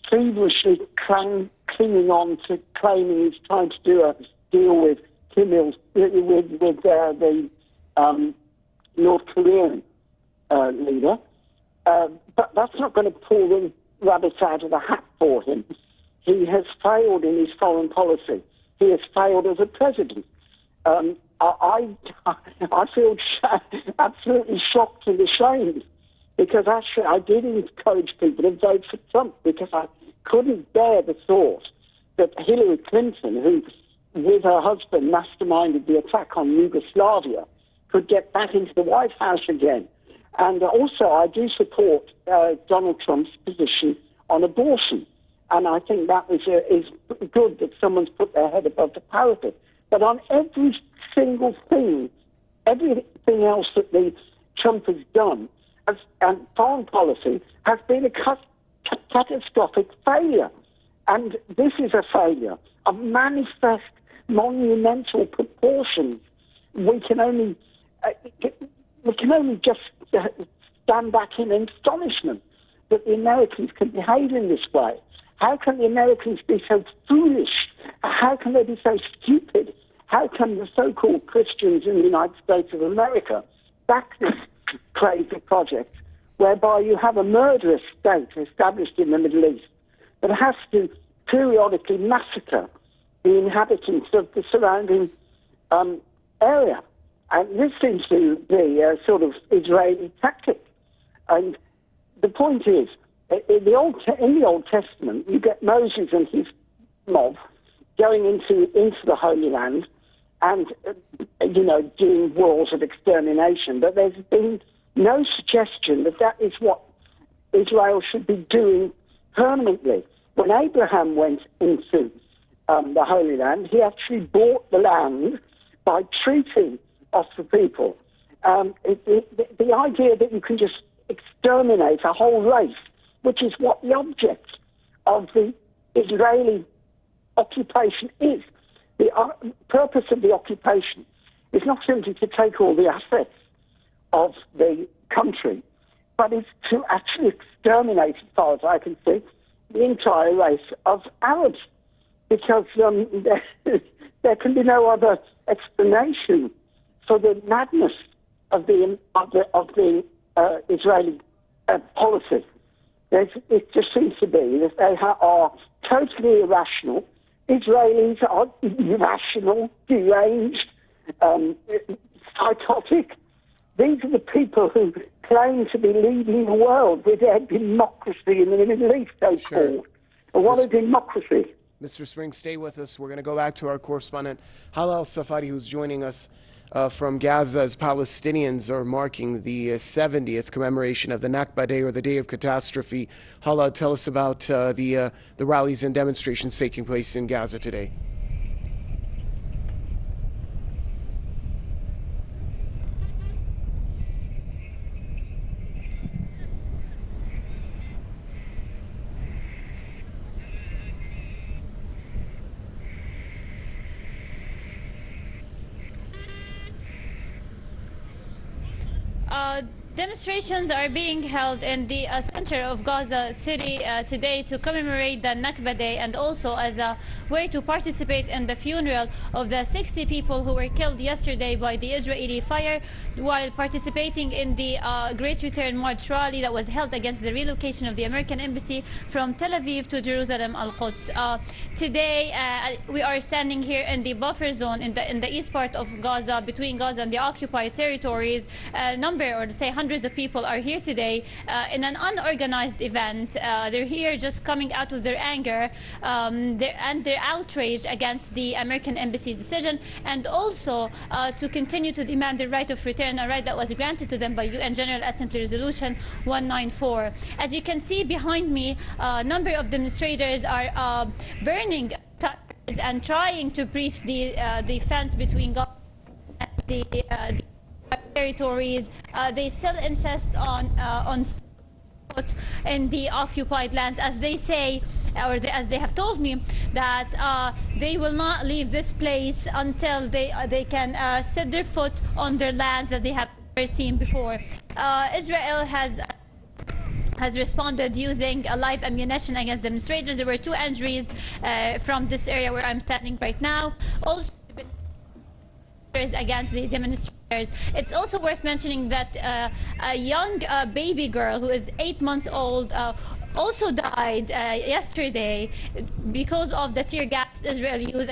feverishly clinging on to claiming he's trying to do a deal with Kim with the North Korean leader. But that's not going to pull the rabbit out of the hat for him. He has failed in his foreign policy. He has failed as a president. I feel absolutely shocked and ashamed, because actually I did encourage people to vote for Trump, because I couldn't bear the thought that Hillary Clinton, who with her husband masterminded the attack on Yugoslavia, could get back into the White House again. And also I do support Donald Trump's position on abortion. And I think that is good that someone's put their head above the parapet. But on every single thing, everything else that Trump has done, and foreign policy, has been a catastrophic failure. And this is a failure of manifest, monumental proportions. We can only just stand back in astonishment that the Americans can behave in this way. How can the Americans be so foolish? How can they be so stupid? How can the so-called Christians in the United States of America back this crazy project whereby you have a murderous state established in the Middle East that has to periodically massacre the inhabitants of the surrounding area? And this seems to be a sort of Israeli tactic. And the point is, in the Old Testament, you get Moses and his mob going into the Holy Land and, doing wars of extermination. But there's been no suggestion that that is what Israel should be doing permanently. When Abraham went into the Holy Land, he actually bought the land by treating off the people. The idea that you can just exterminate a whole race, which is what the object of the Israeli occupation is. The purpose of the occupation is not simply to take all the assets of the country, but it's to actually exterminate, as far as I can see, the entire race of Arabs, because there can be no other explanation for the madness of the Israeli policy. It just seems to be that they are totally irrational. Israelis are irrational, deranged, psychotic. These are the people who claim to be leading the world with their democracy in the Middle East, so-called. Sure. What a democracy. Mr. Spring, stay with us. We're going to go back to our correspondent, Hala Al-Safadi, who's joining us from Gaza as Palestinians are marking the 70th commemoration of the Nakba Day, or the Day of Catastrophe. Hala, tell us about the rallies and demonstrations taking place in Gaza today. Demonstrations are being held in the center of Gaza City today to commemorate the Nakba Day, and also as a way to participate in the funeral of the 60 people who were killed yesterday by the Israeli fire while participating in the Great Return March rally that was held against the relocation of the American embassy from Tel Aviv to Jerusalem Al-Quds. Today we are standing here in the buffer zone in the east part of Gaza, between Gaza and the occupied territories. A number, or say hundreds of people, are here today in an unorganized event. They're here just coming out of their anger and their outrage against the American embassy decision, and also to continue to demand the right of return, a right that was granted to them by UN General Assembly Resolution 194. As you can see behind me, a number of demonstrators are burning tires and trying to breach the fence between Gaza and the territories. They still insist on in the occupied lands, as they say, or as they have told me, that they will not leave this place until they can set their foot on their lands that they have never seen before. Israel has responded using live ammunition against demonstrators. There were 2 injuries from this area where I'm standing right now. Also against the demonstrators. It's also worth mentioning that a young baby girl who is 8 months old also died yesterday because of the tear gas Israel used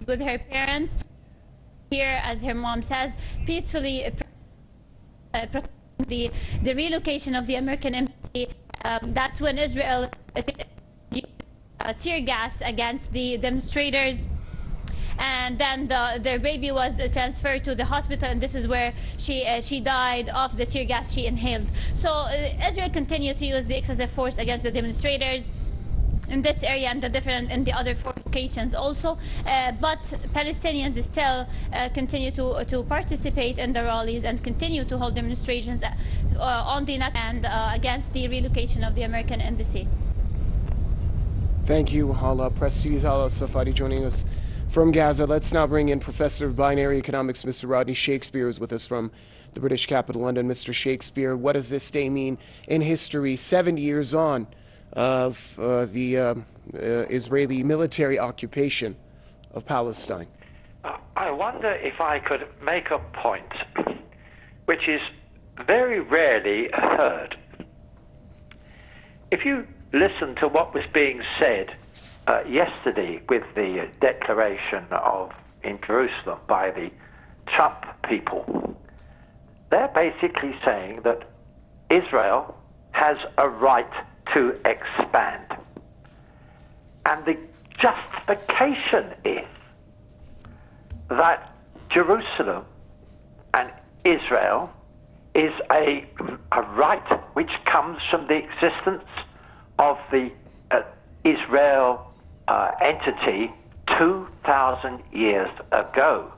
with her parents here, as her mom says, peacefully protecting the relocation of the American embassy. That's when Israel used tear gas against the demonstrators. And then their baby was transferred to the hospital, and this is where she died of the tear gas she inhaled. So Israel continued to use the excessive force against the demonstrators in this area and in the other 4 locations also, but Palestinians still continue to participate in the rallies and continue to hold demonstrations on the Nakba and against the relocation of the American embassy. Thank you, Hala. Press TV's Hala Safadi joining us from Gaza. Let's now bring in Professor of Binary Economics, Mr. Rodney Shakespeare, is with us from the British capital, London. Mr. Shakespeare, what does this day mean in history, 70 years on of the Israeli military occupation of Palestine? I wonder if I could make a point which is very rarely heard. If you listen to what was being said yesterday with the declaration in Jerusalem by the Trump people, they're basically saying that Israel has a right to expand. And the justification is that Jerusalem and Israel is a right which comes from the existence of the Israel entity 2,000 years ago.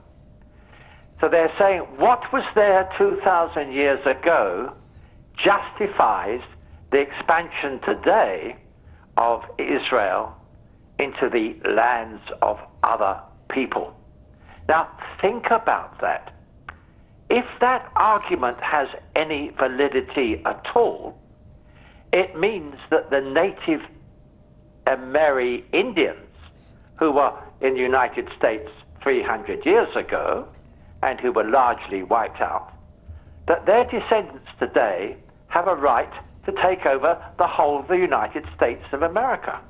So they're saying what was there 2,000 years ago justifies the expansion today of Israel into the lands of other people. Now, think about that. If that argument has any validity at all, it means that the native Amerindians, who were in the United States 300 years ago and who were largely wiped out, that their descendants today have a right to take over the whole of the United States of America.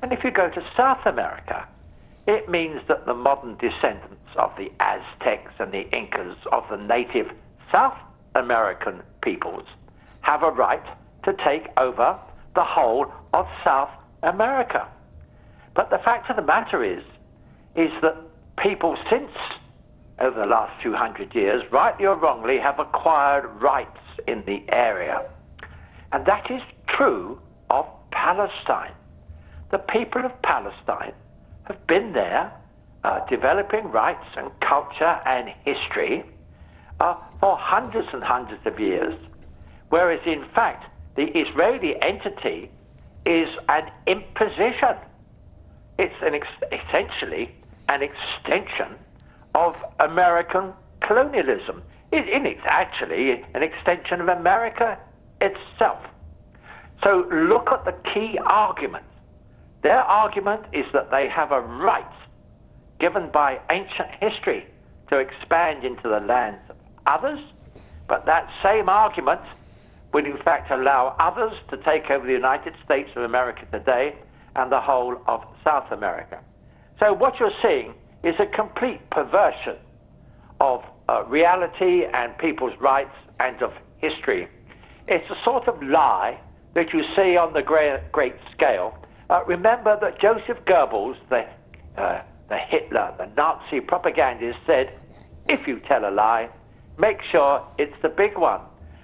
And if you go to South America, it means that the modern descendants of the Aztecs and the Incas, of the native South American peoples, have a right to take over the whole of South America. But the fact of the matter is that people since over the last few hundred years, rightly or wrongly, have acquired rights in the area. And that is true of Palestine. The people of Palestine have been there developing rights and culture and history for hundreds and hundreds of years, whereas in fact the Israeli entity is an imposition. It's essentially an extension of American colonialism. It's actually an extension of America itself. So look at the key arguments. Their argument is that they have a right given by ancient history to expand into the lands of others, but that same argument would in fact allow others to take over the United States of America today and the whole of South America. So what you're seeing is a complete perversion of reality and people's rights and of history. It's a sort of lie that you see on the great scale. Remember that Joseph Goebbels, the Hitler, the Nazi propagandist, said, if you tell a lie, make sure it's the big one.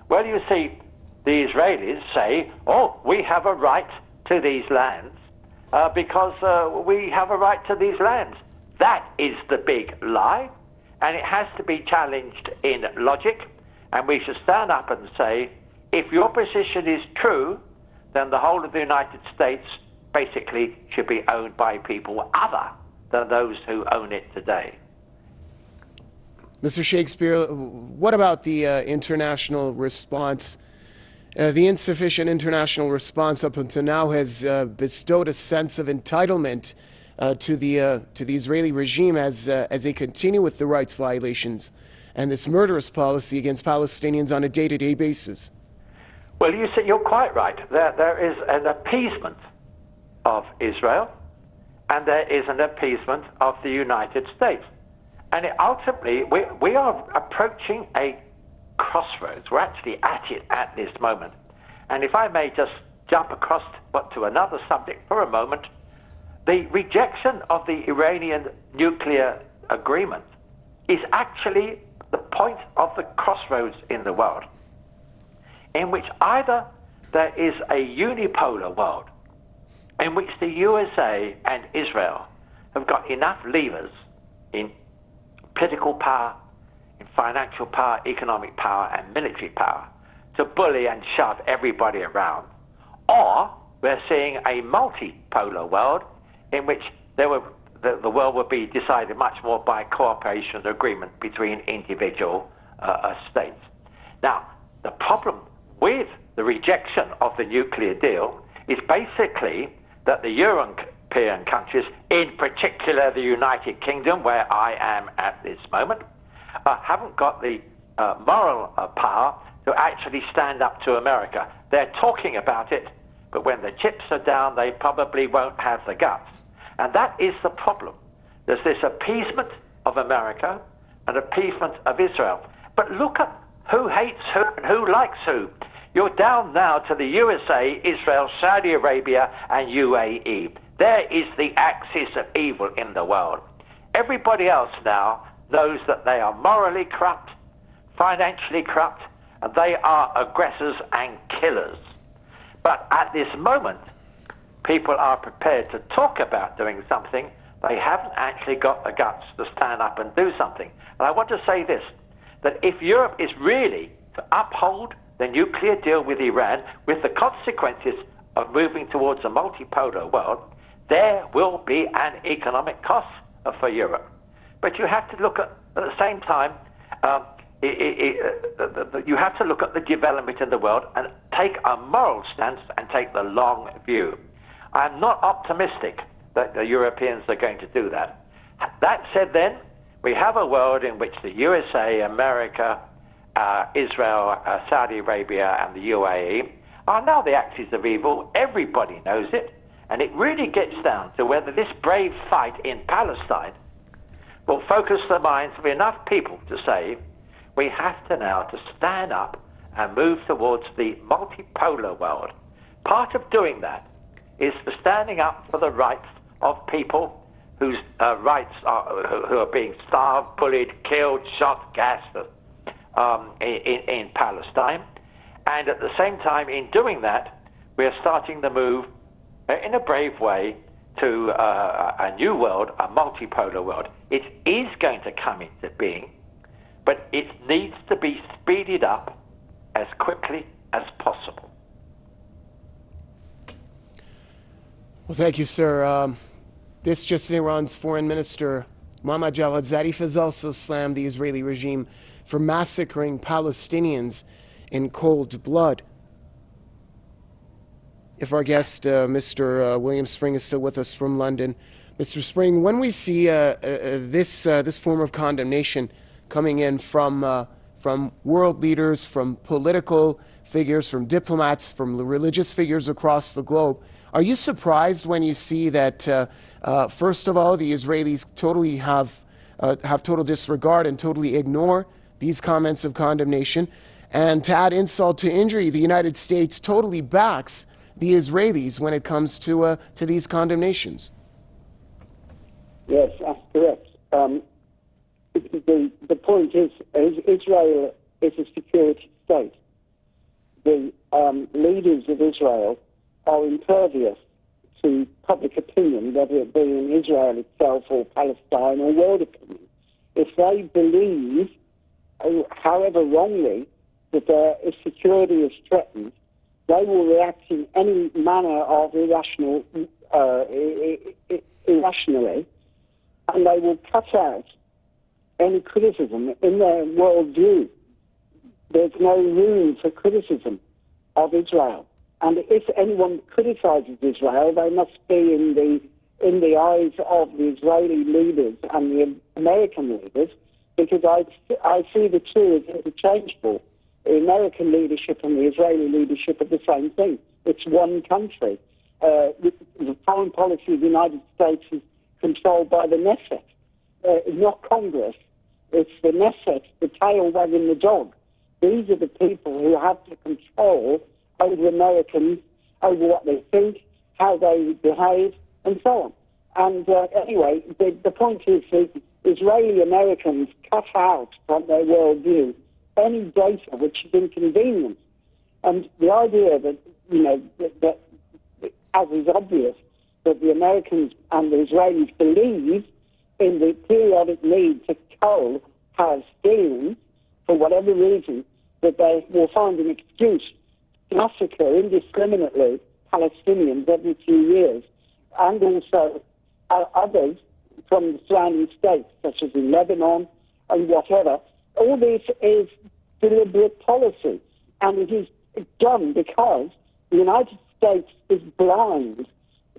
Well, you see, the Israelis say, oh, we have a right to these lands because we have a right to these lands. That is the big lie. and it has to be challenged in logic, and we should stand up and say, if your position is true, then the whole of the United States basically should be owned by people other than those who own it today. Mr. Shakespeare, what about the international response? The insufficient international response up until now has bestowed a sense of entitlement to the Israeli regime as they continue with the rights violations and this murderous policy against Palestinians on a day-to-day basis. Well, you see, you're quite right. There is an appeasement of Israel, and there is an appeasement of the United States. And ultimately, we are approaching a crossroads. We're actually at it at this moment. And if I may just jump across to another subject for a moment, the rejection of the Iranian nuclear agreement is actually the point of the crossroads in the world, in which either there is a unipolar world in which the USA and Israel have got enough levers in political power, in financial power, economic power, and military power to bully and shove everybody around, or we're seeing a multipolar world in which the world would be decided much more by cooperation and agreement between individual states. Now, the problem with the rejection of the nuclear deal is basically that the European countries, in particular the United Kingdom, where I am at this moment, haven't got the moral power to actually stand up to America. They're talking about it, but when the chips are down, they probably won't have the guts. And that is the problem. There's this appeasement of America and appeasement of Israel. But look at who hates who and who likes who. You're down now to the USA, Israel, Saudi Arabia, and UAE. There is the axis of evil in the world. Everybody else now knows that they are morally corrupt, financially corrupt, and they are aggressors and killers. But at this moment, people are prepared to talk about doing something. They haven't actually got the guts to stand up and do something. And I want to say this, that if Europe is really to uphold the nuclear deal with Iran, with the consequences of moving towards a multipolar world, there will be an economic cost for Europe. But you have to look at the same time, you have to look at the development in the world and take a moral stance and take the long view. I'm not optimistic that the Europeans are going to do that. That said then, we have a world in which the USA, America, Israel, Saudi Arabia, and the UAE are now the axis of evil. Everybody knows it. And it really gets down to whether this brave fight in Palestine will focus the minds of enough people to say, we have to now to stand up and move towards the multipolar world. Part of doing that is for standing up for the rights of people whose rights who are being starved, bullied, killed, shot, gassed in Palestine. And at the same time, in doing that, we're starting the move in a brave way to a new world, a multipolar world. It is going to come into being, but it needs to be speeded up as quickly as possible. Well, thank you, sir. This just in, Iran's foreign minister, Mohammad Javad Zarif, has also slammed the Israeli regime for massacring Palestinians in cold blood. If our guest, Mr. William Spring, is still with us from London. Mr. Spring, when we see this form of condemnation coming in from world leaders, from political figures, from diplomats, from religious figures across the globe, are you surprised when you see that, first of all, the Israelis totally have total disregard and totally ignore these comments of condemnation, and to add insult to injury, the United States totally backs the Israelis when it comes to these condemnations? Yes, that's correct. The point is Israel is a security state. The leaders of Israel are impervious to public opinion, whether it be in Israel itself or Palestine or world opinion. if they believe, however wrongly, that their security is threatened, they will react in any manner of irrationally, and they will cut out any criticism in their worldview. There's no room for criticism of Israel. And if anyone criticizes Israel, they must be in the eyes of the Israeli leaders and the American leaders, because I see the two as interchangeable. The American leadership and the Israeli leadership are the same thing. It's one country. The foreign policy of the United States is controlled by the Knesset, not Congress. It's the Knesset, the tail wagging the dog. These are the people who have the control over Americans, over what they think, how they behave, and so on. And anyway, the point is that Israeli Americans cut out from their worldview any data which is inconvenient. And the idea that, that as is obvious, that the Americans and the Israelis believe in the periodic need to cull Palestinians for whatever reason, that they will find an excuse to massacre indiscriminately Palestinians every few years, and also others from the surrounding states, such as in Lebanon and whatever. All this is deliberate policy, and it is done because the United States is blind,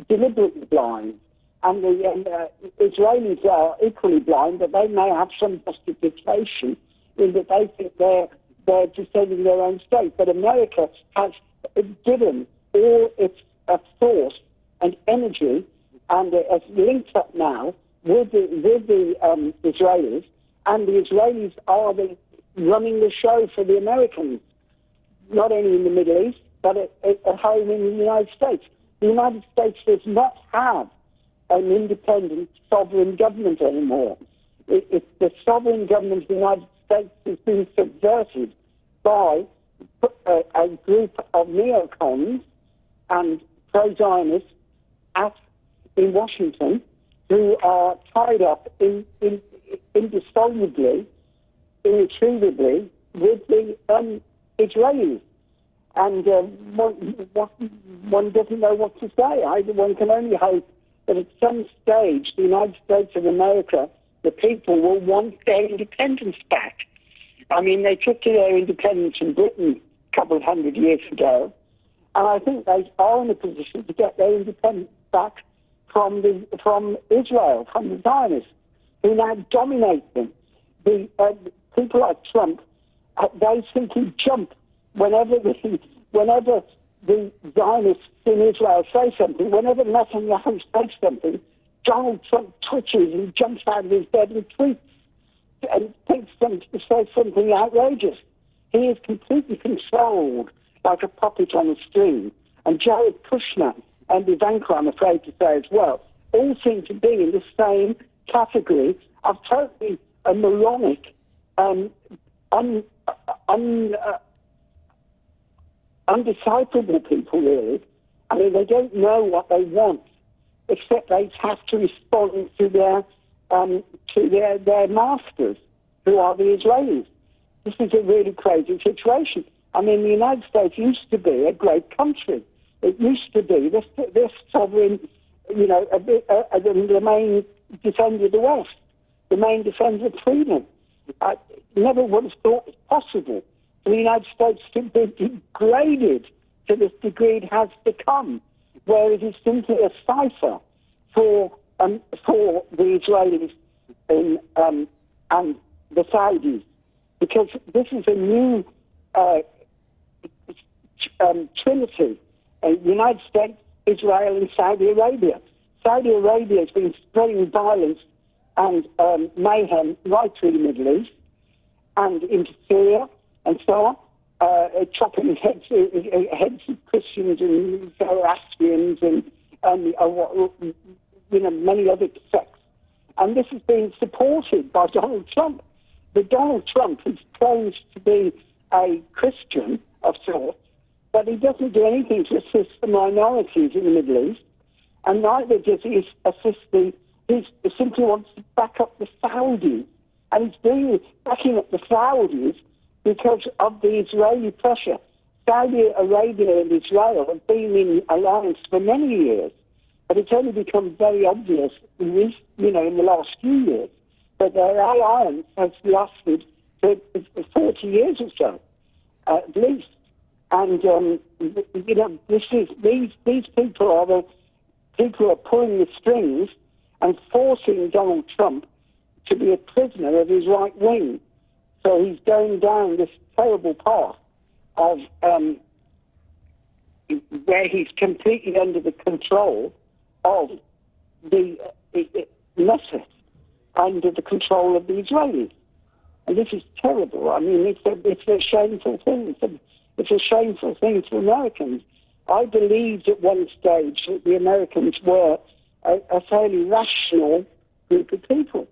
deliberately blind, and the Israelis are equally blind, but they may have some justification in that they think they're defending their own state. But America has given all its thought and energy, and has linked up now with the Israelis, and the Israelis are running the show for the Americans, not only in the Middle East, but at home in the United States. The United States does not have an independent sovereign government anymore. The sovereign government of the United States has been subverted by a group of neocons and pro-Zionists in Washington who are tied up indissolubly, irretrievably with the Israelis. And one doesn't know what to say. One can only hope that at some stage the United States of America, the people, will want their independence back. I mean, they took their independence from Britain a couple of hundred years ago, and I think they are in a position to get their independence back from Israel, from the Zionists, who now dominate them. The people like Trump, they simply jump whenever the Zionists in Israel say something. Whenever Netanyahu says something, Donald Trump twitches and jumps out of his bed and tweets and thinks to say something outrageous. He is completely controlled like a puppet on a string. And Jared Kushner and Ivanka, I'm afraid to say as well, all seem to be in the same category of totally moronic, undecipherable people, really. I mean, they don't know what they want, except they have to respond to their masters, who are the Israelis. This is a really crazy situation. I mean, the United States used to be a great country. It used to be this sovereign, the main defender of the West, the main defender of freedom. I never would have thought it possible for the United States to be degraded to this degree it has become, where it is simply a cipher for the Israelis and the Saudis, because this is a new trinity: United States, Israel, and Saudi Arabia. Saudi Arabia has been spreading violence and mayhem right through the Middle East and into Syria and so on, chopping heads of Christians and Zoroastrians and many other sects. And this has been supported by Donald Trump. But Donald Trump, who claims to be a Christian of sorts, but he doesn't do anything to assist the minorities in the Middle East, and neither does he assist he simply wants to back up the Saudis And it's been backing up the Saudis because of the Israeli pressure. Saudi Arabia and Israel have been in alliance for many years, but it's only become very obvious in the last few years that their alliance has lasted for 40 years or so, at least. And these people are the people who are pulling the strings and forcing Donald Trump to be a prisoner of his right wing. So he's going down this terrible path of where he's completely under the control of the Knesset, under the control of the Israelis. And this is terrible. I mean, it's a shameful thing. It's a shameful thing to Americans. I believed at one stage that the Americans were a fairly rational group of people.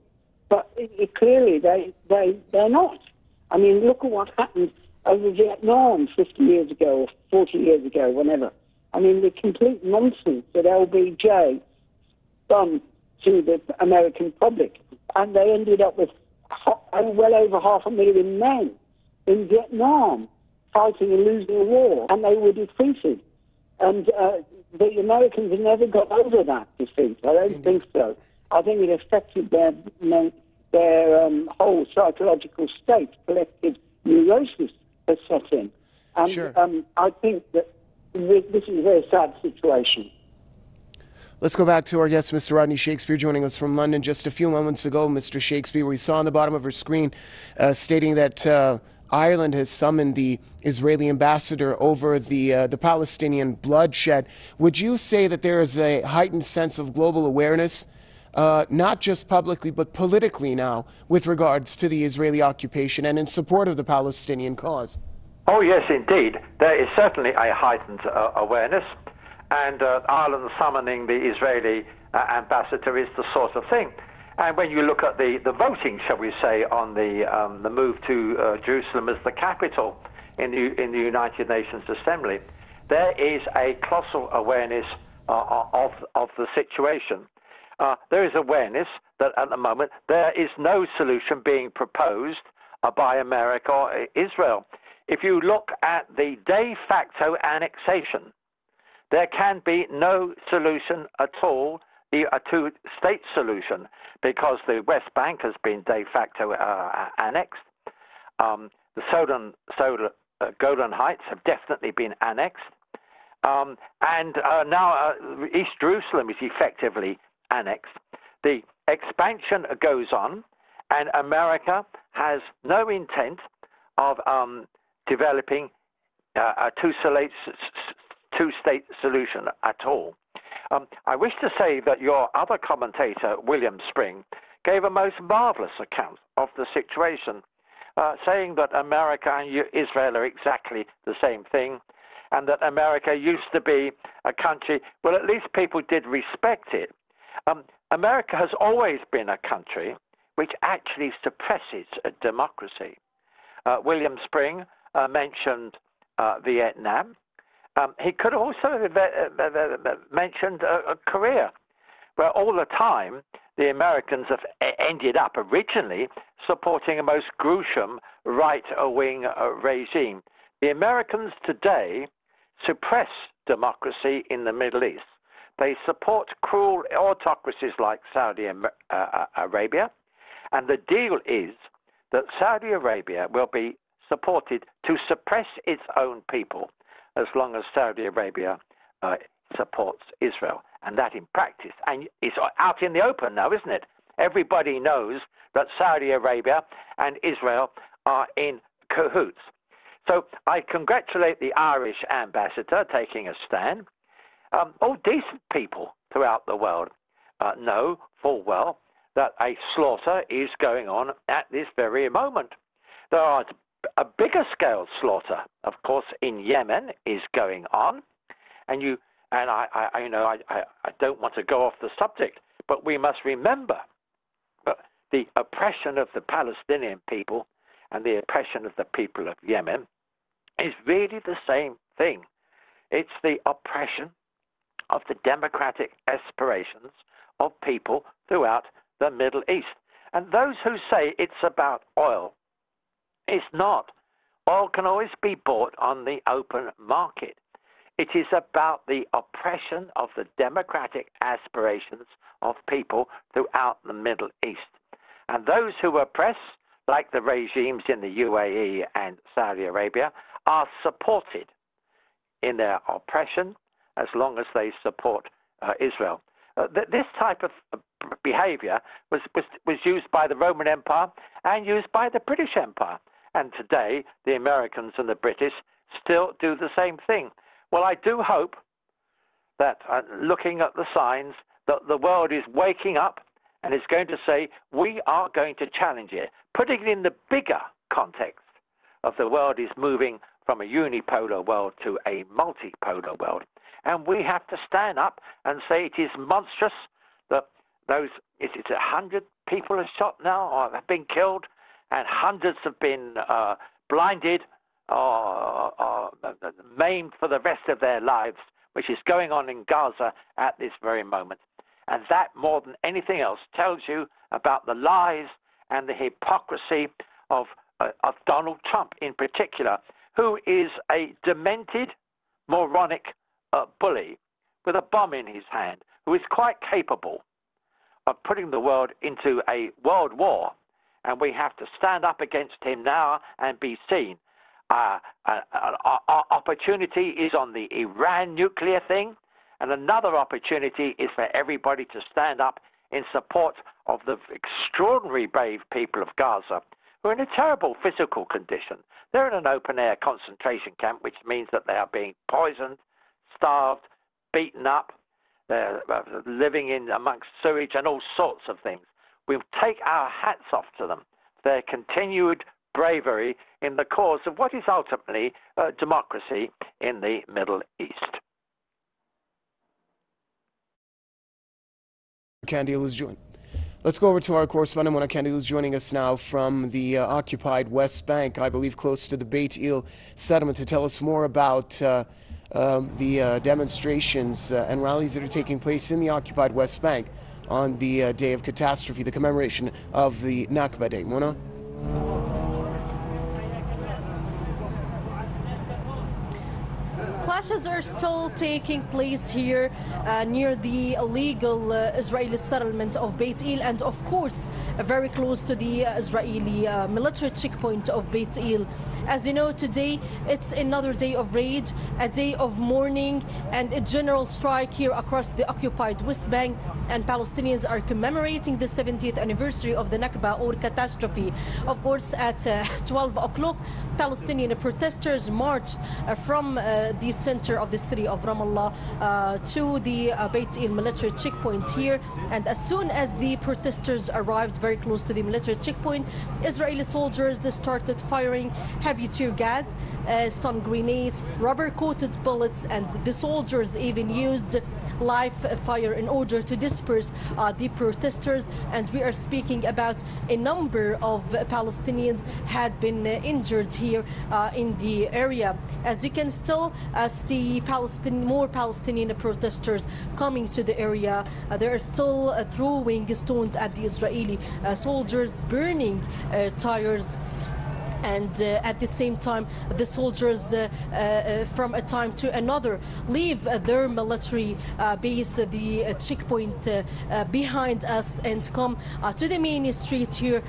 But clearly they're not. I mean, look at what happened over Vietnam 50 years ago or 40 years ago, whenever. I mean, the complete nonsense that LBJ done to the American public. And they ended up with well over 500,000 men in Vietnam fighting and losing a war, and they were defeated. And the Americans have never got over that defeat. I don't think so. I think it affected their whole psychological state. Collective neurosis has set in. And sure. I think that this is a very sad situation. Let's go back to our guest, Mr. Rodney Shakespeare, joining us from London. Just a few moments ago, Mr. Shakespeare, we saw on the bottom of her screen stating that Ireland has summoned the Israeli ambassador over the Palestinian bloodshed. Would you say that there is a heightened sense of global awareness, not just publicly but politically now, with regards to the Israeli occupation and in support of the Palestinian cause? Oh, yes, indeed. There is certainly a heightened awareness. And Ireland summoning the Israeli ambassador is the sort of thing. And when you look at the voting, shall we say, on the move to Jerusalem as the capital in the United Nations Assembly, there is a colossal awareness of the situation. There is awareness that at the moment there is no solution being proposed by America or Israel. If you look at the de facto annexation, there can be no solution at all, a two-state solution, because the West Bank has been de facto annexed. The Golan Heights have definitely been annexed. And now East Jerusalem is effectively annexed. The expansion goes on, and America has no intent of developing a two-state solution at all. I wish to say that your other commentator, William Spring, gave a most marvelous account of the situation, saying that America and Israel are exactly the same thing, and that America used to be a country, well, at least people did respect it. America has always been a country which actually suppresses democracy. William Spring mentioned Vietnam. He could also have mentioned Korea, where all the time the Americans have ended up originally supporting a most gruesome right-wing regime. The Americans today suppress democracy in the Middle East. They support cruel autocracies like Saudi Arabia, and the deal is that Saudi Arabia will be supported to suppress its own people as long as Saudi Arabia supports Israel. And that in practice, and it's out in the open now, isn't it? Everybody knows that Saudi Arabia and Israel are in cahoots. So I congratulate the Irish ambassador taking a stand. All decent people throughout the world know full well that a slaughter is going on at this very moment. There are a bigger scale slaughter, of course, in Yemen is going on, and I don't want to go off the subject, but we must remember that the oppression of the Palestinian people and the oppression of the people of Yemen is really the same thing. It's the oppression of the democratic aspirations of people throughout the Middle East. And those who say it's about oil, it's not. Oil can always be bought on the open market. It is about the oppression of the democratic aspirations of people throughout the Middle East. And those who oppress, like the regimes in the UAE and Saudi Arabia, are supported in their oppression as long as they support Israel. This type of behavior was used by the Roman Empire and used by the British Empire. And today, the Americans and the British still do the same thing. Well, I do hope that looking at the signs, that the world is waking up and is going to say, we are going to challenge it. Putting it in the bigger context of the world is moving from a unipolar world to a multipolar world. And we have to stand up and say it is monstrous that is it 100 people are shot now or have been killed, and hundreds have been blinded or maimed for the rest of their lives, which is going on in Gaza at this very moment. And that, more than anything else, tells you about the lies and the hypocrisy of Donald Trump in particular, who is a demented, moronic bully with a bomb in his hand, who is quite capable of putting the world into a world war. And we have to stand up against him now and be seen. Our opportunity is on the Iran nuclear thing, and another opportunity is for everybody to stand up in support of the extraordinary brave people of Gaza, who are in a terrible physical condition. They're in an open-air concentration camp, which means that they are being poisoned, starved, beaten up, they're living in amongst sewage and all sorts of things. We'll take our hats off to them, their continued bravery in the cause of what is ultimately democracy in the Middle East. Kandil is joining. Let's go over to our correspondent, Mona Kandil, is joining us now from the occupied West Bank, I believe close to the Beit El settlement, to tell us more about the demonstrations and rallies that are taking place in the occupied West Bank on the day of catastrophe, the commemoration of the Nakba Day. Mona? Clashes are still taking place here near the illegal Israeli settlement of Beit El, and of course very close to the Israeli military checkpoint of Beit El. As you know, today it's another day of raid, a day of mourning, and a general strike here across the occupied West Bank, and Palestinians are commemorating the 70th anniversary of the Nakba, or catastrophe. Of course, at 12 o'clock, Palestinian protesters marched from the center of the city of Ramallah to the Beit El military checkpoint here, and as soon as the protesters arrived very close to the military checkpoint, Israeli soldiers started firing heavy tear gas, stun grenades, rubber-coated bullets, and the soldiers even used live fire in order to disperse the protesters. And we are speaking about a number of Palestinians had been injured here in the area. As you can still see more Palestinian protesters coming to the area. They are still throwing stones at the Israeli soldiers, burning tires. And at the same time, the soldiers from a time to another leave their military base, the checkpoint behind us, and come to the main street here,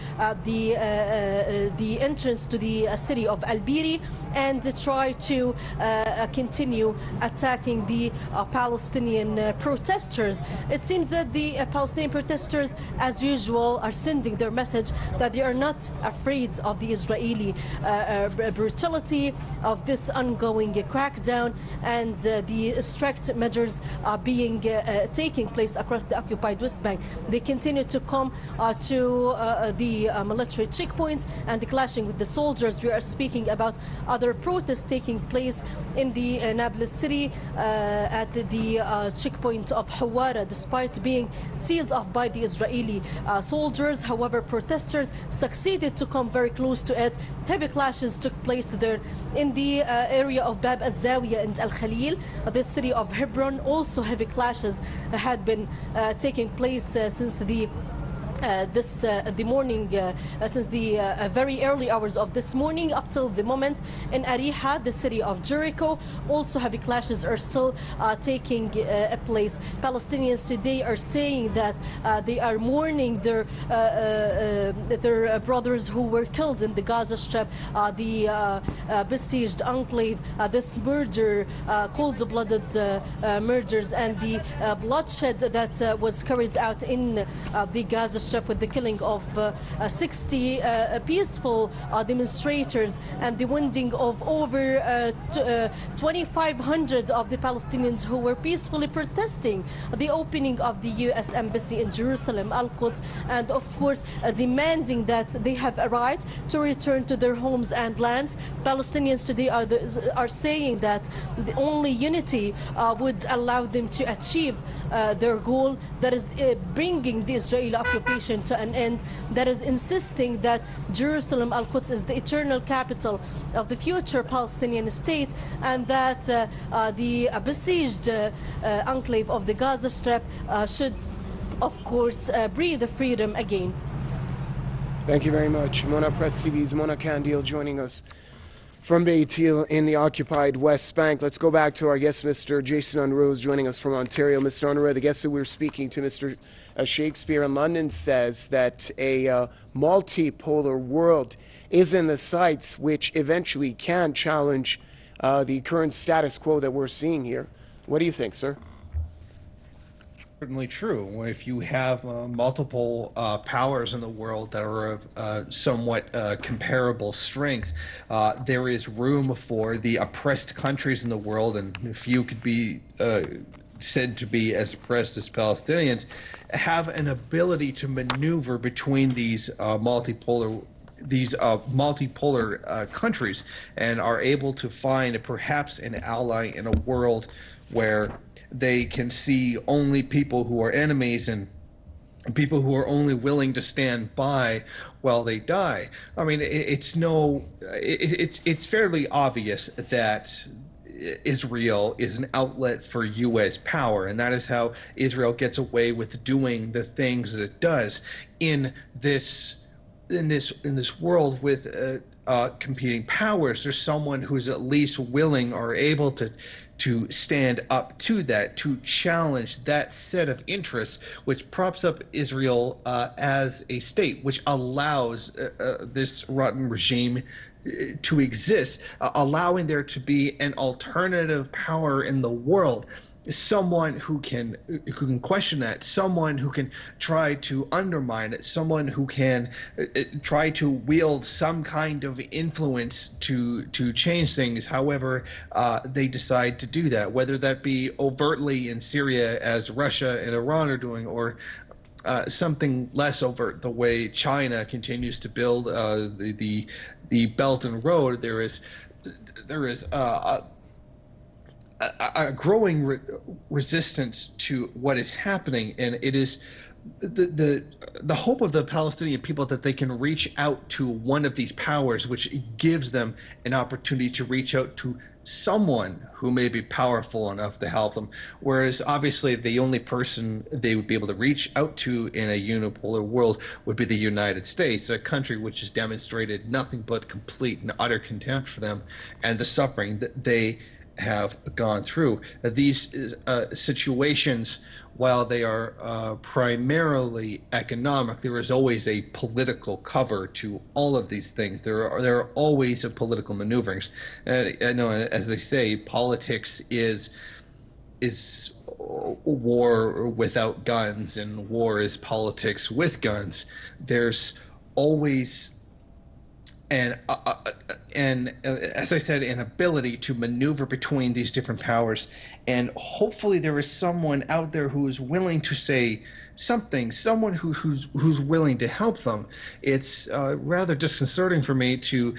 the entrance to the city of Al-Biri, and try to continue attacking the Palestinian protesters. It seems that the Palestinian protesters, as usual, are sending their message that they are not afraid of the Israeli brutality, of this ongoing crackdown, and the strict measures being taking place across the occupied West Bank. They continue to come to the military checkpoints and clashing with the soldiers. We are speaking about other protests taking place in the Nablus city at the checkpoint of Hawara, despite being sealed off by the Israeli soldiers. However, protesters succeeded to come very close to it. Heavy clashes took place there in the area of Bab al-Zawiya and Al-Khalil, the city of Hebron. Also heavy clashes had been taking place since the the morning, since the very early hours of this morning up till the moment in Ariha, the city of Jericho. Also heavy clashes are still taking place. Palestinians today are saying that they are mourning their brothers who were killed in the Gaza Strip, the besieged enclave, this murder, cold-blooded murders, and the bloodshed that was carried out in the Gaza Strip, with the killing of 60 peaceful demonstrators and the wounding of over 2,500 of the Palestinians who were peacefully protesting the opening of the U.S. Embassy in Jerusalem, Al-Quds, and of course demanding that they have a right to return to their homes and lands. Palestinians today are saying that the only unity would allow them to achieve their goal, that is bringing the Israeli occupation to an end, that is insisting that Jerusalem, Al-Quds, is the eternal capital of the future Palestinian state, and that the besieged enclave of the Gaza Strip should, of course, breathe freedom again. Thank you very much. Mona Press TV's Mona Kandil joining us from Beit El in the occupied West Bank. Let's go back to our guest, Mr. Jason Unruhe, joining us from Ontario. Mr. Unruhe, the guest that we're speaking to, Mr. Shakespeare in London, says that a multipolar world is in the sights, which eventually can challenge the current status quo that we're seeing here. What do you think, sir? Certainly true. If you have multiple powers in the world that are of somewhat comparable strength, there is room for the oppressed countries in the world, and few could be said to be as oppressed as Palestinians, have an ability to maneuver between these multipolar countries, and are able to find perhaps an ally in a world where they can see only people who are enemies and people who are only willing to stand by while they die. I mean, it's fairly obvious that Israel is an outlet for U.S. power, and that is how Israel gets away with doing the things that it does in this world with competing powers. There's someone who's at least willing or able to stand up to that, to challenge that set of interests, which props up Israel as a state, which allows this rotten regime to exist, allowing there to be an alternative power in the world. Someone who can question that, someone who can try to undermine it, someone who can try to wield some kind of influence to change things however they decide to do that, whether that be overtly in Syria as Russia and Iran are doing, or something less overt, the way China continues to build the Belt and Road. There is a growing resistance to what is happening, and it is the hope of the Palestinian people that they can reach out to one of these powers, which gives them an opportunity to reach out to someone who may be powerful enough to help them. Whereas obviously the only person they would be able to reach out to in a unipolar world would be the United States, a country which has demonstrated nothing but complete and utter contempt for them and the suffering that they have gone through. These situations, while they are primarily economic, there is always a political cover to all of these things. There are always political maneuverings. I know, as they say, politics is war without guns, and war is politics with guns. There's always and as I said, an ability to maneuver between these different powers, and hopefully there is someone out there who is willing to say something, someone who's willing to help them. It's rather disconcerting for me to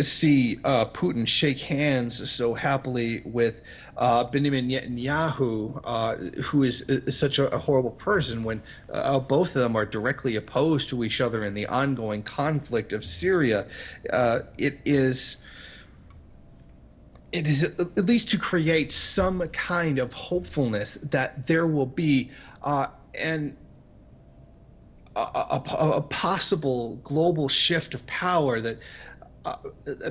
see Putin shake hands so happily with Benjamin Netanyahu, who is such a horrible person, when both of them are directly opposed to each other in the ongoing conflict of Syria. It is at least to create some kind of hopefulness that there will be a possible global shift of power that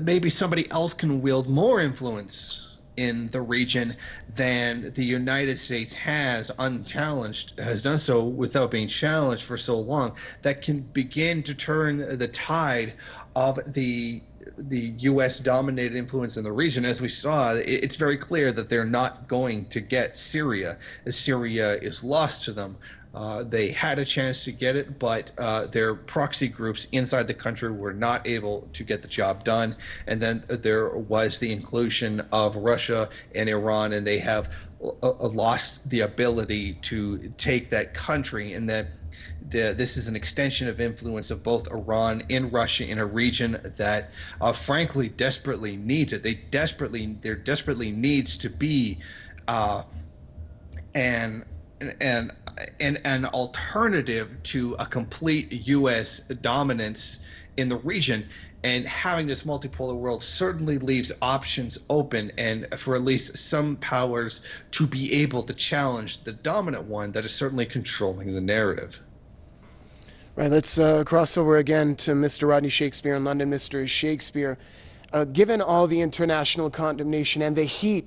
maybe somebody else can wield more influence in the region than the United States has unchallenged, has done so without being challenged for so long, that can begin to turn the tide of the U.S. dominated influence in the region. As we saw, it's very clear that they're not going to get Syria, as Syria is lost to them. They had a chance to get it, but their proxy groups inside the country were not able to get the job done. And then there was the inclusion of Russia and Iran, and they have lost the ability to take that country. And that this is an extension of influence of both Iran and Russia in a region that, frankly, desperately needs it. There desperately needs to be an alternative to a complete U.S. dominance in the region. And having this multipolar world certainly leaves options open, and for at least some powers to be able to challenge the dominant one that is certainly controlling the narrative. Right, let's cross over again to Mr. Rodney Shakespeare in London. Mr. Shakespeare, given all the international condemnation and the heat